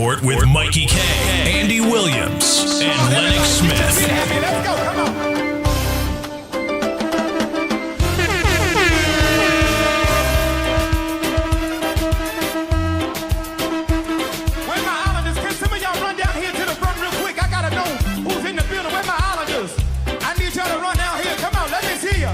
Report with Mickie K, Andy Williams, and Lennox Smith. Let's go, come on. Where my islanders? Can some of y'all run down here to the front real quick? I gotta know who's in the building. Where my islanders? I need y'all to run down here. Come on, let me see ya.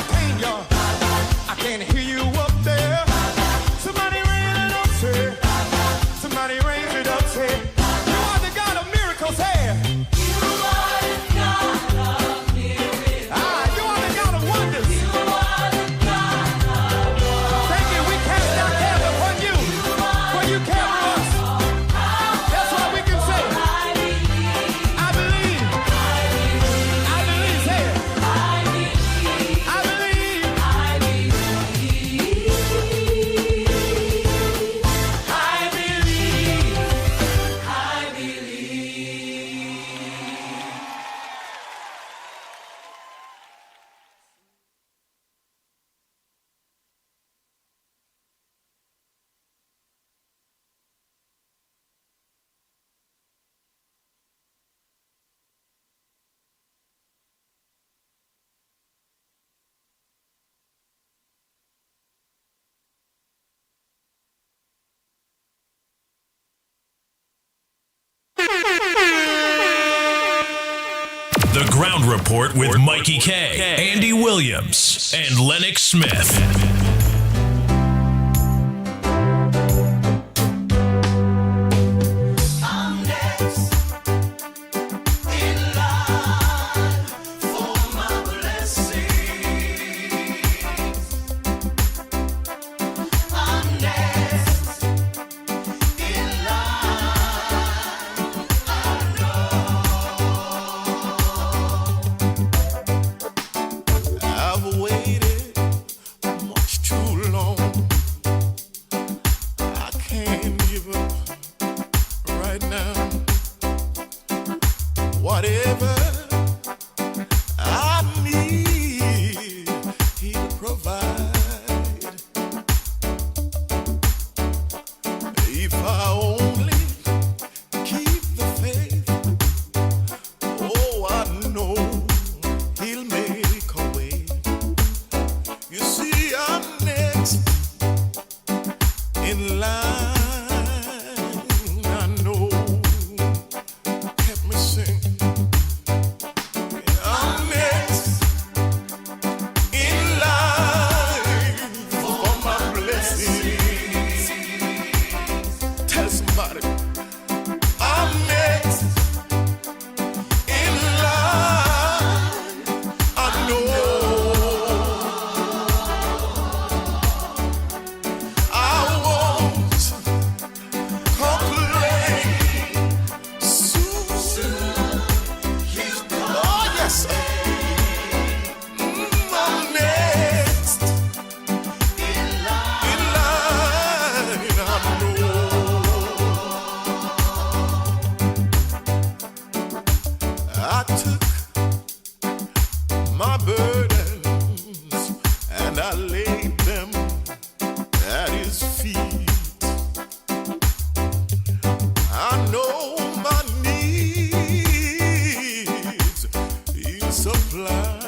my pain, y'all. I can't hear you up there. Somebody raise it up, say. Somebody raise it up, say. You are the God of miracles, hey. You are the God of miracles. You are the God of wonders. You are the God of wonders. Thank you. We cast our cares upon you. For you care for us. That's why we can say, I believe. I believe. I believe. Say it. I believe. I believe. I believe. I believe. I believe. The Ground Report with Mikey K, Andy Williams, and Lennox Smith. I'm next in line for my blessings. I'm next in line. I know I've waited much too long. I can't give up right now. Whatever I need, He'll provide. If I only keep the faith, oh, I know He'll make a way. You see, I'm next in line. I know. Help me sing. I'm next in line for my blessings. Tell somebody. I'm next in line. I know I won't complain. Soon, oh yes, I'm next in line. I know I took my burdens and I laid them at His feet. I know my needs He'll supply.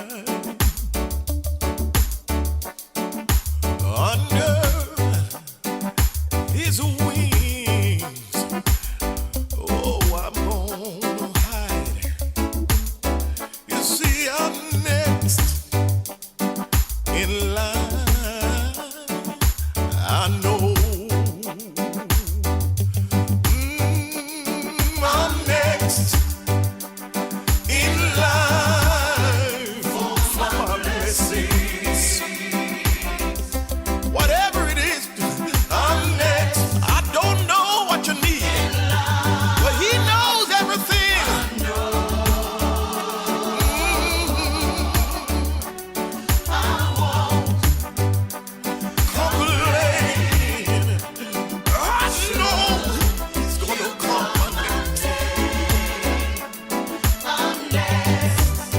Under His wings, oh, I'm gonna hide. You see, I'm next in line. I know. I'm next in line for my blessings. Whatever it is, I'm next. I don't know what you need, but He knows everything. Complain. I know He's gonna come next.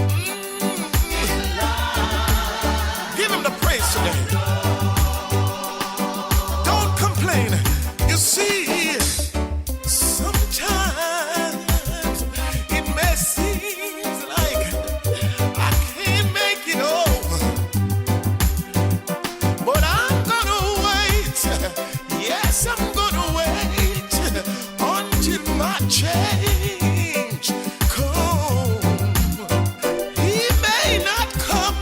Give Him the praise today. Don't complain. You see, sometimes it may seem like I can't make it over, but I'm gonna wait. Yes, I'm gonna wait until my change come. He may not come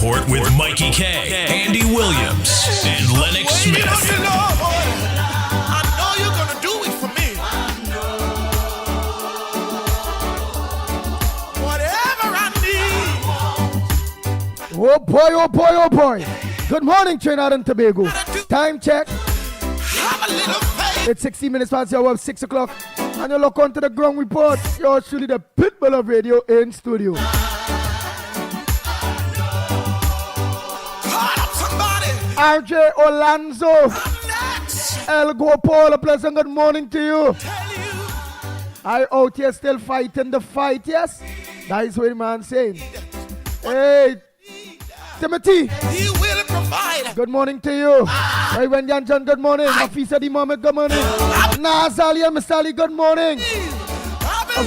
Report with Mikey K, Andy Williams, and Lennox Smith. I know you're gonna do it for me. Whatever I need. Oh boy, oh boy, oh boy. Good morning, Trinidad and Tobago. Time check. Have a little faith. It's 16 minutes past the hour of 6 o'clock. And you look onto the ground report. You're truly the Pitbull of radio in studio. Call up somebody. RJ Orlando. Next. El Paul, a pleasant good morning to you. Tell you. I out here still fighting the fight, yes? That is what the man saying. Hey, Timothy. He will provide. Good morning to you. Hey, Wendy and John, good morning. Afisa the moment, good morning. Nazali and Mr. Ali, good morning.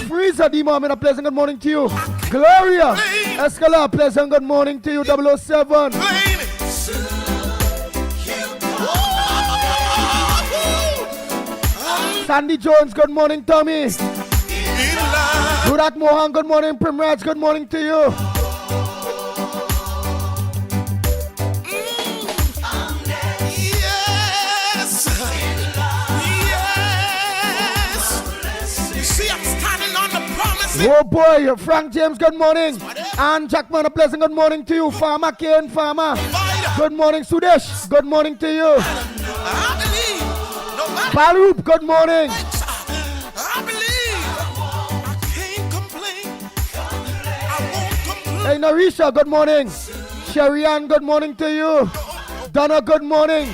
Freezer the moment, a pleasant good morning to you. Gloria Escala, a pleasant good morning to you. 007. Sandy Jones, good morning, Tommy. Durat Mohan, good morning. Primraj, good morning to you. Oh boy, Frank James, good morning. Ann Jackman, a pleasant good morning to you. Farmer Kane, Farmer. Good morning, Sudesh. Good morning to you. Barup, good morning. Hey, Narisha, good morning. Sherian, good morning to you. Donna, good morning.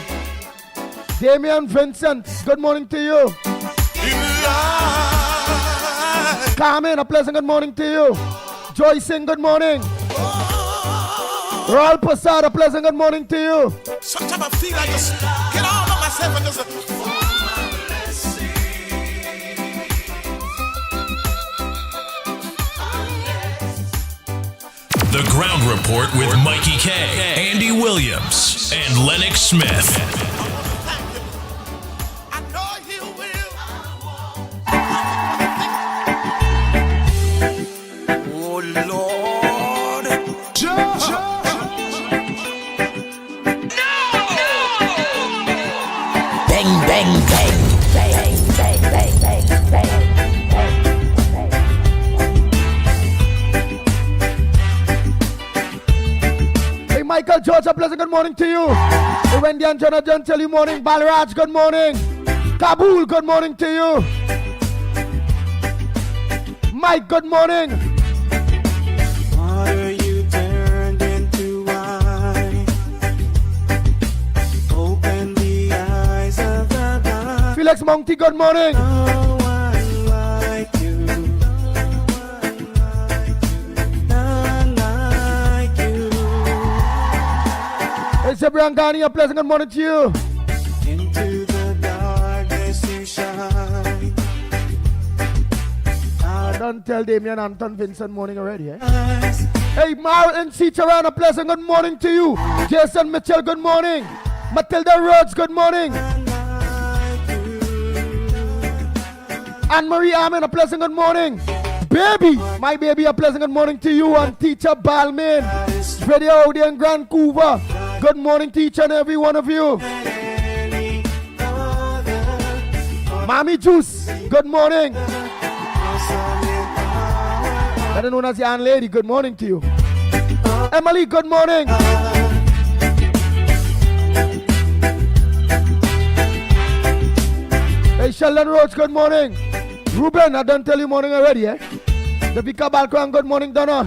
Damian Vincent, good morning to you. Carmen, a pleasant good morning to you. Joy Singh, good morning. Raul Prasad, a pleasant good morning to you. Sometimes I feel like just get all of myself and just. The Ground Report with Mikey K, Andy Williams, and Lennox Smith. I know he will. Oh Lord. Bang, bang, bang, bang, bang, bang, bang, bang, bang. Hey, Michael George, a pleasant good morning to you. Hey, Wendy and Jonathan, tell you morning. Balraj, good morning. Kabul, good morning to you. Mike, good morning. Water you turned into wine. Open the eyes of the blind. Felix Monty, good morning. No one like you. None like you. Hey, Sebrian Ghani, a pleasant good morning to you. Into the darkness you shine. Don't tell Damian Anton Vincent morning already, eh? Eyes. Hey, Martin Ciceran, a pleasant good morning to you. Jason Mitchell, good morning. Matilda Rhodes, good morning. Anne-Marie Amin, a pleasant good morning. Baby, my baby, a pleasant good morning to you. And teacher Balmain, radio out there in Grand Couva. Good morning to each and every one of you. Mommy Juice, good morning. Better known as your Ann Lady, good morning to you. Emily, good morning. Hey, Sheldon Roach, good morning. Ruben, I don't tell you morning already, eh? Devika Balkran, good morning, Donna.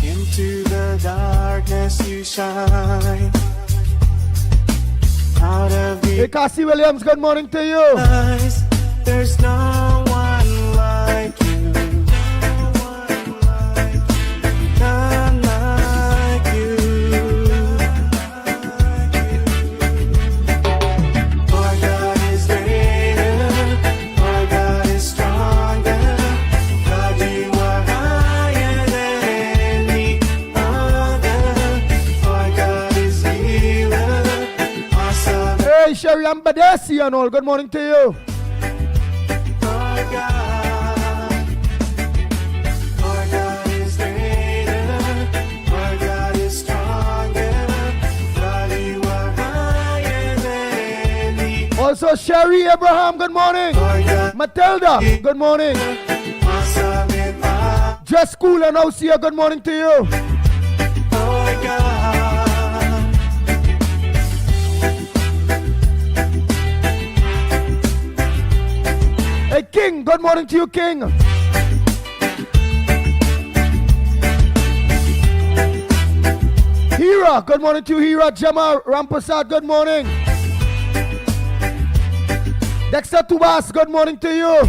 Into the darkness you shine. Out of the Hey, Cassie Williams, good morning to you. eyes, there's no one like you. None like you. Our God is greater. Our God is stronger. God, you are higher than any other. Our God is healer. Awesome. Hey, Sherry Ambadesi and all, good morning to you. Our God is greater. Our God is stronger. Also, Sherry Abraham, good morning. Matilda, good morning. Just Cool and Osia, good morning to you. Hey, King, good morning to you, King. Hira, good morning to you, Hira. Gemma Rampasad, good morning. Dexter Tubas, good morning to you.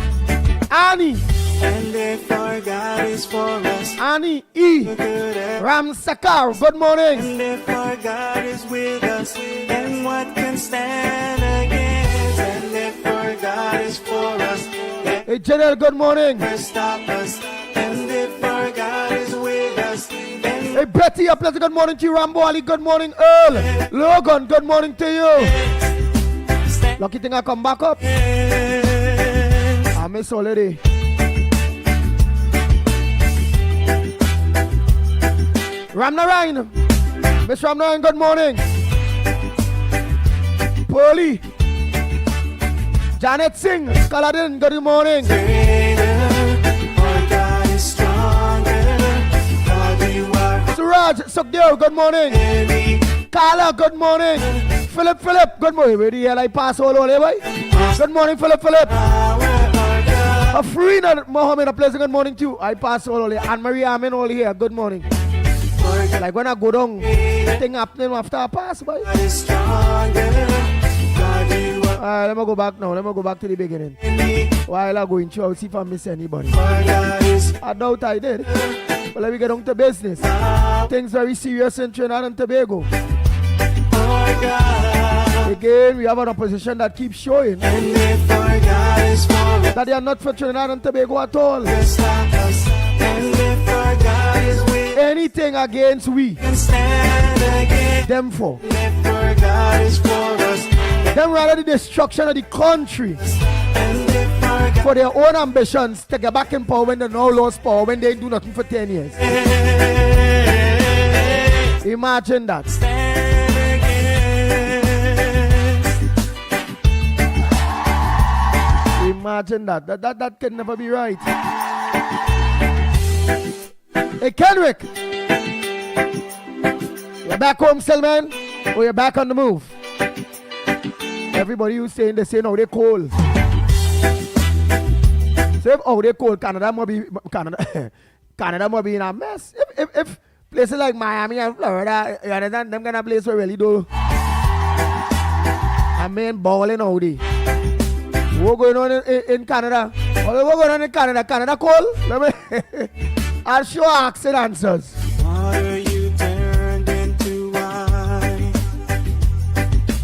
Annie. And if our God is for us, Annie E. Ram Sakar, good morning. and if our God is with us, then what can stand against? And if our God is for us, then Hey, Janelle, good morning. never stop us. And if our God is with us, then Hey, Betty, a pleasant good morning to you. Rambo Ali, good morning. Earl. Logan, good morning to you. Lucky thing I come back up. I miss already. Ramnarayan. Miss Ramnarayan, good morning. Pearly. Janet Singh, Kaladin, good morning. greater, our God is stronger. God, you are Suraj, Sukdev, good morning. heavy. Kala, good morning. Philip, good morning. Where the hell I pass all over, boy? Good morning, Philip. Afrina Mohammed, a pleasant good morning too. I pass all over. Anne Marie Amen all here. Good morning. Like when I go down, thing happening after I pass, boy. God is stronger. God, you are Let me go back now. Let me go back to the beginning. While I go in through, I'll see if I miss anybody. our God is I doubt I did. But let me get on to business. Things very serious in Trinidad and Tobago. our God. Again, we have an opposition that keeps showing And if our God is for us, that they are not for Trinidad and Tobago at all. stop us. And if our God is with us, Anything against we, can stand against. them for. If our God is for us, Them rather the destruction of the country and if our God for their own ambitions to get back in power when they now lost power when they do nothing for 10 years. Imagine that. stand against. Imagine that. That can never be right. Hey, Kendrick. You're back home still, man? Or you're back on the move? Everybody who's saying they say no, they cold. Say, oh, they cold. Canada must be Canada must be in a mess. If places like Miami and Florida, you understand, them kind of place where really do. I mean, balling all day. What's going on in Canada? What's going on in Canada? Canada cold? Let me. I'll show asks and answers. Water you turned into wine.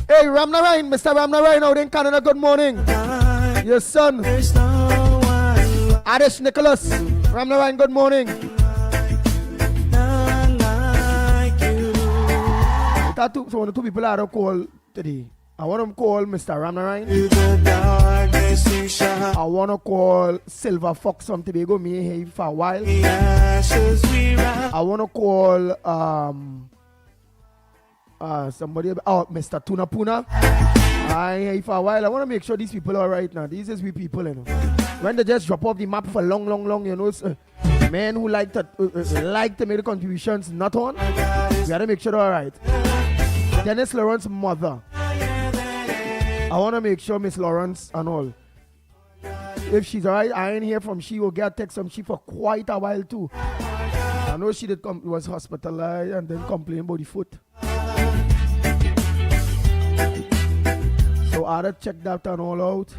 Hey, Ramnarayan, Mr. Ramnarayan out in Canada, good morning. Your son, There's no one Adish Nicholas. Ramnarayan, good morning. none like you. So one of two people I don't call today. I want to call Mr. Ramnarayan. Through the darkness you shine. I want to call Silver Fox from Tobago. Me here for a while. The ashes we rise. I want to call somebody. Oh, Mr. Tuna Puna. I here for a while. I want to make sure these people are right now. These is we people, you know. When they just drop off the map for long, you know, men who like to make the contributions not on. We got to make sure they're all right. Dennis Lawrence's mother. I want to make sure Miss Lawrence and all. If she's alright, I ain't hear from she will get a text from she for quite a while too. I know she did was hospitalized and then complain about the foot. So I had to check that and all out.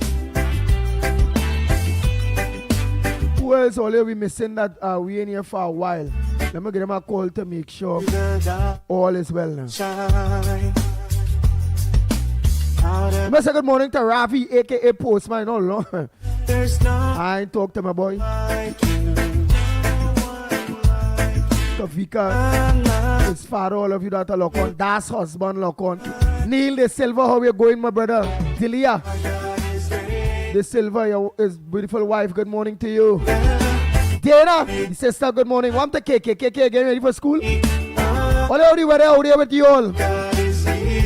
Who else all we missing that we ain't here for a while? Let me give them a call to make sure all is well now. Shine. Out of I say good morning to Ravi, aka Postman. All long. there's no I ain't talk to my boy. like you. To Vika, I'm not his father, all of you that are lock on. Das husband lock on. Neil the Silver, how you going, my brother? Delia, the Silver, his beautiful wife. Good morning to you. Dana, the sister. Good morning. Want the KK getting ready for school? All out there with you all.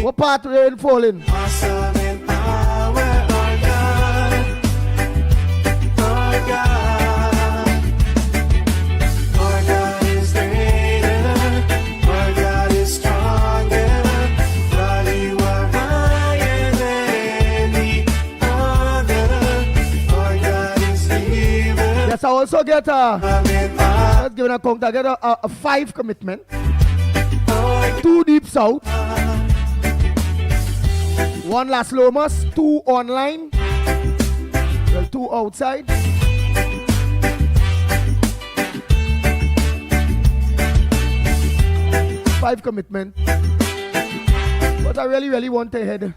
What part are you in falling? awesome in power. God. Our God is greater. Our God is stronger. God, you are higher than any other. Our God is healer. Yes, I also get let's give it a count. I get a 5 commitment. 2 deep south. 1 Las Lomas, 2 online. Well, 2 outside. Five commitment. But I really want to head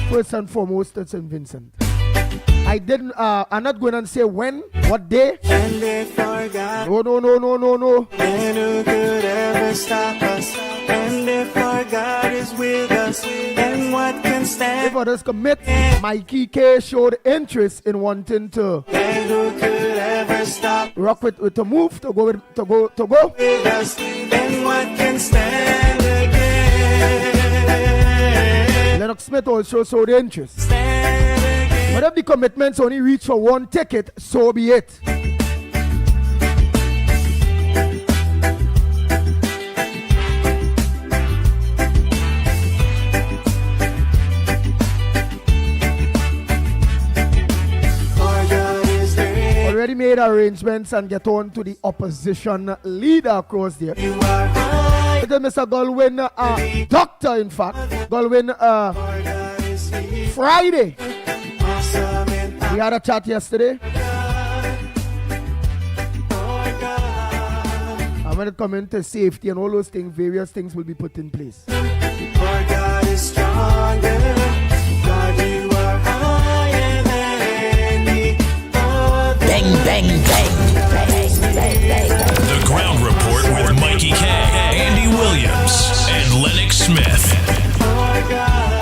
first and foremost to St. Vincent. I'm not going to say when, what day. And if our God, No. then who could ever stop us? And if our God is with us, then what can stand? If others commit, Mickie Kerr showed interest in wanting to Then who could ever stop rock with to move, to go. with us? Then what can stand again? Lennox Smith also showed interest. Stand again. But if the commitments only reach for 1 ticket, so be it. Our God is great. Already made arrangements and get on to the opposition leader across there. You are high. It is Mr. Galwin, doctor in fact. Galwin, Our God is here. Friday. Awesome and We had a chat yesterday. our God. And when it comes into safety and all those things, various things will be put in place. Our God is stronger. God, you are higher than any other. Bang, bang, bang. Bang, bang, bang, bang. The Ground Report with Mikey K, Andy Williams, and Lennox Smith. Our God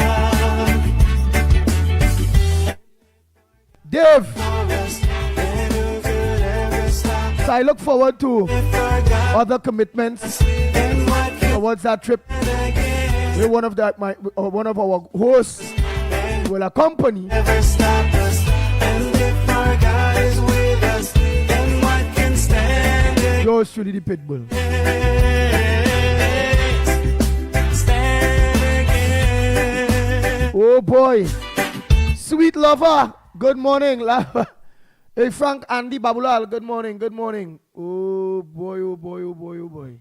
Dave, for us. Then who could ever stop so I look forward to our God? other commitments Then what can towards that trip. again? With one of our hosts will accompany. Never stop us. And if our God is with us, then what can stand against? Yours truly, the Pitbull. Stand again. Oh boy, sweet lover. Good morning, lover. Hey Frank, Andy, Babulal. Good morning. Oh boy.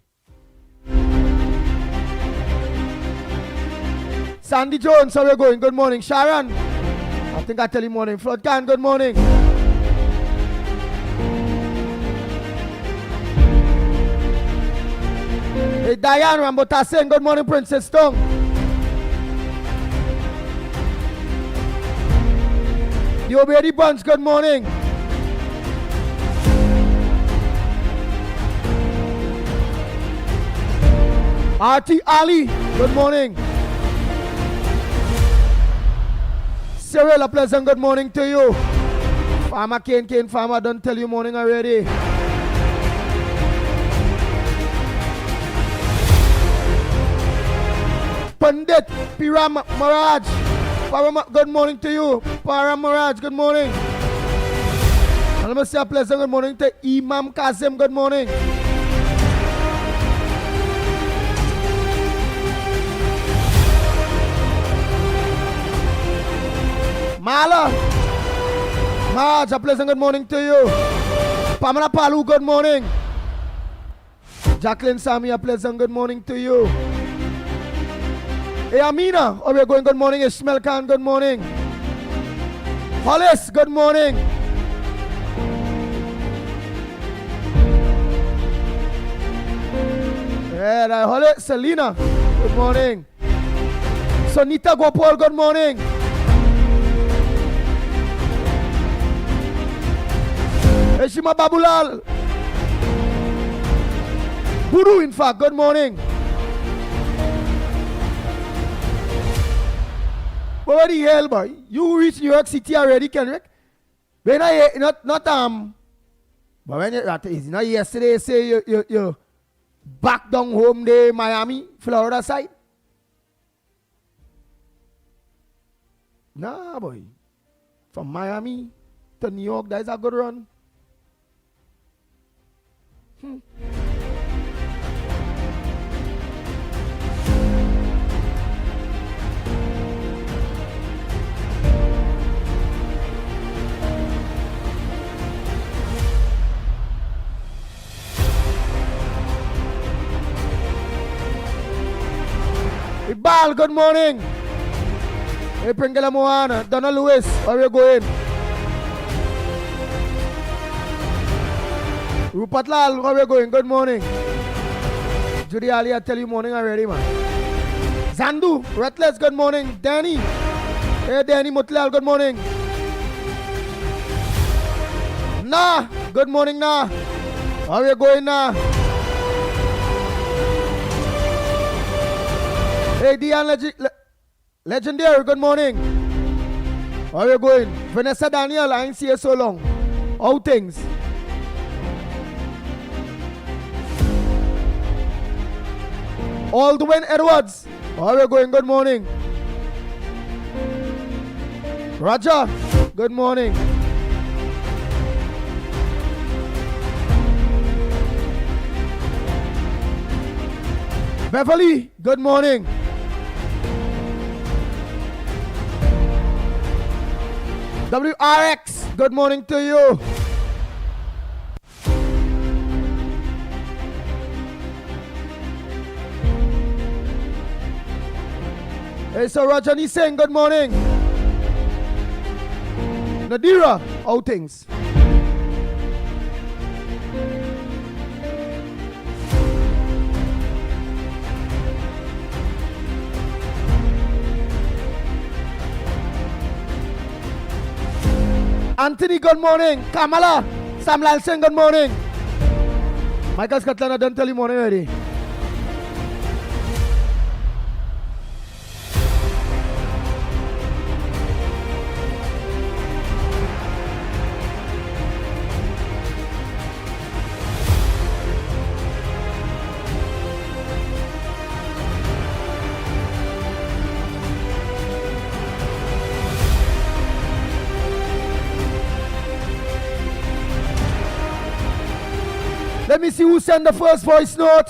Sandy Jones, how are you going? Good morning. Sharon, I think I tell you morning. Flood Can, good morning. Hey Diane Rambota saying good morning, Princess Tong. The Obedi Bunch, good morning. Artie Ali, good morning. Cyril, a pleasant good morning to you. Farmer Kane Farmer, don't tell you morning already. Pandit Piram Maraj, good morning to you. Param Maraj, good morning. And let me say a pleasant good morning to Imam Kazim, good morning. Mala, Maraj, a pleasant good morning to you. Pamela Palu, good morning. Jacqueline Sami, a pleasant good morning to you. Hey Amina, oh we're going good morning. Ishmael Khan, good morning. Hollis, good morning. Yeah, Hollis, Selena, good morning. Sonita Gopal, good morning. Eshima Babulal. Buru, in fact, good morning. But what the hell, boy? You reach New York City already, Kendrick? When I not but when you not yesterday say you back down home there, Miami, Florida side? Nah, boy. From Miami to New York. That is a good run. Ibal, good morning. Hey, Pringala Mohana, Donna Lewis, where are you going? Rupert Lal, where are you going? Good morning. Judy Ali, I tell you morning already, man. Zandu, Reckless, good morning. Danny, hey Danny Mutlal, good morning. Nah, good morning, Nah. How are you going, Nah? Hey, Diane Legendary, good morning. How are you going? Vanessa Daniel, I ain't see you so long. How things? Aldwin Edwards, how are you going? Good morning. Roger, good morning. Beverly, good morning. WRX, good morning to you. Hey, so Rajani saying good morning. Nadira, how things? Anthony, good morning. Kamala, Sam Lalsen, good morning. Michael Scotland, I don't tell you morning already. Let me see who sent the first voice note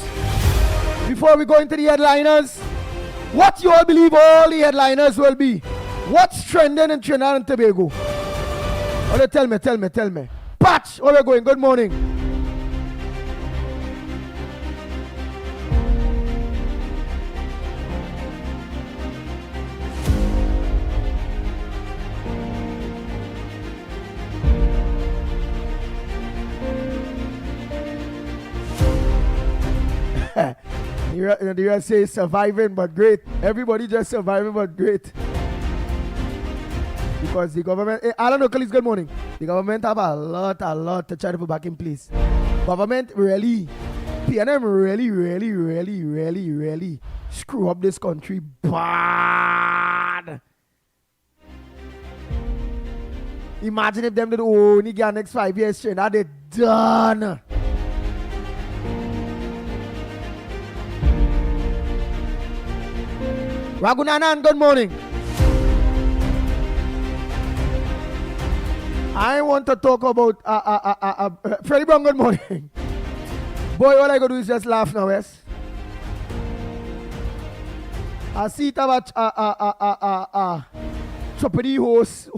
before we go into the headliners. What you all believe all the headliners will be? What's trending in Trinidad and Tobago? Oh, tell me. Patch, where we going? Good morning. The US say surviving but great. Everybody just surviving but great. Because the government, Alan O'Kelly's good morning. The government have a lot to try to put back in place. Government really, PNM really screw up this country bad. Imagine if them did only get next 5 years straight. Now they done. Ragunanan, good morning. I want to talk about Freddie Brown, good morning. Boy, all I gotta do is just laugh now, yes. I see it about choppity host.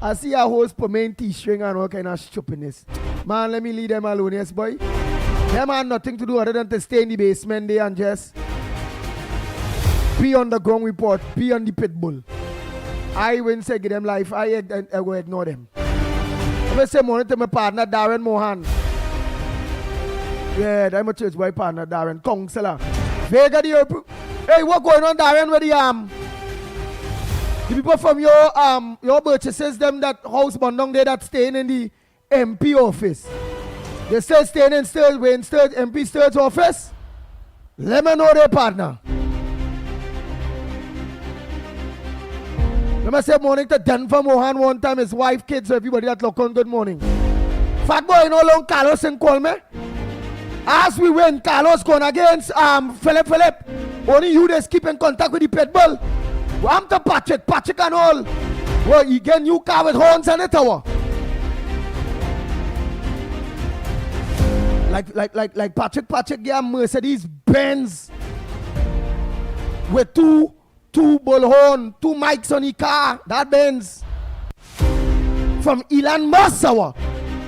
I see a host per main T-string and all kind of stupidness. Man, let me leave them alone, yes, boy. Them had nothing to do other than to stay in the basement there and just be on the ground report, be on the Pitbull. I wouldn't say give them life, I will ignore them. I'm going to say morning to my partner, Darren Mohan. Yeah, that's my church boy partner, Darren, counselor. Vega the Europe. Hey, what going on, Darren, with the people from your purchases, them that house bond there that staying in the MP office. They still staying in MP Sturge's office? Let me know their partner. Let me say morning to Denver Mohan one time, his wife, kids, everybody that look on, good morning. Fat boy, you know long Carlos and call me. As we win, Carlos going against Philip. Only you just keep in contact with the Pitbull. I'm to Patrick and all. Well, you get new car with horns on it, or? Like Patrick get a Mercedes Benz with two bullhorn, 2 mics on the car. That Benz from Elon Musk, or?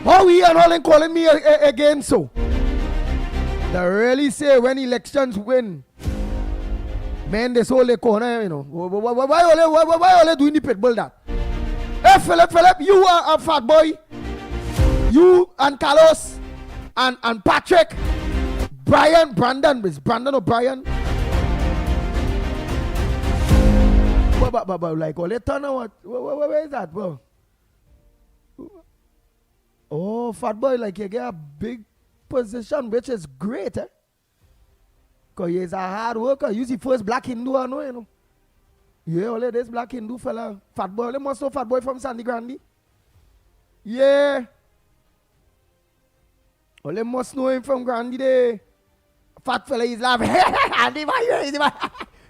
How we and all them calling me again so? They really say when elections win, man, this whole corner, you know. Why are they doing the Pitbull that? Hey, Philip, you are a fat boy. You and Carlos and Patrick, Brandon, is Brandon or Brian? But like, all they turn out, where is that, bro? Oh, fat boy, like you get a big position, which is great, eh? Because he's a hard worker. He's the first black Hindu I know, you know. Yeah, only this black Hindu fella. Fat boy, only must know fat boy from Sandy Grande. Yeah. Only must know him from Grande there. Fat fella, he's laughing.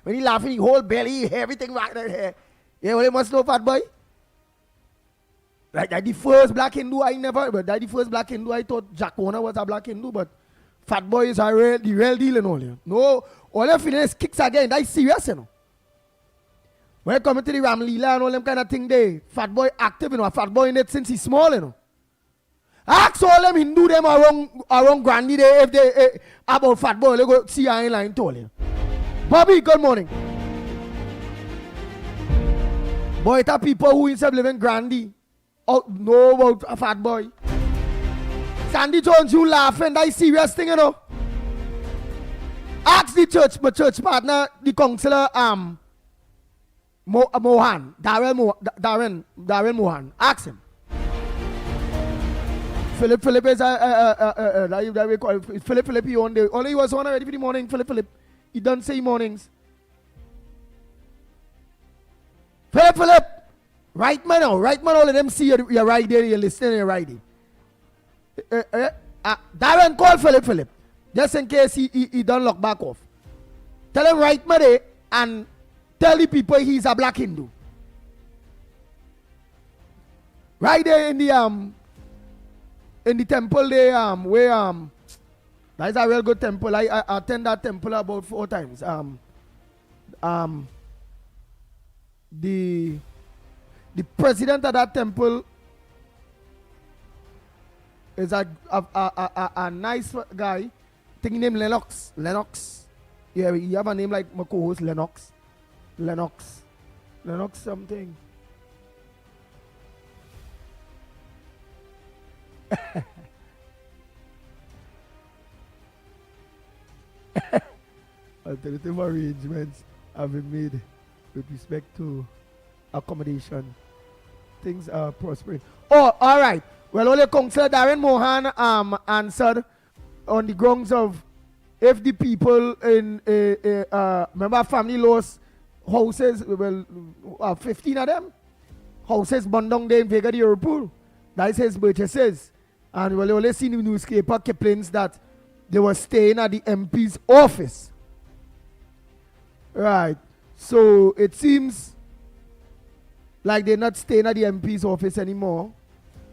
When he laughing, he whole belly, everything right there. Yeah, only must know fat boy. Like that the first black Hindu I never, but that the first black Hindu I thought Jack Warner was a black Hindu, but Fat Boy is the real deal and all. You know? No, all them feeling is kicks again. That is serious, you know. When it comes to the Ram Leela and all them kind of thing, they Fat Boy active, you know. Fat Boy in it since he's small, you know. Ask all them Hindu them around Grandy there if they about Fat Boy. They go see I line told you. Bobby, good morning. Boy, it's people who instead of living Grandy. Oh, know about a Fat Boy. Sandy Jones, you laughing. That is serious thing, you know. Ask the church, my church partner, the counselor, Mohan, Darren Mohan. Ask him. Philip is that we call it. Philip, he on the only he was on already for the morning. Philip, he don't say mornings. Philip. Right man, all of them see you're right there, you're listening, you're right there. Darren, call Philip. Just in case he don't look back off. Tell him right man there and tell the people he's a black Hindu. Right there in the temple there, where that is a real good temple. I attend that temple about 4 times. The president of that temple is a nice guy. I think his name Lennox. Yeah, you have a name like my co-host Lennox something. Alternative arrangements have been made with respect to accommodation. Things are prospering. Oh, all right. Well, only Councillor Darren Mohan answered on the grounds of if the people in remember family lost houses, well, 15 of them houses burned down there in Vega de Europol. That is his purchases. And well, only seen in the newspaper complaints that they were staying at the MP's office. Right. So it seems like they're not staying at the MP's office anymore.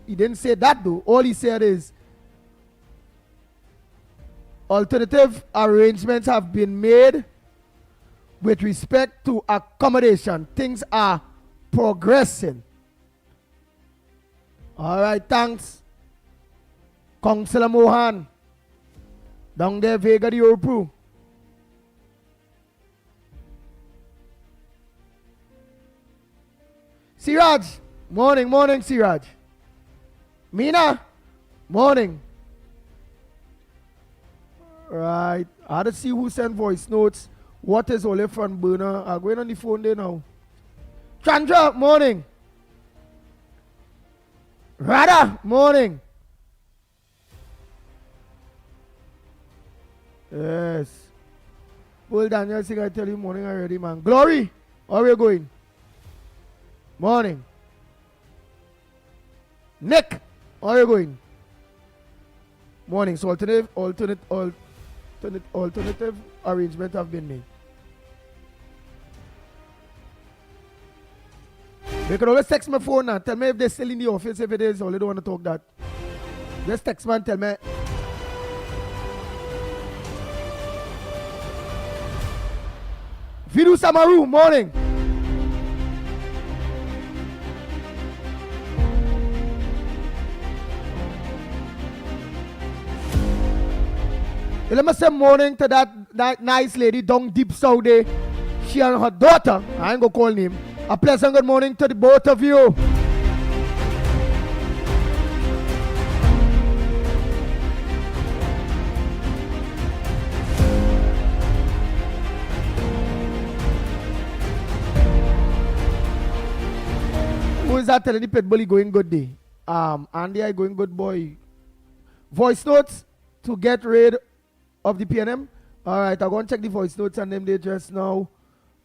He didn't say that though. All he said is alternative arrangements have been made with respect to accommodation. Things are progressing. All right, thanks. Councillor Mohan. Down there, Vega de Europol. Siraj, morning, Siraj. Mina, morning. Right, I had to see who sent voice notes. What is Ole front burner? I'm going on the phone there now. Chandra, morning. Radha, morning. Yes. Well, Daniel, I think I tell you morning already, man. Glory, how are you going? Morning. Nick, how are you going? Morning. So alternative arrangement have been made. They can always text my phone now. Tell me if they're still in the office. If it is, or they don't want to talk that. Just text man, tell me. Vidu Samaru, morning. Let me say morning to that nice lady down deep Saudi. She and her daughter, I ain't gonna call name. A pleasant good morning to the both of you. Who is that telling the Pitbull going good day? Andy, I going good boy. Voice notes to get rid of the PNM. Alright, I'll go and check the voice notes and them they just now.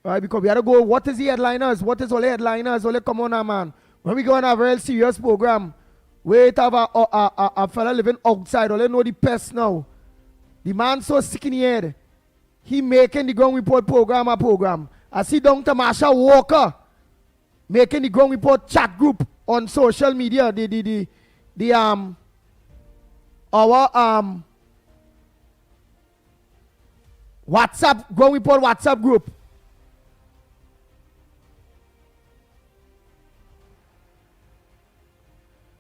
Alright, because we had to go, what is the headliners? What is all the headliners? All the come on now, man. When we go on a very serious program, we have a fella living outside, all they know the pest now. The man so sick in the head. He making the ground report program a program. I see Dr. Marsha Walker making the ground report chat group on social media. Our WhatsApp, ground report WhatsApp group.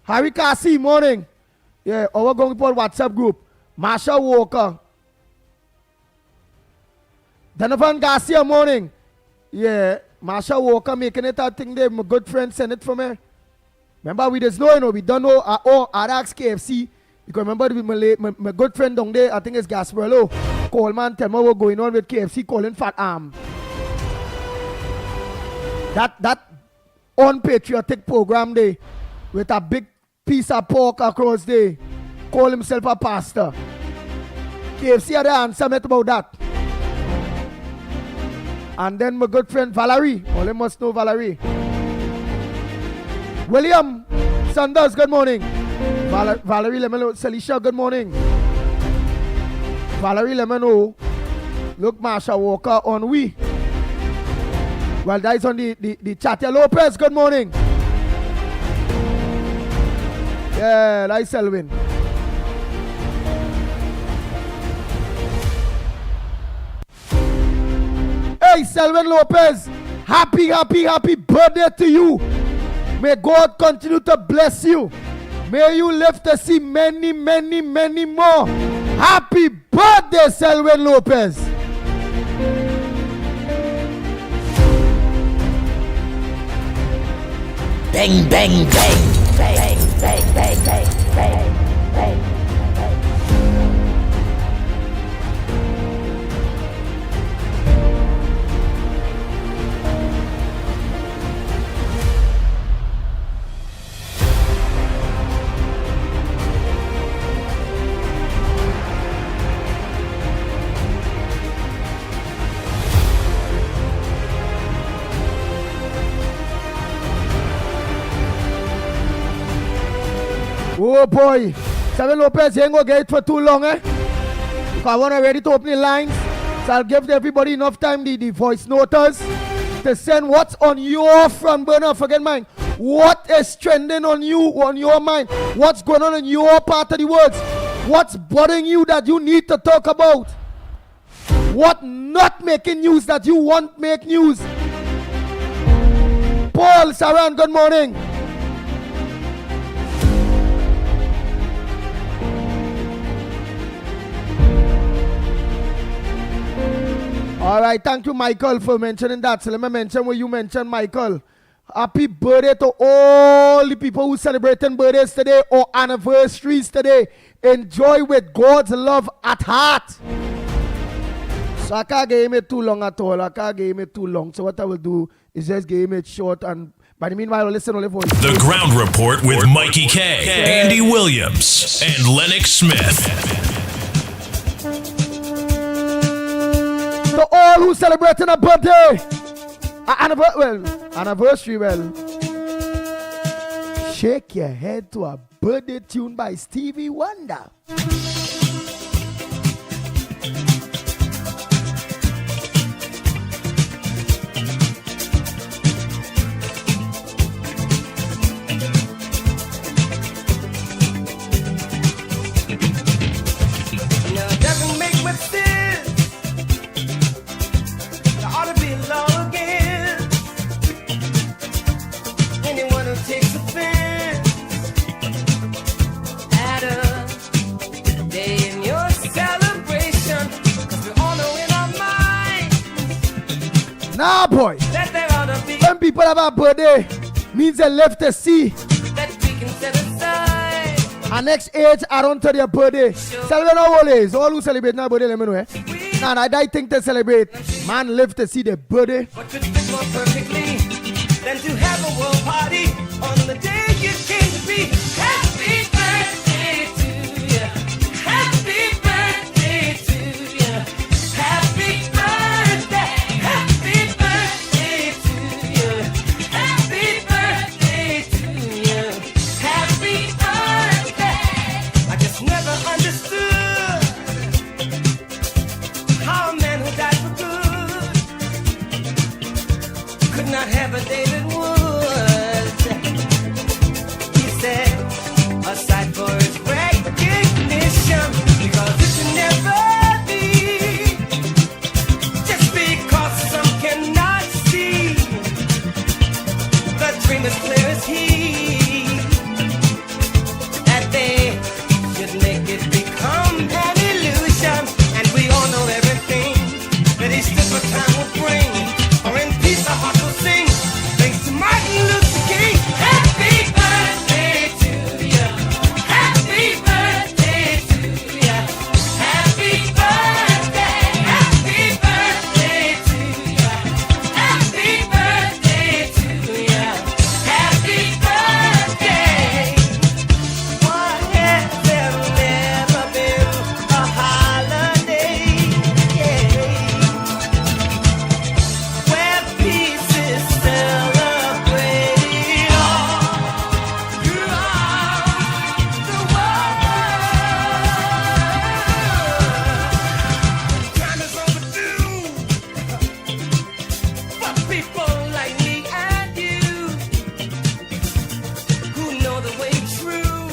Harry Kasi, morning. Yeah, our ground report WhatsApp group. Marsha Walker. Donovan Garcia, morning. Yeah, Marsha Walker making it, I think they, my good friend sent it for me. Remember, we just know, you know, we don't know, I'd ask KFC, because remember, my good friend down there, I think it's Gasparello, Coleman, tell me what's going on with KFC, calling Fat Arm. That unpatriotic program there, with a big piece of pork across there, call himself a pastor. KFC had the answer about that. And then my good friend Valerie, all you must know Valerie. William Sanders, good morning. Valerie Lemon, Celicia, good morning. Valerie Lemon, look, Marsha Walker on we. Well, that is on the chat. Lopez, good morning. Yeah, that's Selwyn. Hey, Selwyn Lopez, happy birthday to you. May God continue to bless you. May you live to see many more. Happy birthday, Selwyn Lopez. Bang, bang, bang. Bang, bang, bang, bang, bang, bang. Oh boy, Selwyn Lopez, you ain't gonna get it for too long, eh? Because I want to ready to open the lines. So I'll give everybody enough time, the voice noters, to send what's on your front burner. Forget mine. What is trending on you, on your mind? What's going on in your part of the world? What's bothering you that you need to talk about? What not making news that you want make news? Paul Saran, good morning. All right, thank you, Michael, for mentioning that. So let me mention what you mentioned, Michael. Happy birthday to all the people who celebrating birthdays today or anniversaries today. Enjoy with God's love at heart. So I can't give it too long at all. I can't give it too long. So what I will do is just give it short, and by the meanwhile, listen only for The Ground Report with Mikey K, Andy Williams, and Lennox Smith. To all who celebrating a birthday, anniversary, shake your head to a birthday tune by Stevie Wonder. people have a birthday means they live to see. that we can set aside. Our next age around to their birthday. Celebrate our holidays. All who celebrate now birthday, let me know. And I think to celebrate. Man live to see their birthday. What could fit more perfectly than to have a world party on the day you came to be? Happy birthday to you. Happy birthday to you. Happy birthday. Happy birthday to you. Happy birthday to you. Happy birthday. I just never understood how a man who died for good could not have a David Woods. He said, aside for his recognition, because it can never be, just because some cannot see, the dream is clear as he, that they should make it become an illusion, and we all know everything that each different time will bring. Or in peace, our heart will sing. Thanks to Martin Luther King. Happy birthday to you. Happy birthday to you. Happy birthday. Happy birthday to you. Happy birthday to you. Happy birthday. Why has there never been a holiday? Where peace is celebrated all throughout the world. Time is overdue for people like me and you who know the way true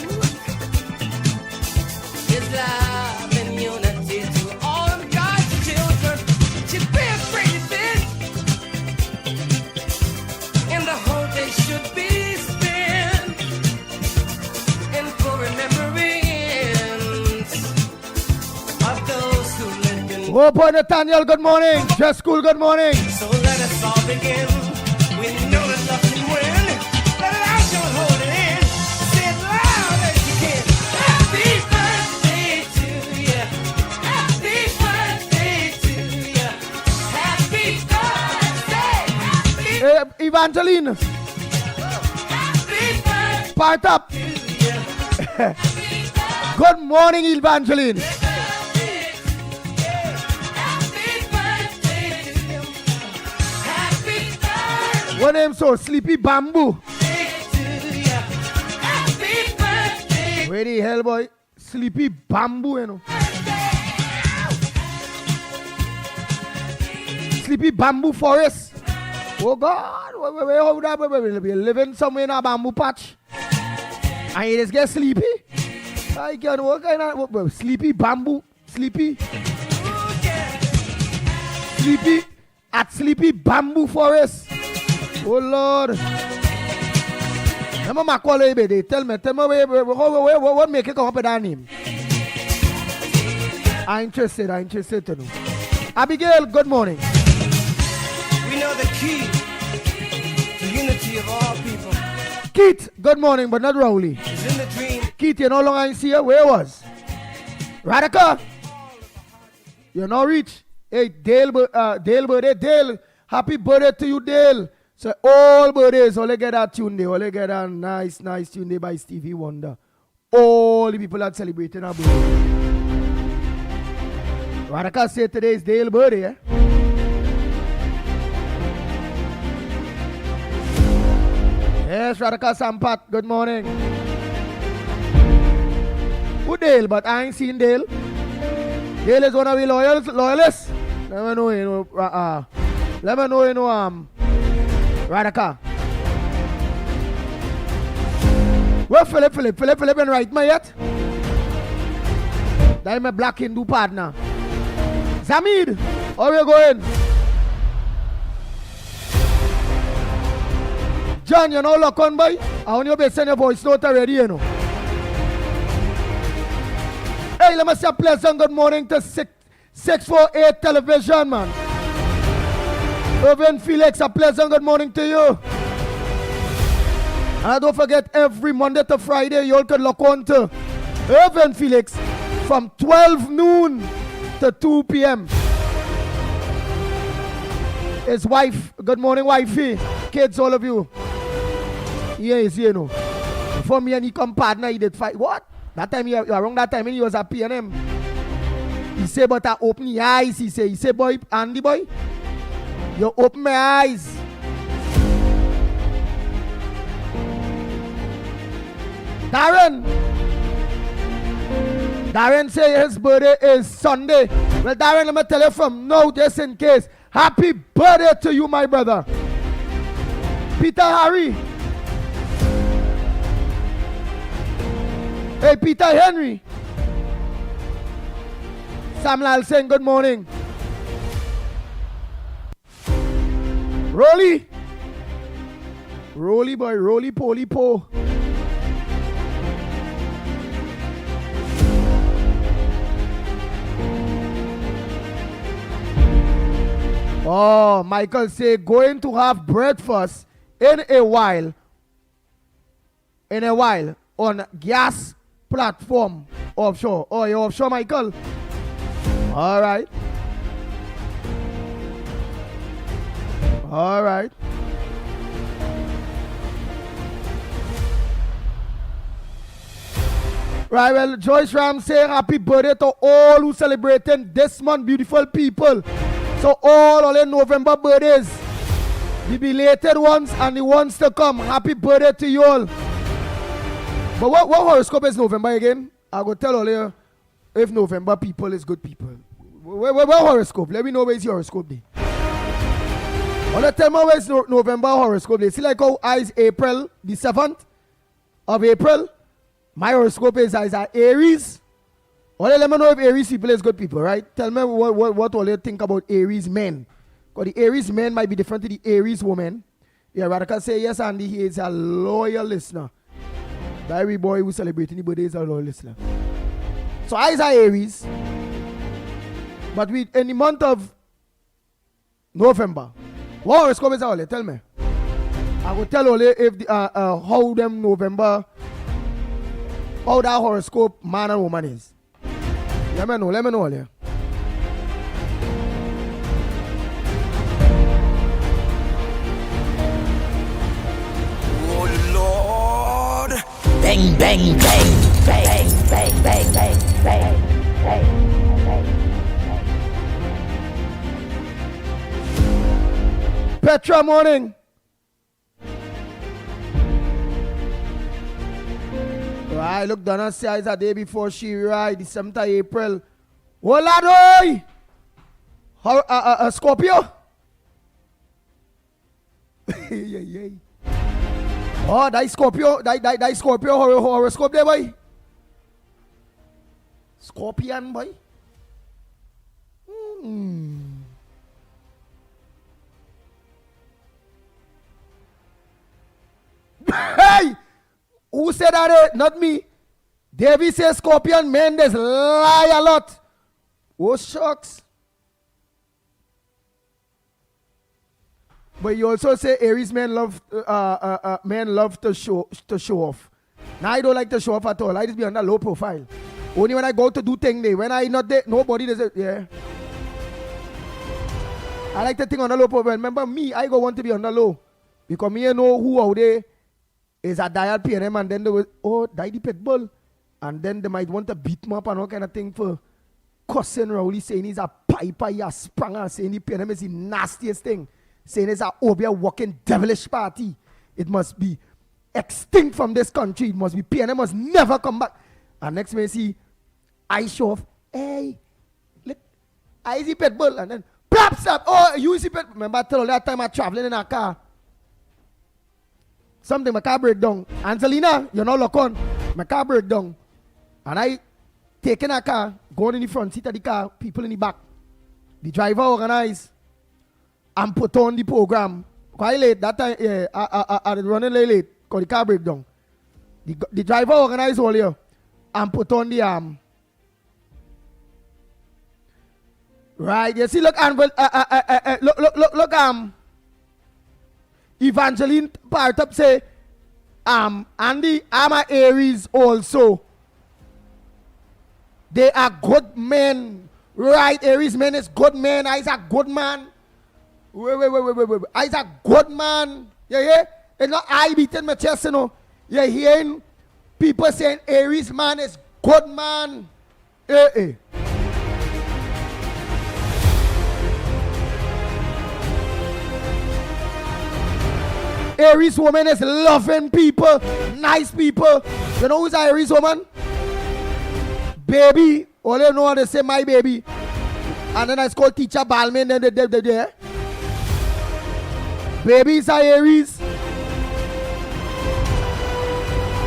is love and unity to all of God's children. Should be afraid of this. And the whole day should be spent in full remembrance of those who lived in. Oh boy, Nathaniel, good morning. Just school, good morning. So let us all begin. We know that love can win. Let it out, don't hold it in. Say it loud as you can. Happy birthday to you. Happy birthday to you. Happy birthday. Evangeline, Happy birthday part up. to you. Good morning, Evangeline. What name so? Sleepy Bamboo. Where the hell, boy? Sleepy Bamboo, you know. Sleepy Bamboo Forest. Oh God, we're living somewhere in a bamboo patch. And you just get sleepy. I can't work kind of sleepy bamboo. Sleepy at Sleepy Bamboo Forest. Oh Lord. Remember my colleague, they tell me what make it come up with that name. I'm interested to know. Abigail, good morning. We know the key to unity of all people Keith, good morning, but not Rowley. is in the dream. Keith, you no longer see her. Where was? Radica. You no reach. Hey, Dale, birthday, Dale. Happy birthday to you, Dale. So all birthdays, only get that tune day. Only get that nice tune day by Stevie Wonder. All the people that celebrating our birthday. Radica said today is Dale birthday, eh? Yes, Radica Sampat, good morning. Who Dale? But I ain't seen Dale. Dale is one of the loyalists. Let me know, Radica. Where Philip ain't right me yet? That is my black Hindu partner. Zamid, how are you going? John, you know lock on boy? I want you to send your voice note already, you know. Hey, let me say a pleasant good morning to 648 television, man. Irvin Felix, a pleasant good morning to you. And don't forget, every Monday to Friday, you all can lock on to Irvin Felix from 12 noon to 2 p.m. His wife, good morning, wifey. Kids, all of you. Yes, you know. Before me and he come partner, he did fight. What? That time, you around that time, when he was at P&M. He say, but I open your eyes. He say, boy, Andy boy, you open my eyes. Darren say his birthday is Sunday. Well, Darren, let me tell you from now, just in case. Happy birthday to you, my brother. Peter Harry. Hey, Peter Henry. Samuel saying good morning. Rolly. Rolly boy, Rolly Poly Po. Oh, Michael say going to have breakfast in a while on gas platform offshore. Oh, you're offshore, Michael? All right. All right. Right, well, Joyce Ram say happy birthday to all who celebrating this month, beautiful people. So all in November birthdays, the belated ones and the ones to come, happy birthday to you all. But what horoscope is November again? I go tell all you if November people is good people. What horoscope? Let me know where is your horoscope day. Wanna tell me where is November horoscope day? See like how is April, the 7th of April. My horoscope is Aries. Only let me know if Aries people is good people, right? Tell me what all you think about Aries men. Because the Aries men might be different to the Aries woman. Yeah, Radical say yes, Andy, he is a loyal listener. Diary boy who celebrating the birthday is a loyal listener. So I is Aries. But in the month of November, what horoscope is all? Tell me. I will tell all if how them November, how that horoscope man and woman is. Let me know. Yeah. Oh Lord. Bang, bang, bang, bang, bang, bang, bang, bang, bang, bang. Petra morning. Right, look, Donna says a day before she ride, the 7th of April. Oladoy! Scorpio? Yeah. Oh, that Scorpio, that Scorpio horoscope there, boy. Scorpion, boy. Hey! Who said that? Not me. David says Scorpion Mendes lie a lot. Oh, shucks. But you also say Aries men love to show off. Now I don't like to show off at all. I just be on that low profile. Only when I go to do things there. When I not there, nobody does it. Yeah. I like the thing on the low profile. Remember me, I go want to be on the low. Because me I know who out there is a dial PNM, and then they will, die the Pitbull. And then they might want to beat him up and all kind of thing for cussing Rowley, saying he's a piper, he's a spranger, saying the PNM is the nastiest thing, saying it's a over walking devilish party. It must be extinct from this country. It must be PNM must never come back. And next man see, I show off, hey, look, I see Pitbull, and then plaps up, you see Pitbull. Remember I tell all that time I traveling in a car. Something, my car break down. Angelina, you're not locked on. My car break down. And I taking a car, going in the front seat of the car, people in the back. The driver organized and put on the program. Quite late, that time, yeah, I was running late, because the car break down. The driver organized all here and put on the right, you see, look, look, Evangeline part up say, Andy, I'm a Aries also. They are good men. Right, Aries man is good man. I's a good man. Wait. I's a good man. You hear? It's not I beating my chest, you know. You're hearing people saying Aries man is good man. Aries woman is loving people, nice people. You know who's an Aries woman? Baby. All you know how they say my baby. And then I call teacher Balmain. Then they baby is an Aries.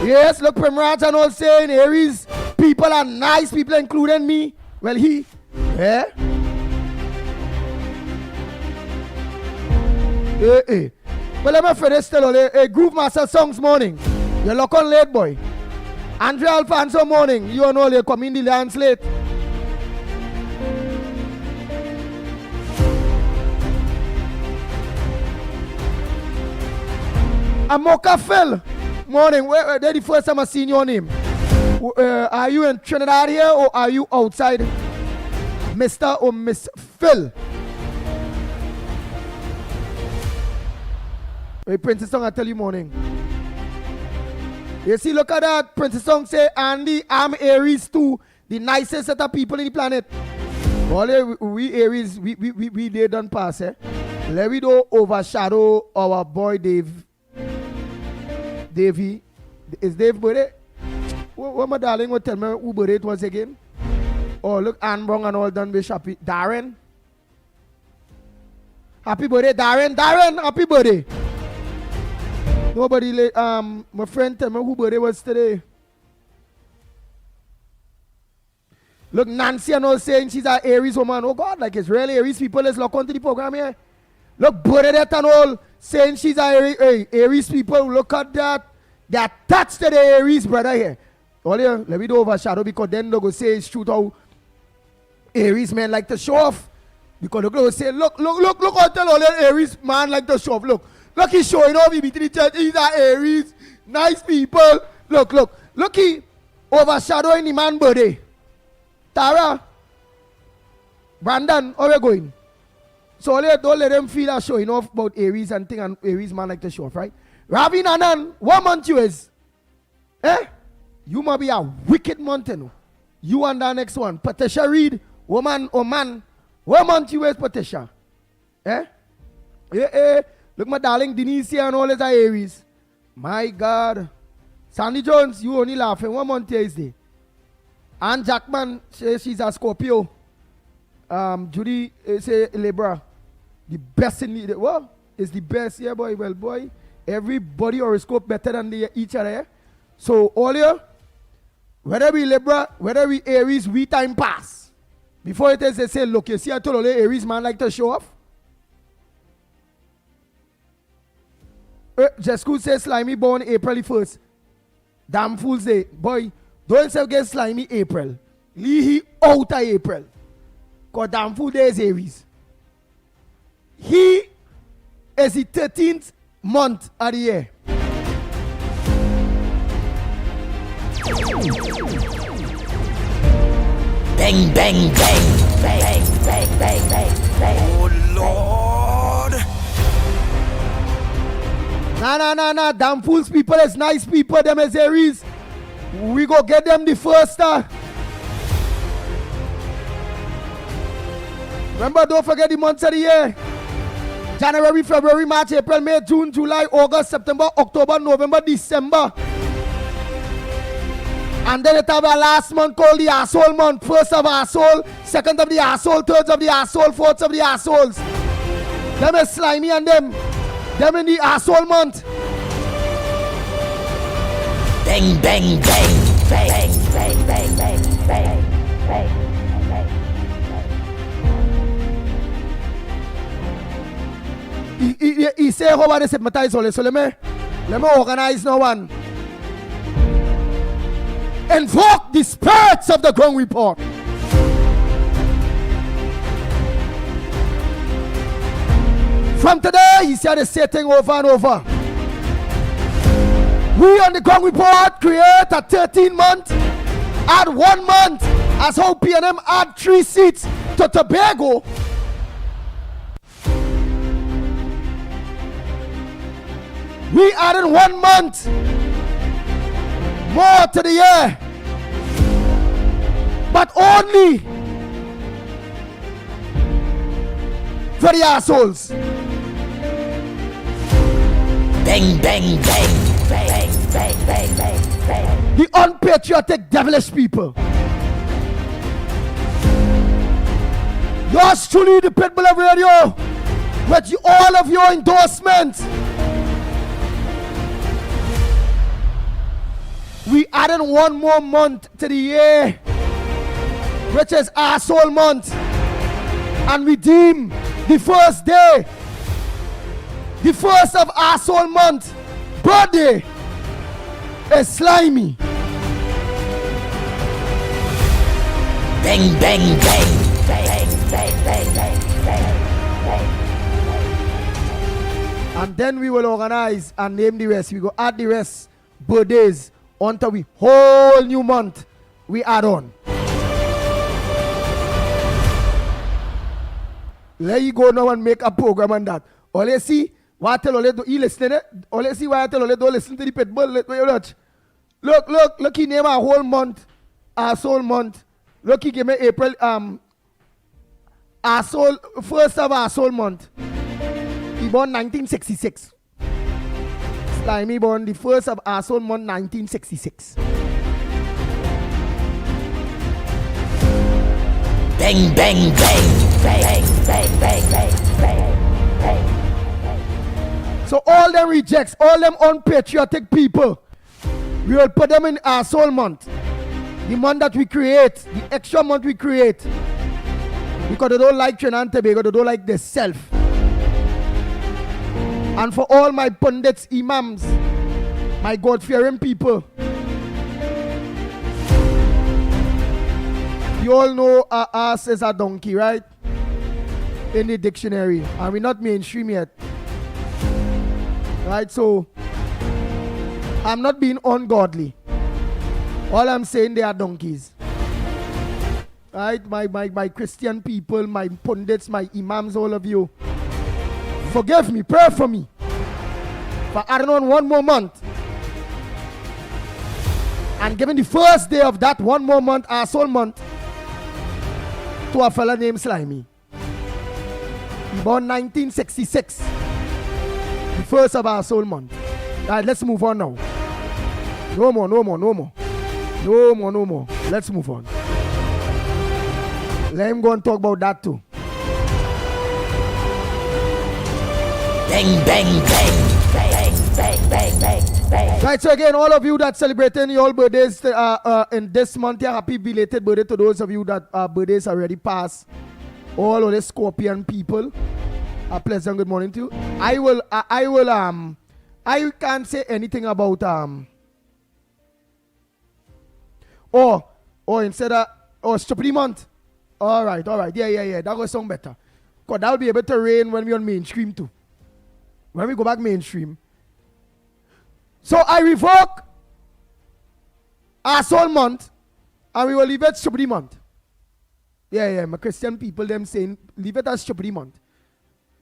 Yes, look, Primraj and all saying Aries people are nice people, including me. Well, he. Yeah. Well, let me finish still. A Groove Master songs morning. You look on late, boy. Andre Alfonso morning. You know they come in the lands late. Amoka Phil morning. Where the first time I seen your name? Are you in Trinidad here or are you outside? Mr. or Miss Phil? Hey, Princess Song, I tell you morning. You see, look at that. Princess Song say, Andy, I'm Aries too. The nicest set of people in the planet. All we Aries, we they done pass, eh? Let me don't overshadow our boy Dave. Davey. Is Dave birthday? What my darling will tell me who birthday it was again? Oh, look, Anne Brown and all done wish happy. Darren. Happy birthday, Darren. Darren, happy birthday. Nobody, my friend tell me who birthday was today. Look, Nancy and all saying she's an Aries woman. Oh God, like it's really Aries people. Let's look onto the program here. Look, Bernadette and all saying she's an Aries people. Look at that. They attached to the Aries brother here. All here, let me do overshadow because then they go say it's true how Aries men like to show off. Because they go say, look, I'll tell all the Aries man like to show off. Look, he's showing off. He beat the church. He's an Aries. Nice people. Look, he overshadowing the man birthday. Tara, Brandon, how are you going? So don't let them feel that showing off about Aries and thing and Aries man like to show off, right? Ravi Nanan, what month you is? You might be a wicked month, you know. You and the next one. Patricia Reed, woman or man. What month you is, Patricia? Look, my darling Denise here and all is Aries. My God. Sandy Jones, you only laughing. What month is it? Ann Jackman says she's a Scorpio. Judy say Libra. The best in the what? Is the best, yeah, boy. Well, boy, everybody horoscope better than each other. Yeah? So all you, whether we Libra, whether we Aries, we time pass. Before it is, they say, look, you see, I told all the Aries man like to show off. Jesco says Slimy born April 1st. Damn Fool's Day. Boy, don't say get Slimy April. Leave he out of April. Because Damn Fool Day is Aries. He is the 13th month of the year. Bang, bang, bang, bang, bang, bang, bang, bang. Oh, Lord. Nah. Damn Fools people is nice people. Them is Aries. We go get them the first. Remember, don't forget the months of the year. January, February, March, April, May, June, July, August, September, October, November, December. And then it have a last month called the asshole month. First of asshole, second of the asshole, third of the asshole, fourth of the assholes. Them is Slimy and them. Them in the asshole month. Bang, bang, bang, bang, bang, bang, bang, bang, bang. He say how about this hypnotize all. So let me organize now one. Invoke the spirits of the ground report. From today, he said the same thing over and over. We on the ground report create a 13-month, add 1 month, as how PNM add 3 seats to Tobago. We added 1 month more to the year, but only for the assholes. Bang, bang, bang, bang, bang, bang, bang, bang. The unpatriotic, devilish people. Yours truly, the Pitbull of Radio, with all of your endorsements. We added 1 more month to the year, which is Asshole Month, and we deem the first day, the first of Asshole Month, birthday, is Slimy. Bang, bang, bang, bang, bang, bang, bang, bang, bang. And then we will organize and name the rest. We go add the rest birthdays until we whole new month we add on. Let you go now and make a program on that. All you see, what I tell Ole, you listen it? All you see, why I tell Ole, don't listen to the Pitbull. Look, he name a whole month, Asshole Month. Look, he give me April, Asshole, first of Asshole Month. He born 1966. Slimy born the first of Asshole Month 1966. Bang, bang, bang, bang, bang, bang, bang, bang, bang. So all them rejects, all them unpatriotic people, we will put them in Asshole Month. The month that we create, the extra month we create. Because they don't like Trinidad and Tobago, they don't like their self. And for all my pundits, imams, my God-fearing people, you all know our ass is a donkey, right? In the dictionary. And we're not mainstream yet. Right, so I'm not being ungodly. All I'm saying, they are donkeys. Right, my Christian people, my pundits, my imams, all of you. Forgive me, pray for me. For adding on 1 more month. And giving the first day of that 1 more month, Asshole Month, to a fella named Slimy. He born 1966. The first of Asshole Month. Alright, let's move on now. No more. Let's move on. Let him go and talk about that too. Bang, bang, bang, bang, bang, bang, bang, bang. Right, so again, all of you that celebrating your birthdays in this month, yeah, happy belated birthday to those of you that birthdays already passed. All of the Scorpion people, a pleasant good morning to you. I can't say anything about instead of Stupid Month. All right, yeah, that will sound better. Because that will be able to rain when we're on mainstream too. When we go back mainstream. So I revoke Asshole Month and we will leave it Stupid Month. Yeah, my Christian people, them saying, leave it as Stupid Month.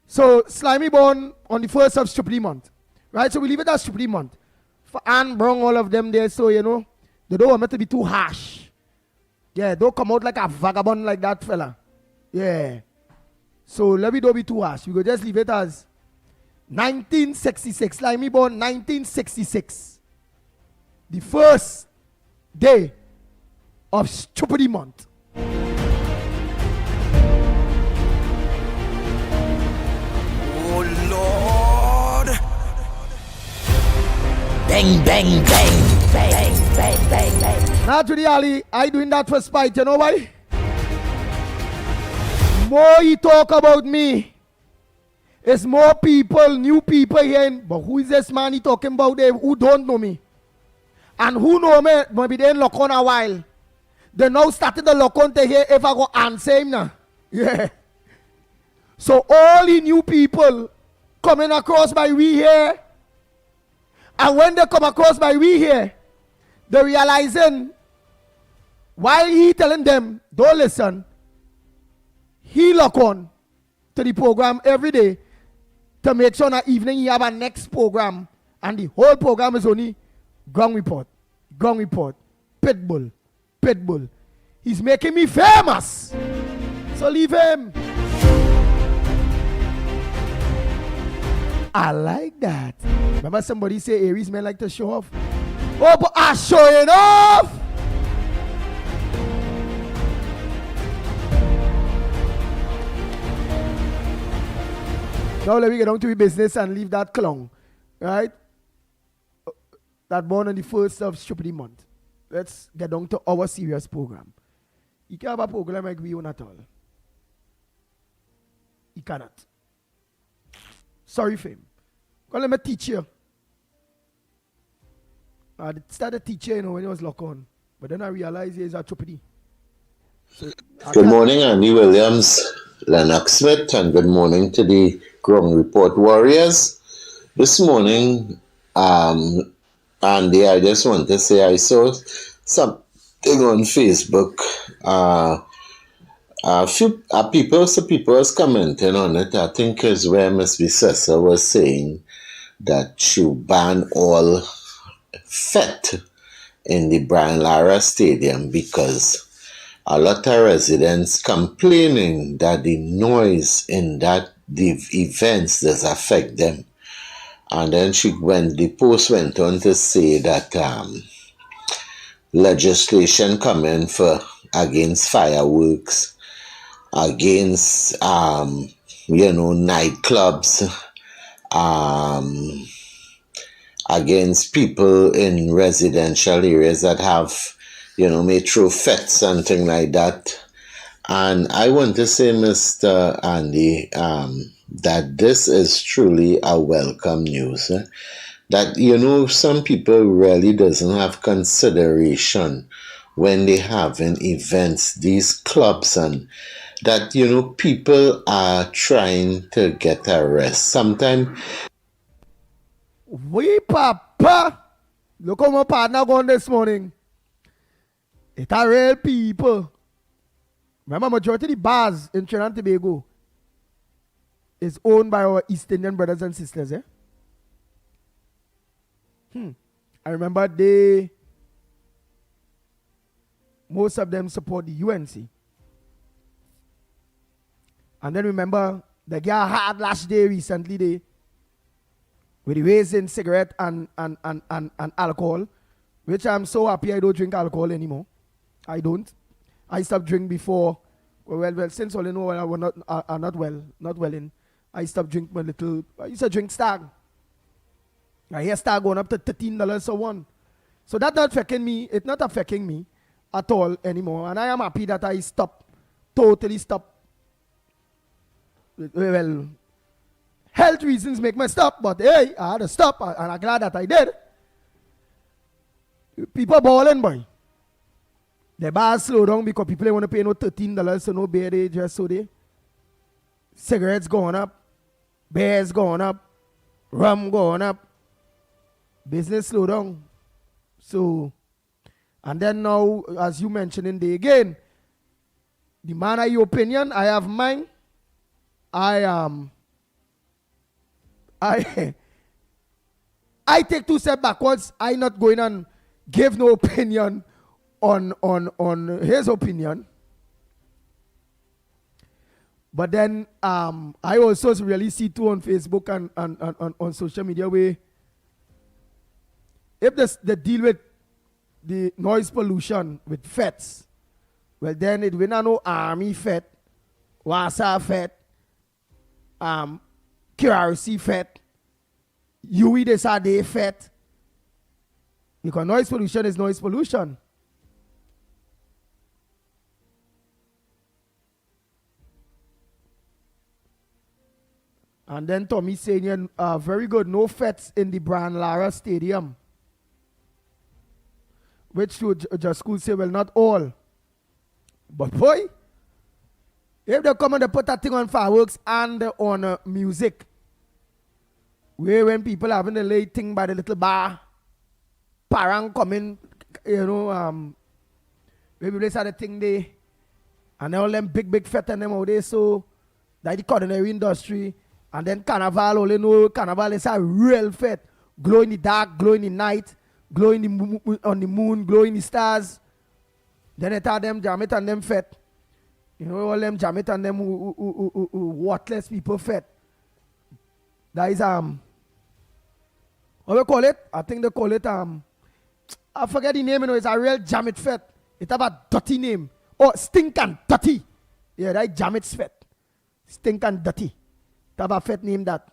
So Slimy born on the 1st of Stupid Month. Right, so we leave it as Stupid Month. For Anne Brown, all of them there, so you know, they don't want me to be too harsh. Yeah, don't come out like a vagabond like that fella. Yeah. So let me don't be too harsh. We go just leave it as 1966. Slimy born 1966. The first day of Stupid Month. Oh Lord. Bang, bang, bang, bang, bang, bang, bang. Naturally, Ali, I doing that for spite. You know why? More you talk about me, it's more people, new people here. But who is this man he talking about there who don't know me? And who know me, maybe they lock on a while. They now started the lock on to hear if I go answer him now. Yeah. So all the new people coming across by we here, And when they come across by we here, they're realizing while he telling them, don't listen, he lock on to the program every day to make sure that evening he have a next program, and the whole program is only ground report, Pitbull. He's making me famous. So leave him. I like that. Remember somebody say Aries men like to show off? Oh, but I'm showing off. Now let me get on to the business and leave that clown, right? That born on the 1st of stupid month. Let's get on to our serious program. You can't have a program like we own at all. You cannot. Sorry for him. Because let me teach you. I started teaching, when he was locked on. But then I realized he's a chupidi. So good morning, Andy Williams, Lennox Smith, and good morning to the Ground Report Warriors. This morning, Andy, I just want to say I saw something on Facebook. People was commenting on it. I think is where Miss Vicessa was saying that she ban all FET in the Brian Lara Stadium because a lot of residents complaining that the noise in the events does affect them. And then the post went on to say that legislation coming against fireworks, against nightclubs, against people in residential areas that have may throw fets and things like that. And I want to say, Mr. Andy, that this is truly a welcome news. That, some people really doesn't have consideration when they having events, these clubs, and that, people are trying to get a rest. Sometimes. We papa. Look how my partner gone this morning. It's a real people. Remember, majority of the bars in Trinidad and Tobago is owned by our East Indian brothers and sisters. I remember most of them support the UNC. And then remember, the guy had last day recently, with the raising cigarette and alcohol, which I'm so happy I don't drink alcohol anymore. I don't. I stopped drinking before. Well, since all you know I was not well in. I stopped drinking I used to drink Stag. I hear Stag going up to $13 or one. So that's not affecting me. It's not affecting me at all anymore. And I am happy that I totally stopped. Well, health reasons make me stop, but hey, I had to stop, and I'm glad that I did. People balling, boy. The bars slow down because people don't want to pay no $13, so no beer, they just so they. Cigarettes going up, beers going up, rum going up. Business slow down. So, and then now, as you mentioned in the again, the man of your opinion, I have mine. I take 2 steps backwards. I not going and give no opinion on his opinion. But then I also really see too on Facebook and on social media where if they deal with the noise pollution with FETs, well then it will not no Army FET, WASA FET, QRC FET, UE Desade FET. Because noise pollution is noise pollution. And then Tommy saying, very good, no FETs in the Brian Lara Stadium. Which to just school say, well, not all. But boy, if they come and they put that thing on fireworks and on music, Where when people having the late thing by the little bar, parang coming, maybe they had a thing there, and all them big fete and them out there, so that the culinary industry, and then carnival, all you know, carnival is a real fete, glow in the dark, glow in the night, glow in the on the moon, glow in the stars. Then it had them jam it and them fete. You know, all them jam it and them worthless people fete. That is what we call it? I think they call it I forget the name, you know, it's a real jam it fete. It have a dirty name. Oh, stink and dirty. Yeah, that jam it fete. Stink and dirty. It have a fete name that.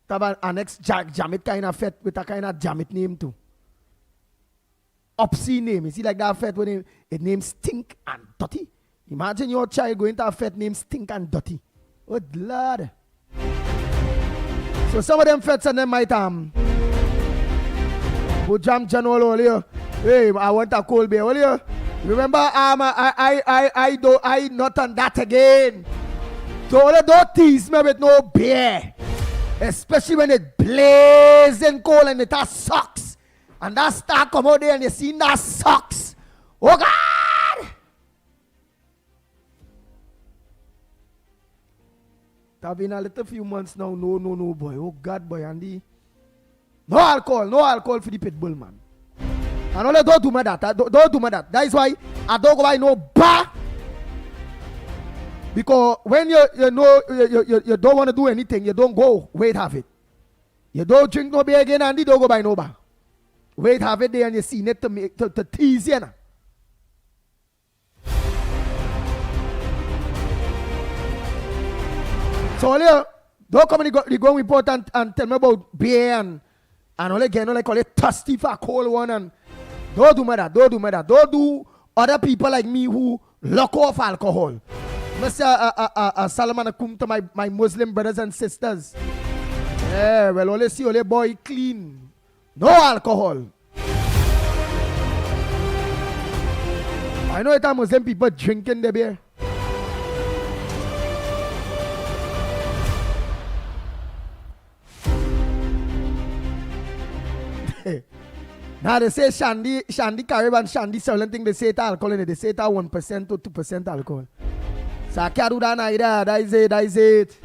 It have an next jam it kind of fete with a kind of jam it name too. Obscene name. You see like that fete with it named Stink and Dirty. Imagine your child going to a fete named Stink and Dirty. Oh Lord. So some of them fetes and them might go jam channel earlier. Hey, I want a cold beer earlier. Remember I not on that again. Don't tease me with no beer. Especially when it blazing cold and it has socks. And that star come out there and you see that socks. Oh God! That been a little few months now. No, boy. Oh God, boy, Andy. No alcohol for the Pitbull, man. And only don't do me that. Don't do me that. That is why I don't go buy no bar. Because when you don't want to do anything, you don't go. Wait, have it. You don't drink no beer again, Andy. Don't go buy no bar. Wait, have it there and you see it to tease you. So earlier, don't come in the going report and tell me about beer and all again, like call it thirsty for a cold one. And don't do me that. Don't do other people like me who lock off alcohol. Mr. Solomon come to my Muslim brothers and sisters. Yeah, well, only see only boy clean. No alcohol. I know that Muslim people drinking the beer. Now they say Shandy Caribbean, Shandy certain thing they say it alcohol in it. They say it 1% to 2% alcohol. So I can't do that either. That is it.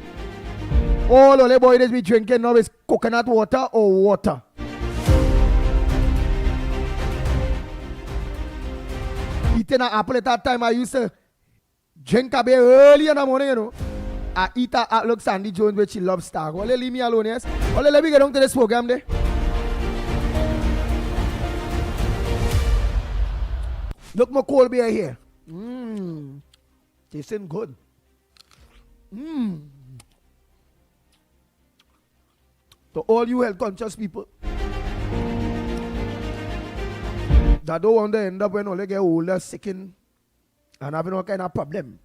All the boys be drinking now is coconut water or water. Eating an apple at that time, I used to drink a beer early in the morning, you know. I eat a look Sandy Jones, which she loves star. Only leave me alone, yes. Only let me get on to this program there. Look my cold beer here. Tasting good. To all you health conscious people that don't want to end up when they get older, sicking, and having all kind of problem.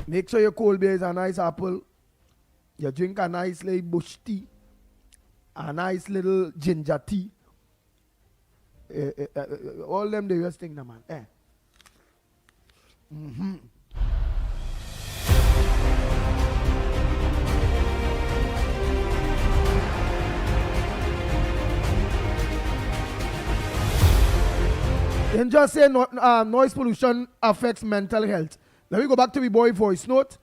Make sure your cold beer is a nice apple. You drink a nice little bush tea, a nice little ginger tea. All them the worst thing, man. And just say noise pollution affects mental health. Let me go back to the boy voice note.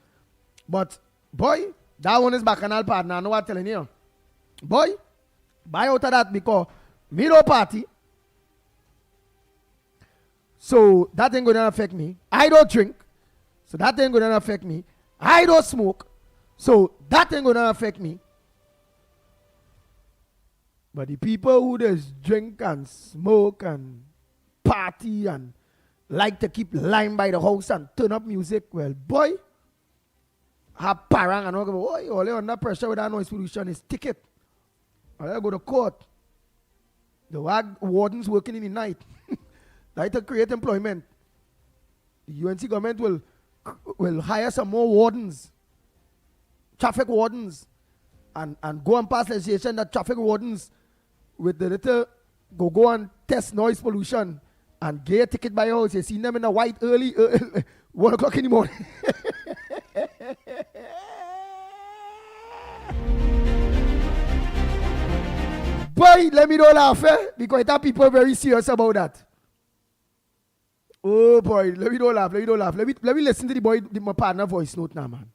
But boy, that one is bacchanal partner. I know what I'm telling you. Boy, buy out of that because me no party. So that ain't gonna affect me. I don't drink. So that ain't gonna affect me. I don't smoke. So that ain't gonna affect me. But the people who just drink and smoke and party and like to keep lying by the house and turn up music, well, boy, have parang and all go, boy, all under pressure with that noise pollution is ticket. I go to court. The wardens working in the night. Like to create employment. The UNC government will hire some more wardens, traffic wardens, and go and pass legislation that traffic wardens with the little go and test noise pollution and get a ticket by your house. You see them in the white early, 1 o'clock in the morning. Boy, let me not laugh, because that people are very serious about that. Oh boy, let me not laugh. Let me listen to the boy, my partner voice note now, man.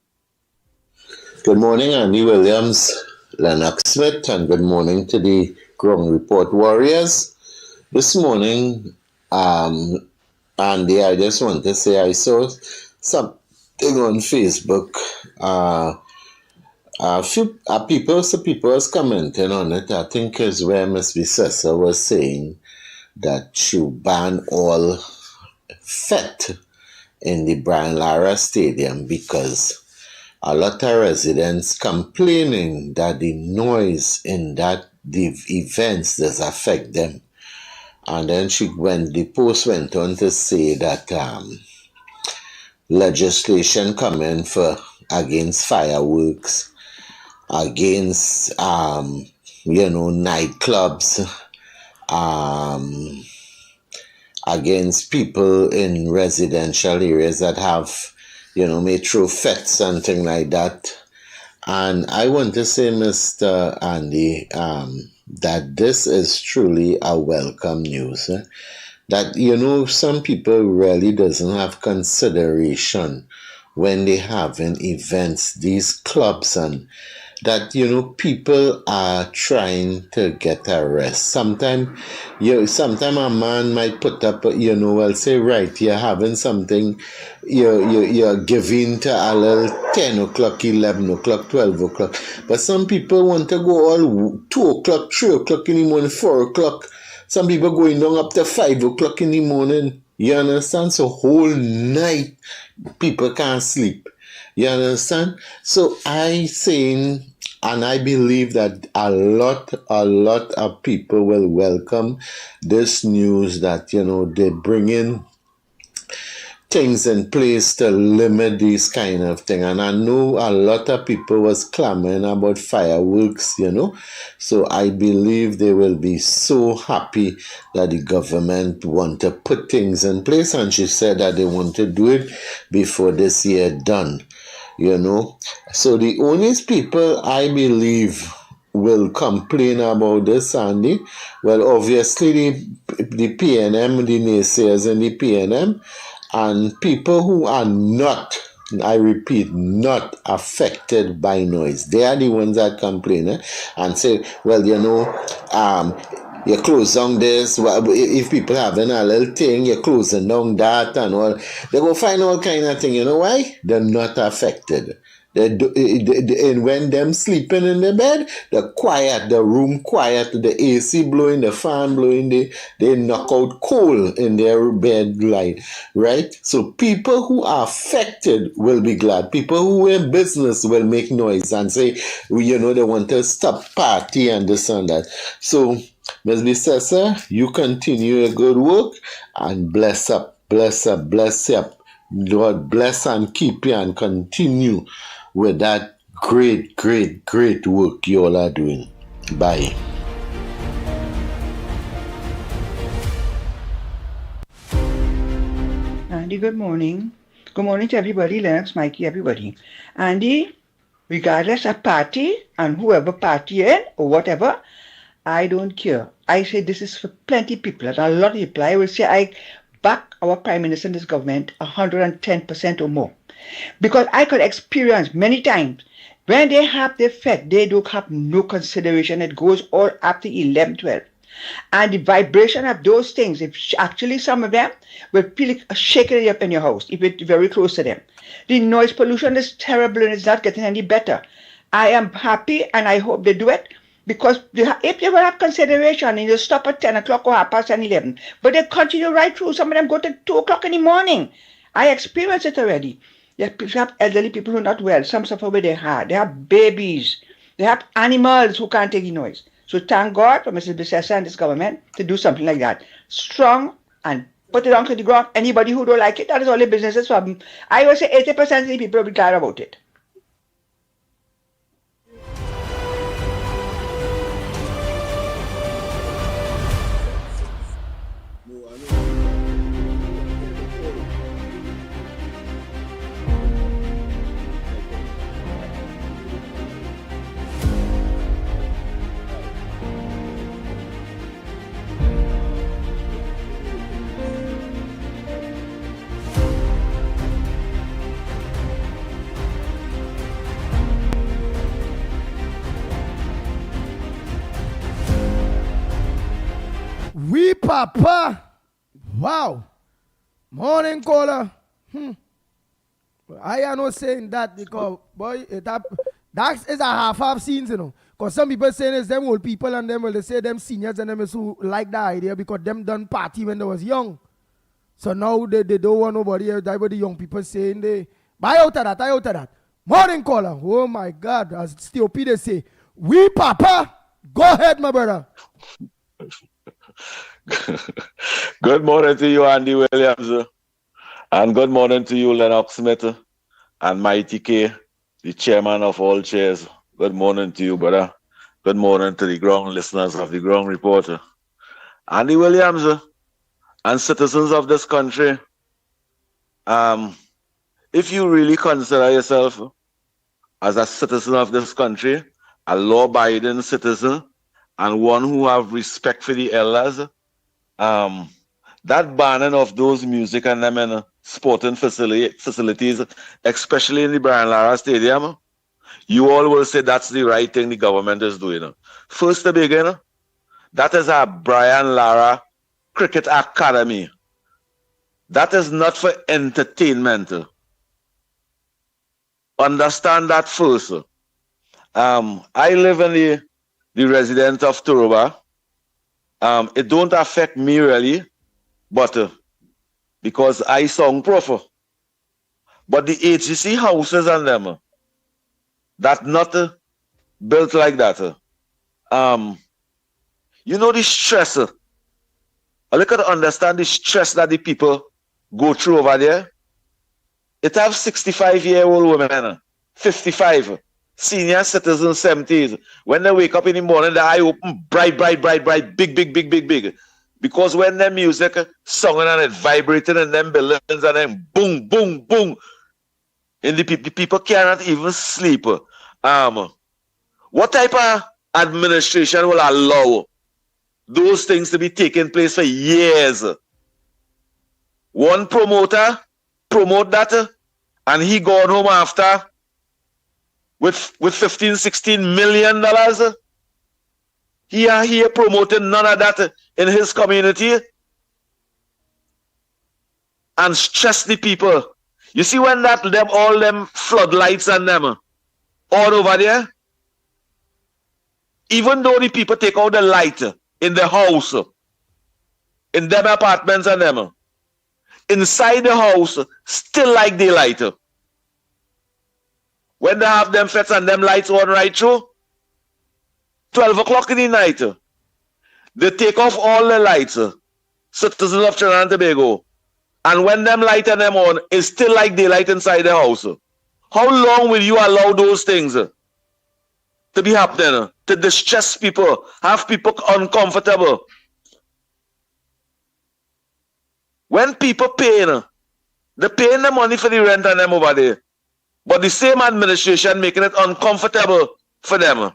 Good morning, Andy Williams, Lennox Smith, and good morning to the Ground Report Warriors. This morning, Andy, I just want to say I saw something on Facebook. People was commenting on it. I think is where Miss Vicessa was saying that she ban all fet in the Brian Lara Stadium because a lot of residents complaining that the noise in the events does affect them. And then the post went on to say that legislation coming for against fireworks, against nightclubs, against people in residential areas that have metro fets and things like that. And I want to say, Mr. Andy, that this is truly a welcome news. That, some people really doesn't have consideration when they having events, these clubs, and that, people are trying to get a rest. Sometimes a man might put up, say, right, you're having something, you're giving to a little 10 o'clock, 11 o'clock, 12 o'clock. But some people want to go all 2 o'clock, 3 o'clock in the morning, 4 o'clock. Some people going down up to 5 o'clock in the morning. You understand? So whole night, people can't sleep. You understand? So I saying, and I believe that a lot of people will welcome this news that, they bring in things in place to limit these kind of things. And I know a lot of people was clamoring about fireworks, So I believe they will be so happy that the government want to put things in place. And she said that they want to do it before this year done. So the only people I believe will complain about this, Andy, well, obviously the PNM, the naysayers in the PNM, and people who are not, I repeat, not affected by noise. They are the ones that complain and say, well, you close down this. If people having a little thing, you're closing down that and all. They go find all kind of thing. You know why? They're not affected. And when them sleeping in the bed, the room quiet, the AC blowing, the fan blowing, they knock out coal in their bed light, right? So people who are affected will be glad. People who are in business will make noise and say, they want to stop party and this and that. So, Ms. Vicessa, you continue your good work and bless up. Lord bless and keep you and continue with that great work you all are doing. Bye. Andy, good morning. Good morning to everybody, Lennox, Mickie, everybody. Andy, regardless of party and whoever party in or whatever, I don't care. I say this is for plenty of people. And a lot of people, I will say I back our Prime Minister and this government 110% or more. Because I could experience many times when they have their fete, they don't have no consideration. It goes all up to 11, 12. And the vibration of those things, if actually some of them will feel like shaking it up in your house, if it's very close to them. The noise pollution is terrible and it's not getting any better. I am happy and I hope they do it. Because if they will have consideration and you stop at 10 o'clock or 11, but they continue right through, some of them go to 2 o'clock in the morning. I experienced it already. You have elderly people who are not well. Some suffer with their heart. They have babies. They have animals who can't take the noise. So thank God for Mrs. Vicessa and this government to do something like that. Strong and put it onto the ground. Anybody who don't like it, that is all their business. So I would say 80% of the people will be glad about it. Papa. Wow. Morning caller. I am not saying that because boy, that is a half scenes, you know. Because some people saying it's them old people and them, well, they say them seniors and them is who like the idea because them done party when they was young. So now they don't want nobody else. That's what the young people saying they buy out of that. Morning caller. Oh my God. As stupid they say. We Papa. Go ahead, my brother. Good morning to you, Andy Williams. And good morning to you, Lennox Smith. And Mickie Kerr, the chairman of all chairs. Good morning to you, brother. Good morning to the ground listeners of the Ground Reporter. Andy Williams and citizens of this country, if you really consider yourself as a citizen of this country, a law-abiding citizen, and one who have respect for the elders, that banning of those music and them in sporting facilities, especially in the Brian Lara Stadium, you all will say that's the right thing the government is doing. First to begin, that is a Brian Lara Cricket Academy. That is not for entertainment. Understand that first. I live in the residence of Turuba. It don't affect me really, but because I song proper. But the HGC houses and them, that not built like that. You know the stress. I look at understand the stress that the people go through over there. It have 65-year-old women, 55, senior citizens, 70s. When they wake up in the morning, the eye open bright, big. Because when the music sung and it vibrating in them buildings and then boom, and the people cannot even sleep. What type of administration will allow those things to be taking place for years? One promoter promote that and he gone home after with $15-16 million. He are here promoting none of that in his community and stress the people. You see when all them floodlights and them all over there, even though the people take out the light in the house, in them apartments and them, inside the house, still like daylight. When they have them fets and them lights on right through, 12 o'clock in the night, they take off all the lights, citizens of Trinidad and Tobago. And when them light and them on, it's still like daylight inside the house. How long will you allow those things to be happening, to distress people, have people uncomfortable? When people paying, they're paying the money for the rent and them over there. But the same administration making it uncomfortable for them.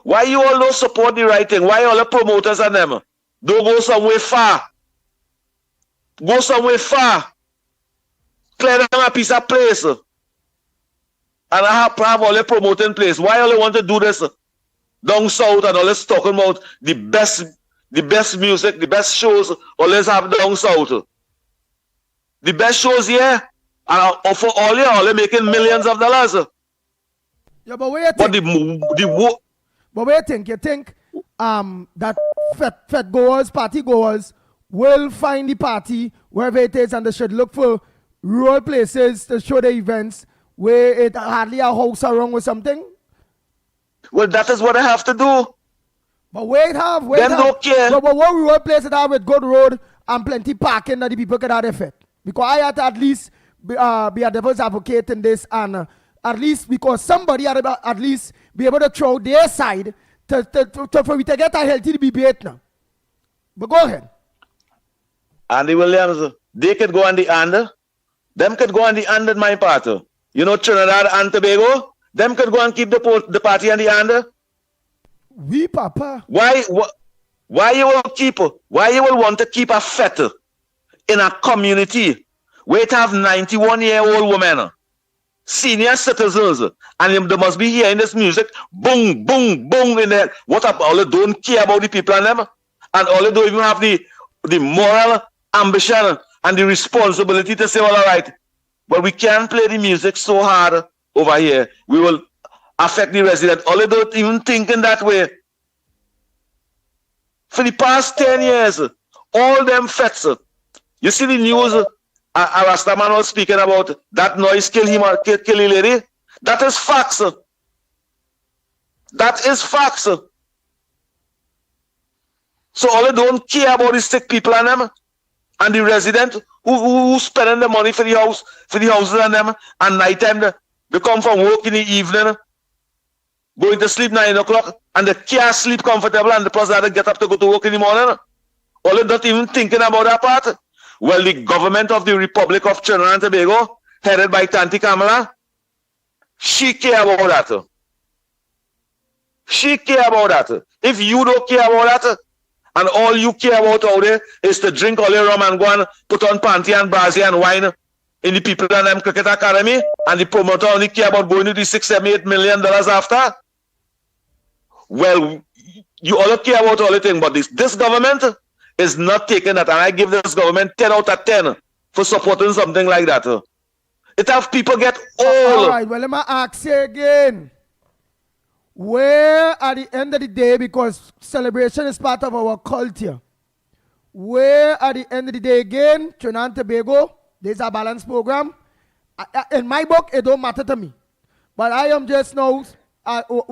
Why you all don't support the right thing? Why all the promoters and them don't go somewhere far? Go somewhere far. Clear them a piece of place. And I have all the promoting place. Why all they want to do this down south and all this talking about the best music, the best shows, always have down south. The best shows here, and for all they making millions of dollars. Yeah, but where you think? But where you think that fed goers, party goers will find the party wherever it is, and they should look for rural places to show the events where it hardly a house around or something? Well, that is what I have to do. But wait, don't care. But what rural places have with good road and plenty parking that the people can have effect? Because I had to at least be a devil's advocate in this, and at least because somebody at least be able to throw their side for we to get a healthy debate now. But go ahead. Andy Williams, they could go on the under. Them could go on the under in my part. You know, Trinidad and Tobago, them could go and keep the party on the under. We, Papa. Why you will want to keep a fete in a community where it have 91-year-old women, senior citizens, and they must be hearing this music, boom, in there. What up, all they don't care about the people and them? and all they don't even have the moral ambition and the responsibility to say, well, all right, but we can't play the music so hard over here. We will affect the resident. All they don't even think in that way. For the past 10 years, all them feds, you see the news, a Rastaman was speaking about that noise kill him or kill the lady. That is facts. That is facts. So all they don't care about the sick people and them, and the resident who spending the money for the house, for the houses and them, and nighttime they come from work in the evening, going to sleep 9 o'clock, and they can't sleep comfortable, and the person they get up to go to work in the morning. All they not even thinking about that part. Well, the government of the Republic of Trinidad and Tobago, headed by Tanti Kamala, she care about that. She care about that. If you don't care about that, and all you care about out there is to drink all your rum and go and put on panty and brazier and wine in the people and them cricket academy, and the promoter only care about going to the $6-8 million after, well, you all care about all the thing, but this government is not taking that, and I give this government 10 out of 10 for supporting something like that. It have people get old. All right, well, let me ask you again. Where at the end of the day, because celebration is part of our culture, where at the end of the day again, Trinidad and Tobago, there's a balanced program. In my book, it don't matter to me. But I am just now,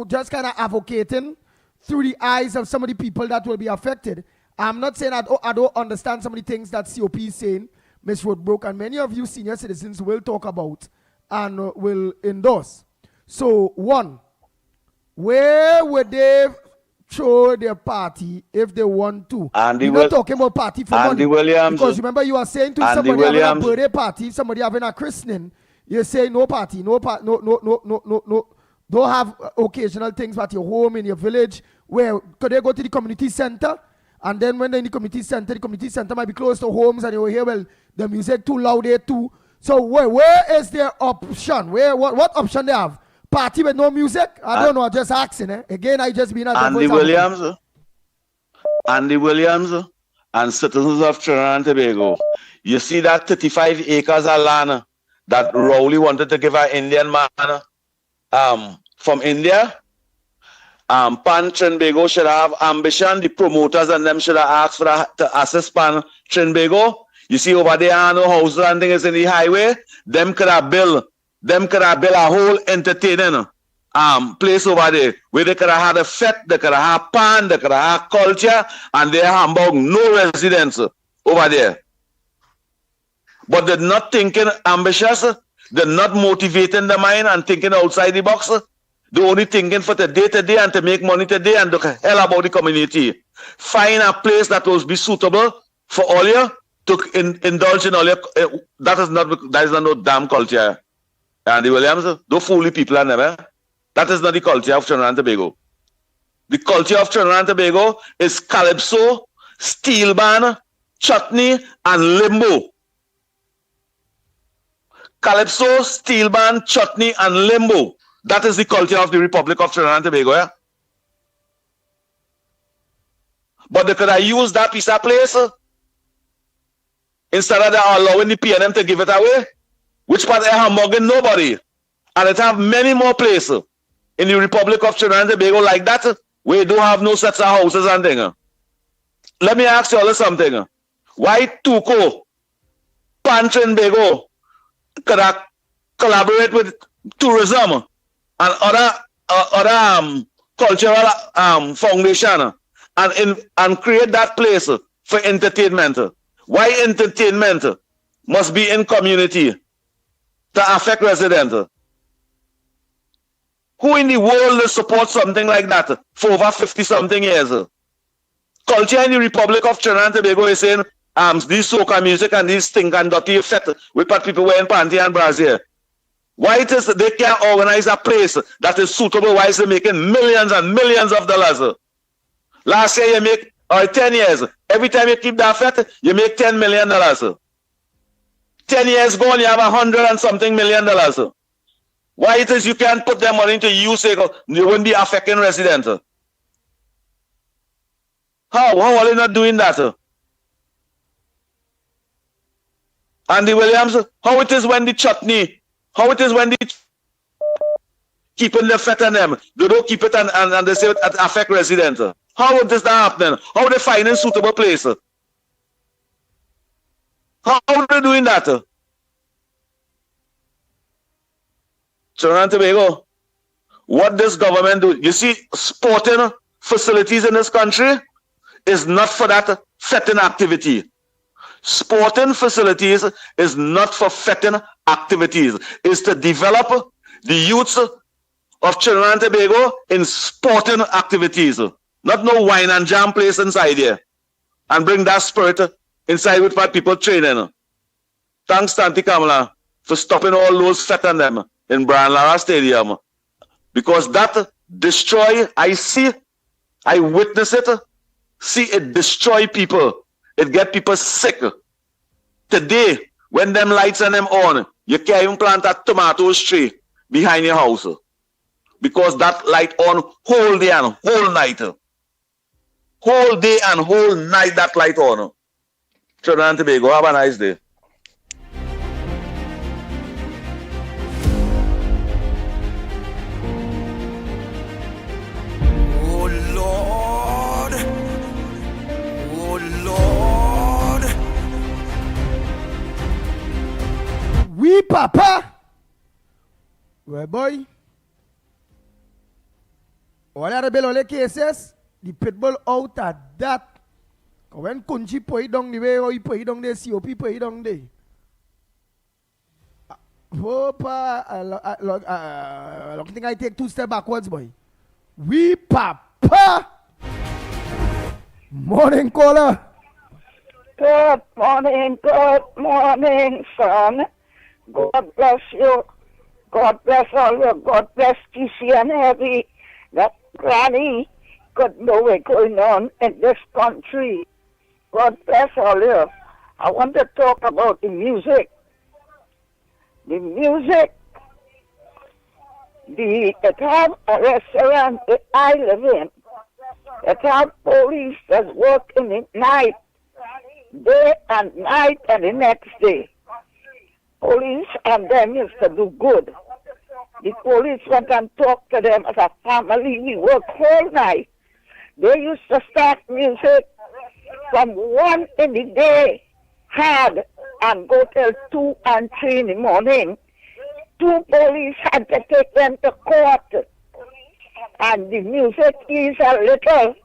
just kind of advocating through the eyes of some of the people that will be affected. I'm not saying I don't understand some of the things that COP is saying, Ms. Roadbrook, and many of you senior citizens will talk about and will endorse. So, one, where would they throw their party if they want to? We're not talking about party for Andy money. Williams. Because remember, you are saying to Andy somebody having Williams. a birthday party, somebody having a christening, you say no party, no. Don't have occasional things at your home, in your village. Where could they go to the community center? And then when they're in the community center might be close to homes, and you will hear, well, the music too loud there too. So where is their option? What option they have? Party with no music? I don't know. I'm just asking. Again, I just been at Andy Williams and citizens of Trinidad and Tobago. You see that 35 acres of land that Rowley wanted to give an Indian man from India? Pan Trinbago should have ambition. The promoters and them should have asked for to assist Pan Trinbago. You see over there, no houses and things in the highway. Them could have built a whole entertaining place over there where they could have had a fete, they could have had pan, they could have had culture, and they Hamburg no residents over there. But they're not thinking ambitious, they're not motivating the mind and thinking outside the box. They're only thinking for the day to day and to make money today and the hell about the community. Find a place that will be suitable for all you to indulge in all your. That is not no damn culture. Andy Williams, don't fool the people and them. That is not the culture of Trinidad and Tobago. The culture of Trinidad and Tobago is calypso, steel band, chutney, and limbo. Calypso, steel band, chutney, and limbo. That is the culture of the Republic of Trinidad and Tobago. Yeah? But they could have used that piece of place instead of allowing the PNM to give it away. Which part of Hamburg nobody. And it have many more places in the Republic of Trinidad and Tobago like that, where you don't have no such houses and things. Let me ask you all something. Why Tuco, Pan Trinbago could have collaborate with tourism and other cultural foundation and create that place for entertainment? Why entertainment must be in community to affect residents? Who in the world supports something like that for over 50-something years? Culture in the Republic of Trinidad and Tobago is saying this soca music and this thing and dirty effect with what people wearing panty and brazier. Why it is they can't organize a place that is suitable? Why is they making millions and millions of dollars? Last year you make, or 10 years, every time you keep that fete, you make $10 million. 10 years gone, you have $100 and something million. Why it is you can't put their money into use, you wouldn't be affecting residents? How are they not doing that? Andy Williams, how it is when the chutney, how it is when the keeping the fat on them, they don't keep it and they say it affect residents. How is that happening? How they finding suitable place? How are they doing that? Trinidad and Tobago, what this government do? You see, sporting facilities in this country is not for that fetting activity. Sporting facilities is not for fetting activities. It's to develop the youths of Trinidad and Tobago in sporting activities. Not no wine and jam place inside here. And bring that spirit inside with what people training. Thanks, Tanti Kamala, for stopping all those fetting them in Brian Lara Stadium. Because that destroy, I witness it, see it destroy people. It get people sick. Today, when them lights and them on, you can't even plant a tomato tree behind your house. Because that light on whole day and whole night. Whole day and whole night that light on. Trinidad and Tobago, have a nice day. We papa. Well, boy. All the bill all the cases, the Pitbull out at that. When Kunchi put it down the way, or he put it down there, COP put it down there. I think I take 2 steps backwards, boy. We papa. Morning, caller. Good morning, son. God bless you. God bless all you. God bless TC and Heavy. That Granny could know what's going on in this country. God bless all you. I want to talk about the music. The music. It have a restaurant that I live in. It have police that work in the night, day and night and the next day. Police and them used to do good. The police went and talked to them as a family. We work whole night. They used to start music from 1 in the day hard and go till 2 and 3 in the morning. 2 police had to take them to court. And the music is a little.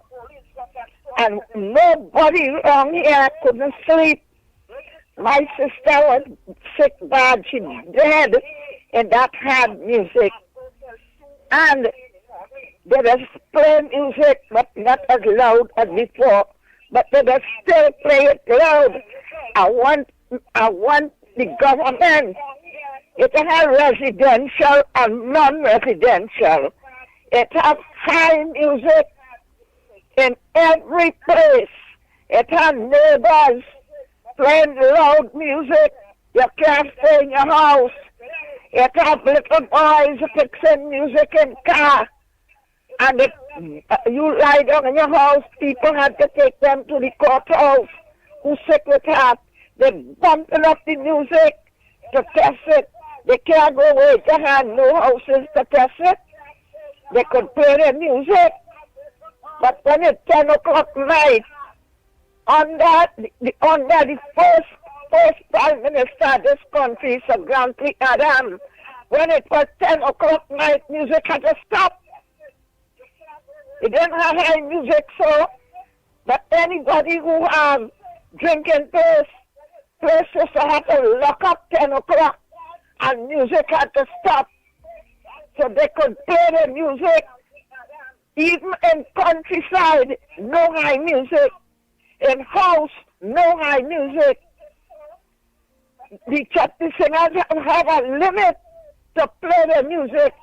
And nobody around here couldn't sleep. My sister was sick bad. She dead in that hard music. And they just play music, but not as loud as before. But they just still play it loud. I want the government. It has residential and non-residential. It has high music in every place. It has neighbors playing loud music. You can't stay in your house. It has little boys fixing music in car. And you lie down in your house, people had to take them to the courthouse. Who sick with that? They bumping up the music to test it. They can't go away. They have no houses to test it. They could play their music. But when it's 10 o'clock night, under the first Prime Minister of this country, Sir Grantley Adam, when it was 10 o'clock night, music had to stop. It didn't have high music, so, but anybody who has drinking places had to lock up 10 o'clock, and music had to stop. So they could play the music. Even in countryside, no high music. In house, no high music. The chapter singers have a limit to play the music.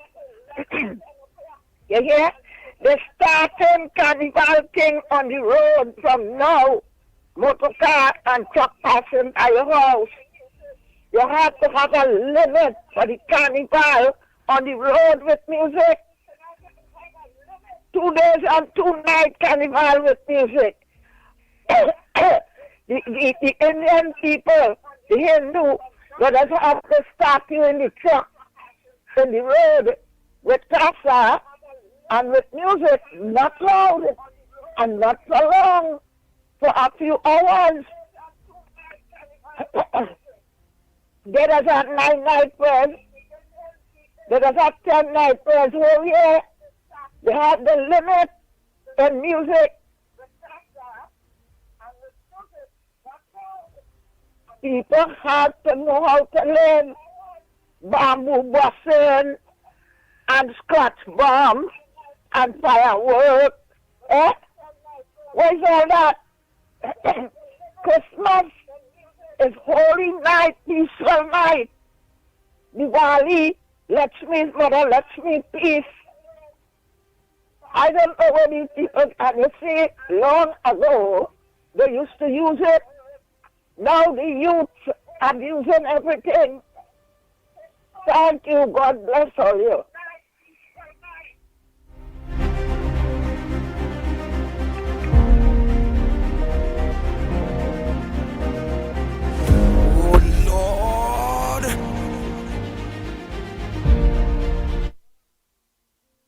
You hear? They starting carnival thing on the road from now. Motor car and truck passing by your house. You have to have a limit for the carnival on the road with music. 2 days and 2 nights carnival with music. the Indian people, the Hindu, let us have to start you in the truck, in the road, with kasa and with music, not loud and not so long, for a few hours. Let us have 9 night prayers. Let us have 10 night prayers whole year. They have the limit in music. People have to know how to learn bamboo busting and scratch bombs and fireworks. Eh? Where's all that? Christmas is holy night, peaceful night. Diwali, Lakshmi's mother, Lakshmi, peace. I don't know where these people, and you see, long ago, they used to use it. Now the youth are using everything. Thank you. God bless all you.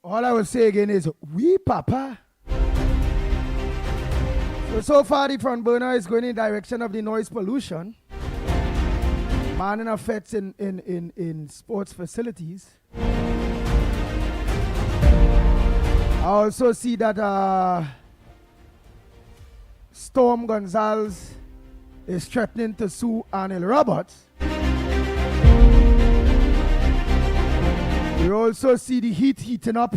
All I will say again is, we papa. So far the front burner is going in the direction of the noise pollution. Manning effects in sports facilities. I also see that Storm Gonzalez is threatening to sue Arnold Roberts. We also see the heat heating up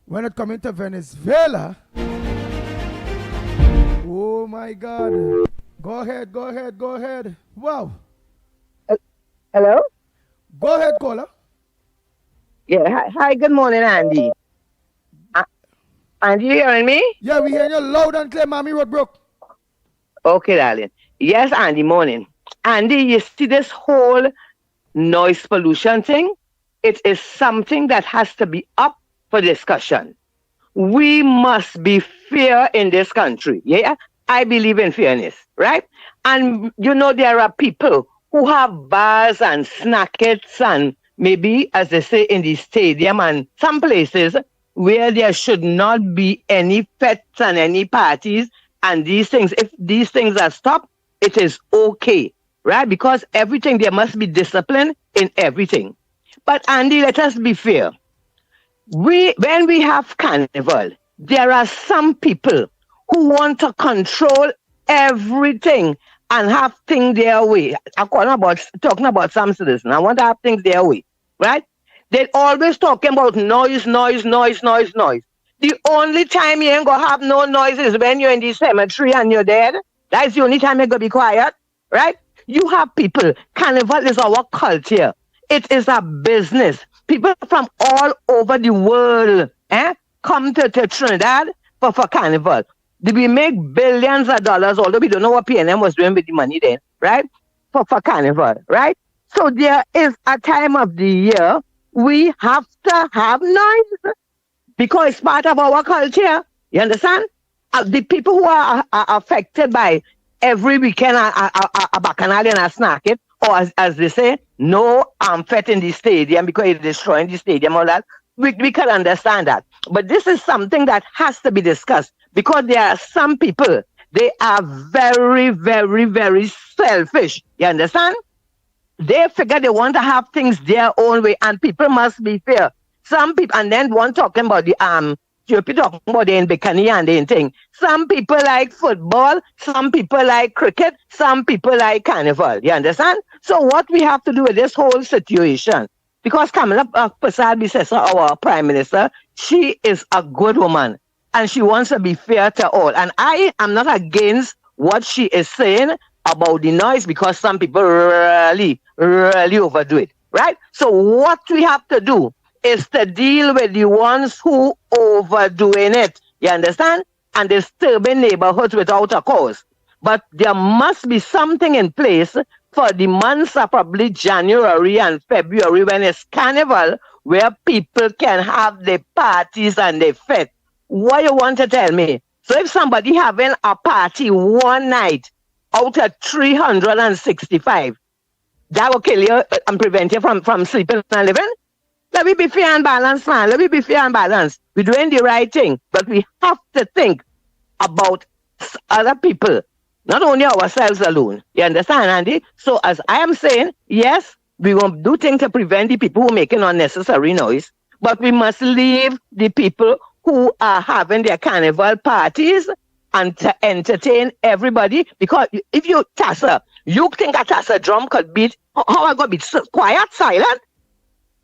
when it comes to Venezuela. Oh my God. Go ahead. Wow. Hello? Go ahead, caller. Yeah, hi, good morning, Andy. Andy, you hearing me? Yeah, we hearing you loud and clear, Mommy Roadbrook. Okay, darling. Yes, Andy, morning. Andy, you see this whole noise pollution thing? It is something that has to be up for discussion. We must be fair in this country. Yeah, I believe in fairness, right? And you know, there are people who have bars and snackets and maybe, as they say, in the stadium and some places where there should not be any fetes and any parties and these things. If these things are stopped, it is okay, right? Because everything, there must be discipline in everything. But Andy, let us be fair. When we have carnival, there are some people who want to control everything and have things their way. I'm talking about some citizens. I want to have things their way, right? They're always talking about noise. The only time you ain't gonna have no noise is when you're in the cemetery and you're dead. That's the only time you're gonna be quiet, right? You have people. Carnival is our culture. It is a business. People from all over the world come to Trinidad for carnival. We make billions of dollars, although we don't know what PNM was doing with the money then, right? For carnival, right? So there is a time of the year we have to have noise because it's part of our culture. You understand? The people who are affected by every weekend a bacchanal and a snack it, or as they say, no fet in the stadium because it's destroying the stadium, all that. We can understand that. But this is something that has to be discussed because there are some people, they are very, very, very selfish. You understand? They figure they want to have things their own way and people must be fair. Some people, and then one talking about the you're talking about the bikini and the thing. Some people like football, some people like cricket, some people like carnival. You understand? So what we have to do with this whole situation, because Kamala Persad, our Prime Minister, she is a good woman and she wants to be fair to all. And I am not against what she is saying about the noise because some people really overdo it, right? So what we have to do is to deal with the ones who overdoing it, you understand? And disturbing neighborhoods without a cause. But there must be something in place for the months of probably January and February when it's carnival, where people can have their parties and their fete. What you want to tell me? So if somebody having a party one night out of 365, that will kill you and prevent you from sleeping and living. Let me be fair and balanced, man. Let me be fair and balanced. We're doing the right thing, but we have to think about other people, not only ourselves alone. You understand, Andy? So as I am saying, yes, we will do things to prevent the people who are making unnecessary noise, but we must leave the people who are having their carnival parties and to entertain everybody. Because if you Tassa, you think a Tassa drum could beat, how I got be quiet, silent?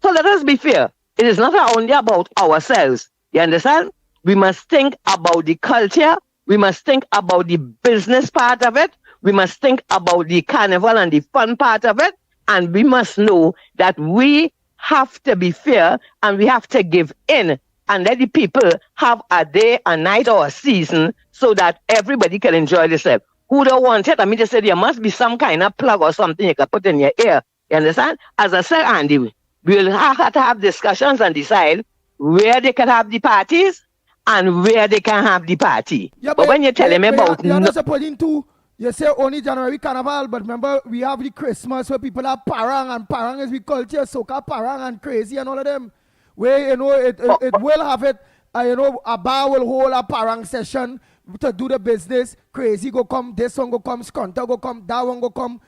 So let us be fair. It is not only about ourselves. You understand? We must think about the culture. We must think about the business part of it. We must think about the carnival and the fun part of it. And we must know that we have to be fair and we have to give in and let the people have a day, a night, or a season so that everybody can enjoy themselves. Who don't want it? I mean, they said there must be some kind of plug or something you can put in your ear. You understand? As I said, Andy, we'll have to have discussions and decide where they can have the parties and where they can have the party. Yeah, but when you're telling me about... You're not supporting to, you say only January Carnival, but remember we have the Christmas where people are parang, and parang is we culture, soca parang and crazy and all of them. Where, you know, it will have it, you know, a bar will hold a parang session to do the business. Crazy go come, this one go come, Skunter go come, that one go come.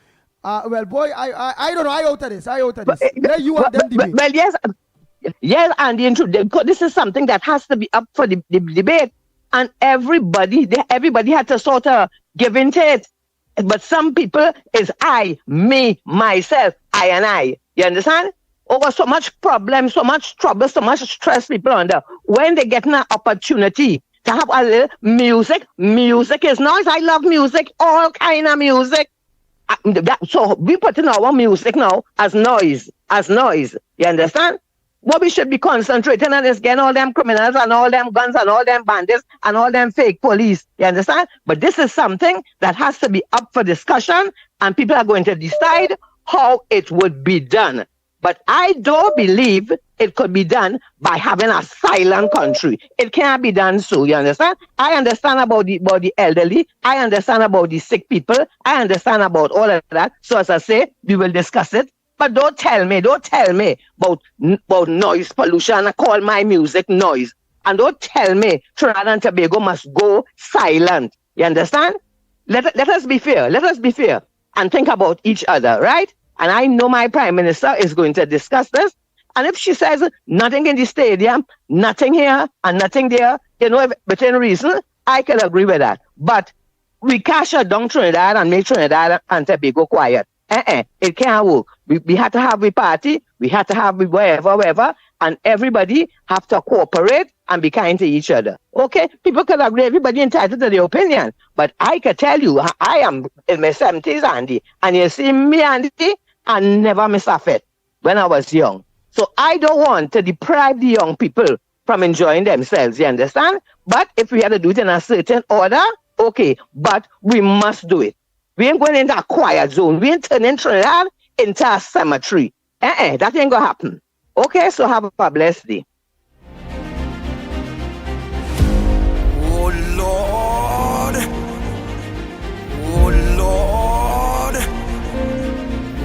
Well, boy, I don't know. I out of this. Let you and them debate. Well, yes, and this is something that has to be up for the debate, and everybody had to sort of give into it. But some people is I, me, myself, I and I. You understand? Over so much problem, so much trouble, so much stress people under. When they get an opportunity to have a little music is noise. I love music, all kind of music. So we put in our music now as noise. You understand? What we should be concentrating on is getting all them criminals and all them guns and all them bandits and all them fake police. You understand? But this is something that has to be up for discussion, and people are going to decide how it would be done. But I don't believe it could be done by having a silent country. It can't be done so, you understand? I understand about the elderly. I understand about the sick people. I understand about all of that. So as I say, we will discuss it. But don't tell me about noise pollution and call my music noise. And don't tell me Trinidad and Tobago must go silent. You understand? Let us be fair. Let us be fair and think about each other, right? And I know my Prime Minister is going to discuss this. And if she says nothing in the stadium, nothing here and nothing there, you know, within reason, I can agree with that. But we can't shut down Trinidad and make Trinidad and Tobago quiet. It can't work. We have to have a party. We have to have wherever, and everybody have to cooperate and be kind to each other. Okay? People can agree. Everybody entitled to their opinion. But I can tell you, I am in my 70s, Andy. And you see me, Andy, I never miss a fit when I was young. So I don't want to deprive the young people from enjoying themselves, you understand? But if we had to do it in a certain order, okay, but we must do it. We ain't going into a quiet zone. We ain't turning Trinidad into a cemetery. That ain't going to happen. Okay, so have a blessed day. Oh Lord, oh Lord,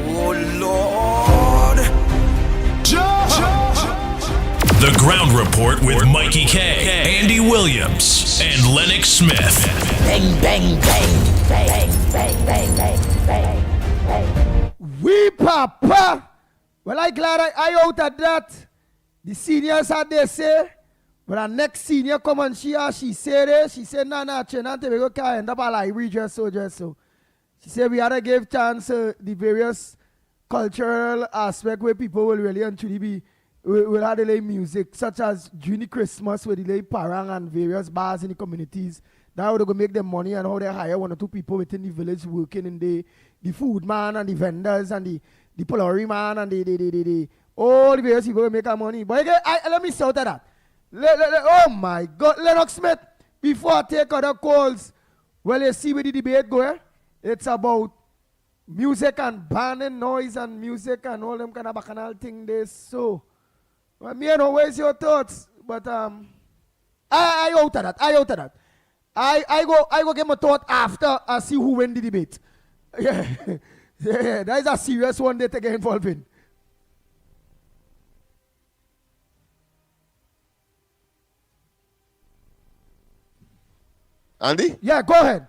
oh Lord. The Ground Report with Mikey K, Andy Williams, and Lennox Smith. Bang, bang, bang, bang, bang, bang, bang, bang, bang. We papa. Well, I'm glad I out of that. The seniors had they say, but our next senior come and she said it. She said, nah, Chenante, we go end up like we just so. She said we had to give chance the various cultural aspect where people will really and truly be will have the music, such as during Christmas where they parang and various bars in the communities. That how they go make them money and how they hire one or two people within the village working in the food man and the vendors and the pottery man and the all the various people will make our money. But again, let me shout at that. Oh my God, Lennox Smith, before I take other calls, well, you see where the debate go, it's about music and banning noise and music and all them kind of bacchanal thing there. So, well, me and always your thoughts, but I out of that. I go get my thought after I see who win the debate. Yeah. Yeah, that is a serious one that they get involved in. Andy? Yeah, go ahead.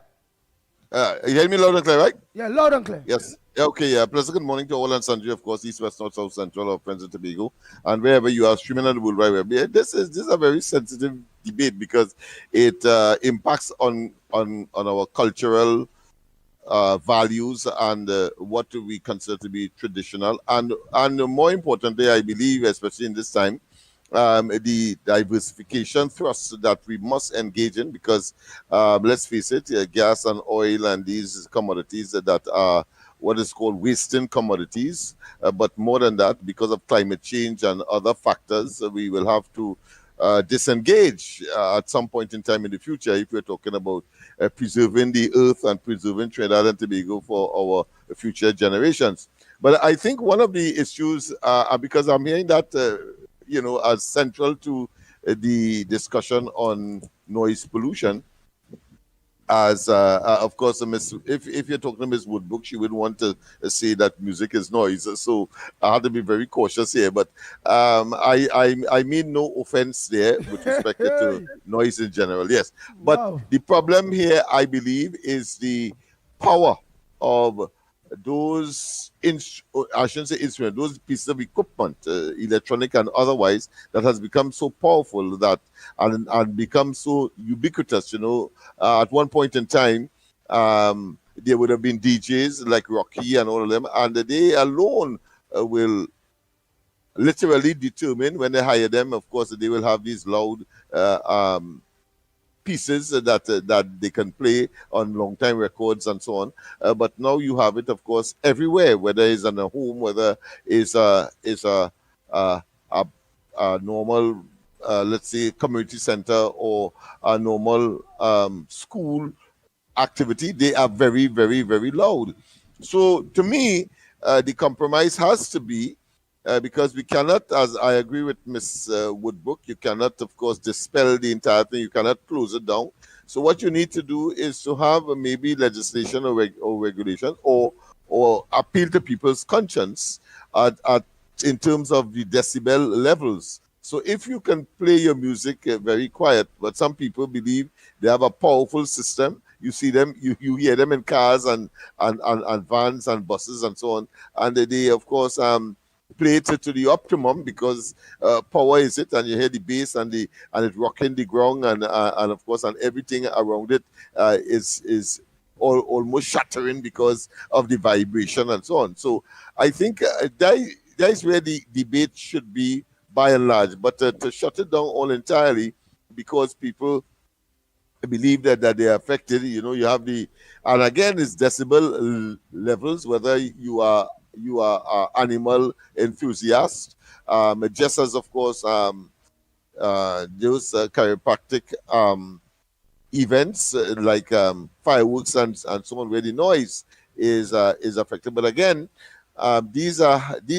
You hear me loud and clear, right? Yeah, loud and clear. Yes. Yeah, okay, yeah. Pleasant good morning to all and sundry, of course, East, West, North, South, Central, of Friends and Tobago, and wherever you are streaming on the World Wide Web. Yeah, this is a very sensitive debate because it impacts on our cultural values and what we consider to be traditional, and more importantly, I believe, especially in this time, the diversification thrust that we must engage in, because let's face it, gas and oil and these commodities that are what is called wasting commodities, but more than that, because of climate change and other factors, we will have to disengage at some point in time in the future if we're talking about preserving the earth and preserving Trinidad and Tobago for our future generations. But I think one of the issues, because I'm hearing that, as central to the discussion on noise pollution, as of course, if you're talking to Ms. Woodbrook, she would want to say that music is noise. So I have to be very cautious here. But I mean no offense there with respect to noise in general. Yes, but the problem here, I believe, is the power of those I shouldn't say instruments, those pieces of equipment, electronic and otherwise, that has become so powerful that and become so ubiquitous. At one point in time, there would have been DJs like Rocky and all of them, and they alone will literally determine when they hire them. Of course, they will have these loud pieces that they can play on long time records and so on, but now you have it, of course, everywhere, whether it's in a home, whether it's a normal let's say community center or a normal school activity. They are very, very, very loud. So to me, the compromise has to be, because we cannot, as I agree with Ms. Woodbrook, you cannot, of course, dispel the entire thing. You cannot close it down. So what you need to do is to have maybe legislation or regulation or appeal to people's conscience in terms of the decibel levels. So if you can play your music very quiet, but some people believe they have a powerful system. You see them, you hear them in cars and vans and buses and so on, and they of course play it to the optimum because power is it, and you hear the bass and it rocking the ground, and of course, and everything around it is almost shattering because of the vibration and so on. So I think that is where the debate should be by and large. But to shut it down all entirely because people believe that they are affected, you have and again, it's decibel levels, whether you are animal enthusiast, just as of course those chiropractic events like fireworks and so on, where the noise is affected. But again, these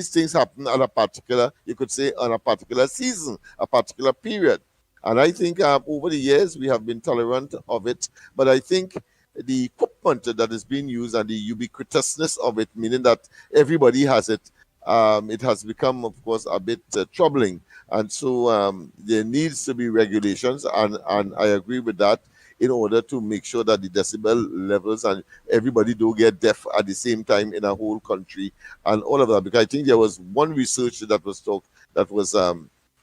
things happen on a particular, you could say, on a particular season, a particular period. And I think over the years we have been tolerant of it, but I think the equipment that is being used and the ubiquitousness of it, meaning that everybody has it, it has become, of course, a bit troubling. And so there needs to be regulations, and I agree with that, in order to make sure that the decibel levels and everybody do get deaf at the same time in a whole country and all of that. Because I think there was one research that was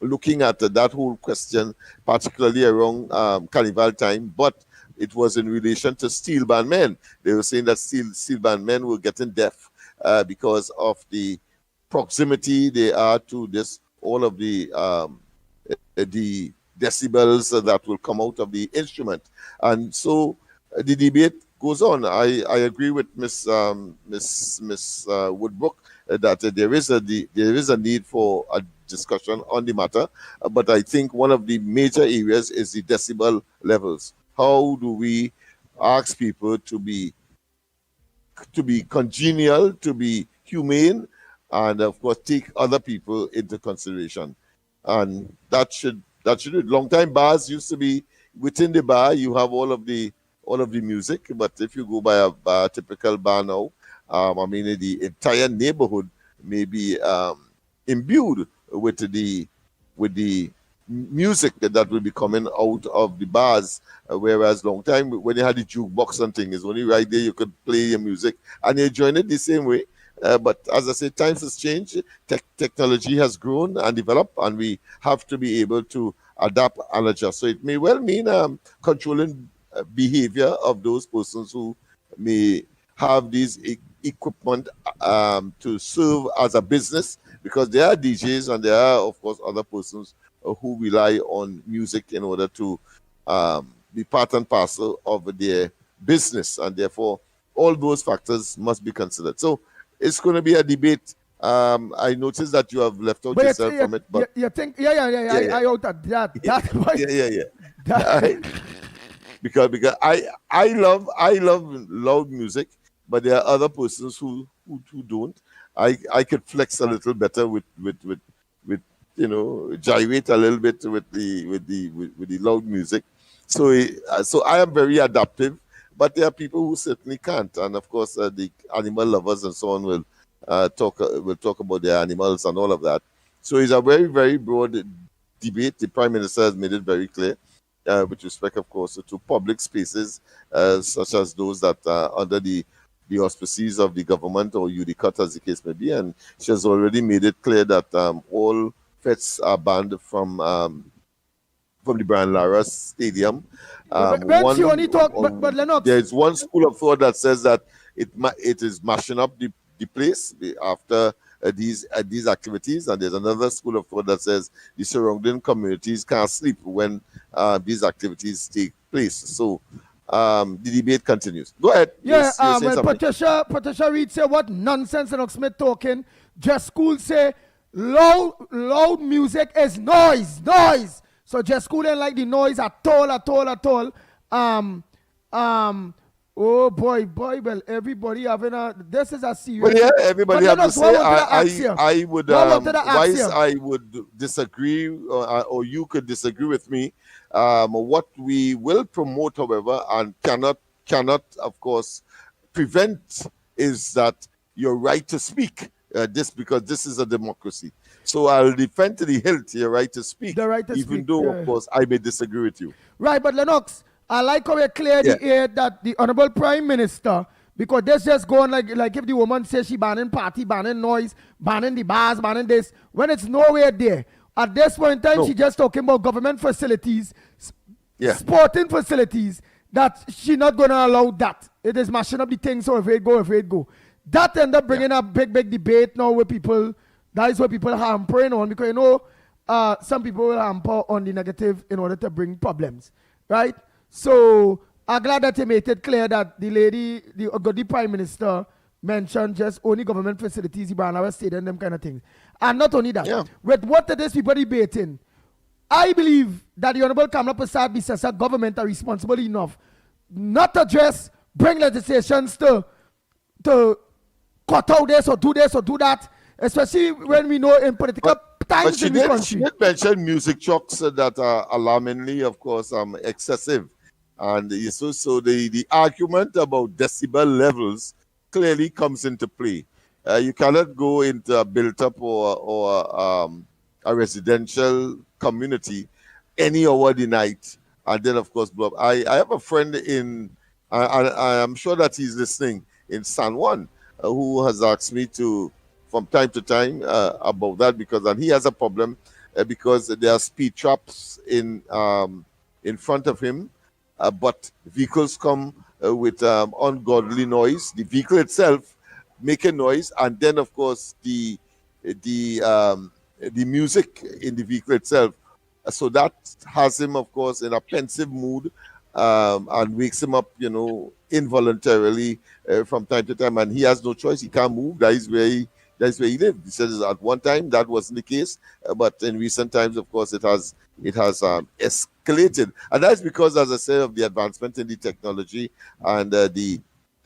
looking at that whole question, particularly around Carnival time, but it was in relation to steel band men. They were saying that steel band men were getting deaf because of the proximity they are to all of the decibels that will come out of the instrument. And so the debate goes on. I agree with Miss Woodbrook that there is a need for a discussion on the matter, but I think one of the major areas is the decibel levels. How do we ask people to be congenial, to be humane, and of course take other people into consideration? And that should long time bars used to be within the bar you have all of the music, but if you go by a typical bar now, I mean the entire neighborhood may be imbued with the music that will be coming out of the bars, whereas long time when you had the jukebox and thing, is only right there you could play your music and you join it the same way. But as I say, times has changed, technology has grown and developed, and we have to be able to adapt and adjust. So it may well mean controlling behavior of those persons who may have these equipment to serve as a business, because there are DJs and there are, of course, other persons who rely on music in order to be part and parcel of their business, and therefore all those factors must be considered. So it's going to be a debate. I noticed that you have left out yourself from it, but you think, I out of that. Because I love loud music, but there are other persons who don't. I could flex a little better with gyrate a little bit with the loud music. So I am very adaptive, but there are people who certainly can't, and of course the animal lovers and so on will talk about their animals and all of that. So it's a very, very broad debate. The Prime Minister has made it very clear, with respect, of course, to public spaces such as those that are under the auspices of the government or UDCUT, as the case may be, and she has already made it clear that all fests are banned from the Brian Lara Stadium. When she only talk, but Lennox, there is one school of thought that says that it is mashing up the place after these activities, and there's another school of thought that says the surrounding communities can't sleep when these activities take place. So the debate continues. Go ahead. Yeah, when Patricia Reed say what nonsense Lennox Smith talking, just school say loud music is noise. So just school ain't like the noise at all. Oh boy, well, everybody having this is a serious. Well, yeah, everybody have to say. I would, I would disagree, or you could disagree with me. What we will promote, however, and cannot, of course, prevent is that your right to speak. Because this is a democracy. So I'll defend to the hilt your right to speak, even though, of course, I may disagree with you. Right, but Lennox, I like how you clear the air that the Honorable Prime Minister, because this just going like if the woman says she banning party, banning noise, banning the bars, banning this, when it's nowhere there. At this point in time, she just talking about government facilities, sporting facilities, that she not going to allow that. It is mashing up the things, so if it go. That end up bringing a big debate now with people. That is what people are hampering on, because some people will hamper on the negative in order to bring problems, right? So I'm glad that he made it clear that the Prime Minister mentioned just only government facilities, the Barnara State and them kind of things. And not only that, with what it is people debating, I believe that the Honorable Kamala Prasad Bisasa government are responsible enough not to just bring legislations to cut out this or do that, especially when we know in political times in the country. She did mention music chocks that are alarmingly, of course, excessive. And so the argument about decibel levels clearly comes into play. You cannot go into a built-up or a residential community any hour of the night and then, of course, blow up. I have a friend I'm sure that he's listening, in San Juan, who has asked me from time to time about that, and he has a problem because there are speed traps in front of him, but vehicles come with ungodly noise. The vehicle itself making noise, and then of course the music in the vehicle itself. So that has him, of course, in a pensive mood, and wakes him up, involuntarily from time to time, and he has no choice. He can't move. That is where he lived. He says at one time that wasn't the case, but in recent times, of course, it has escalated, and that's because, as I said, of the advancement in the technology and the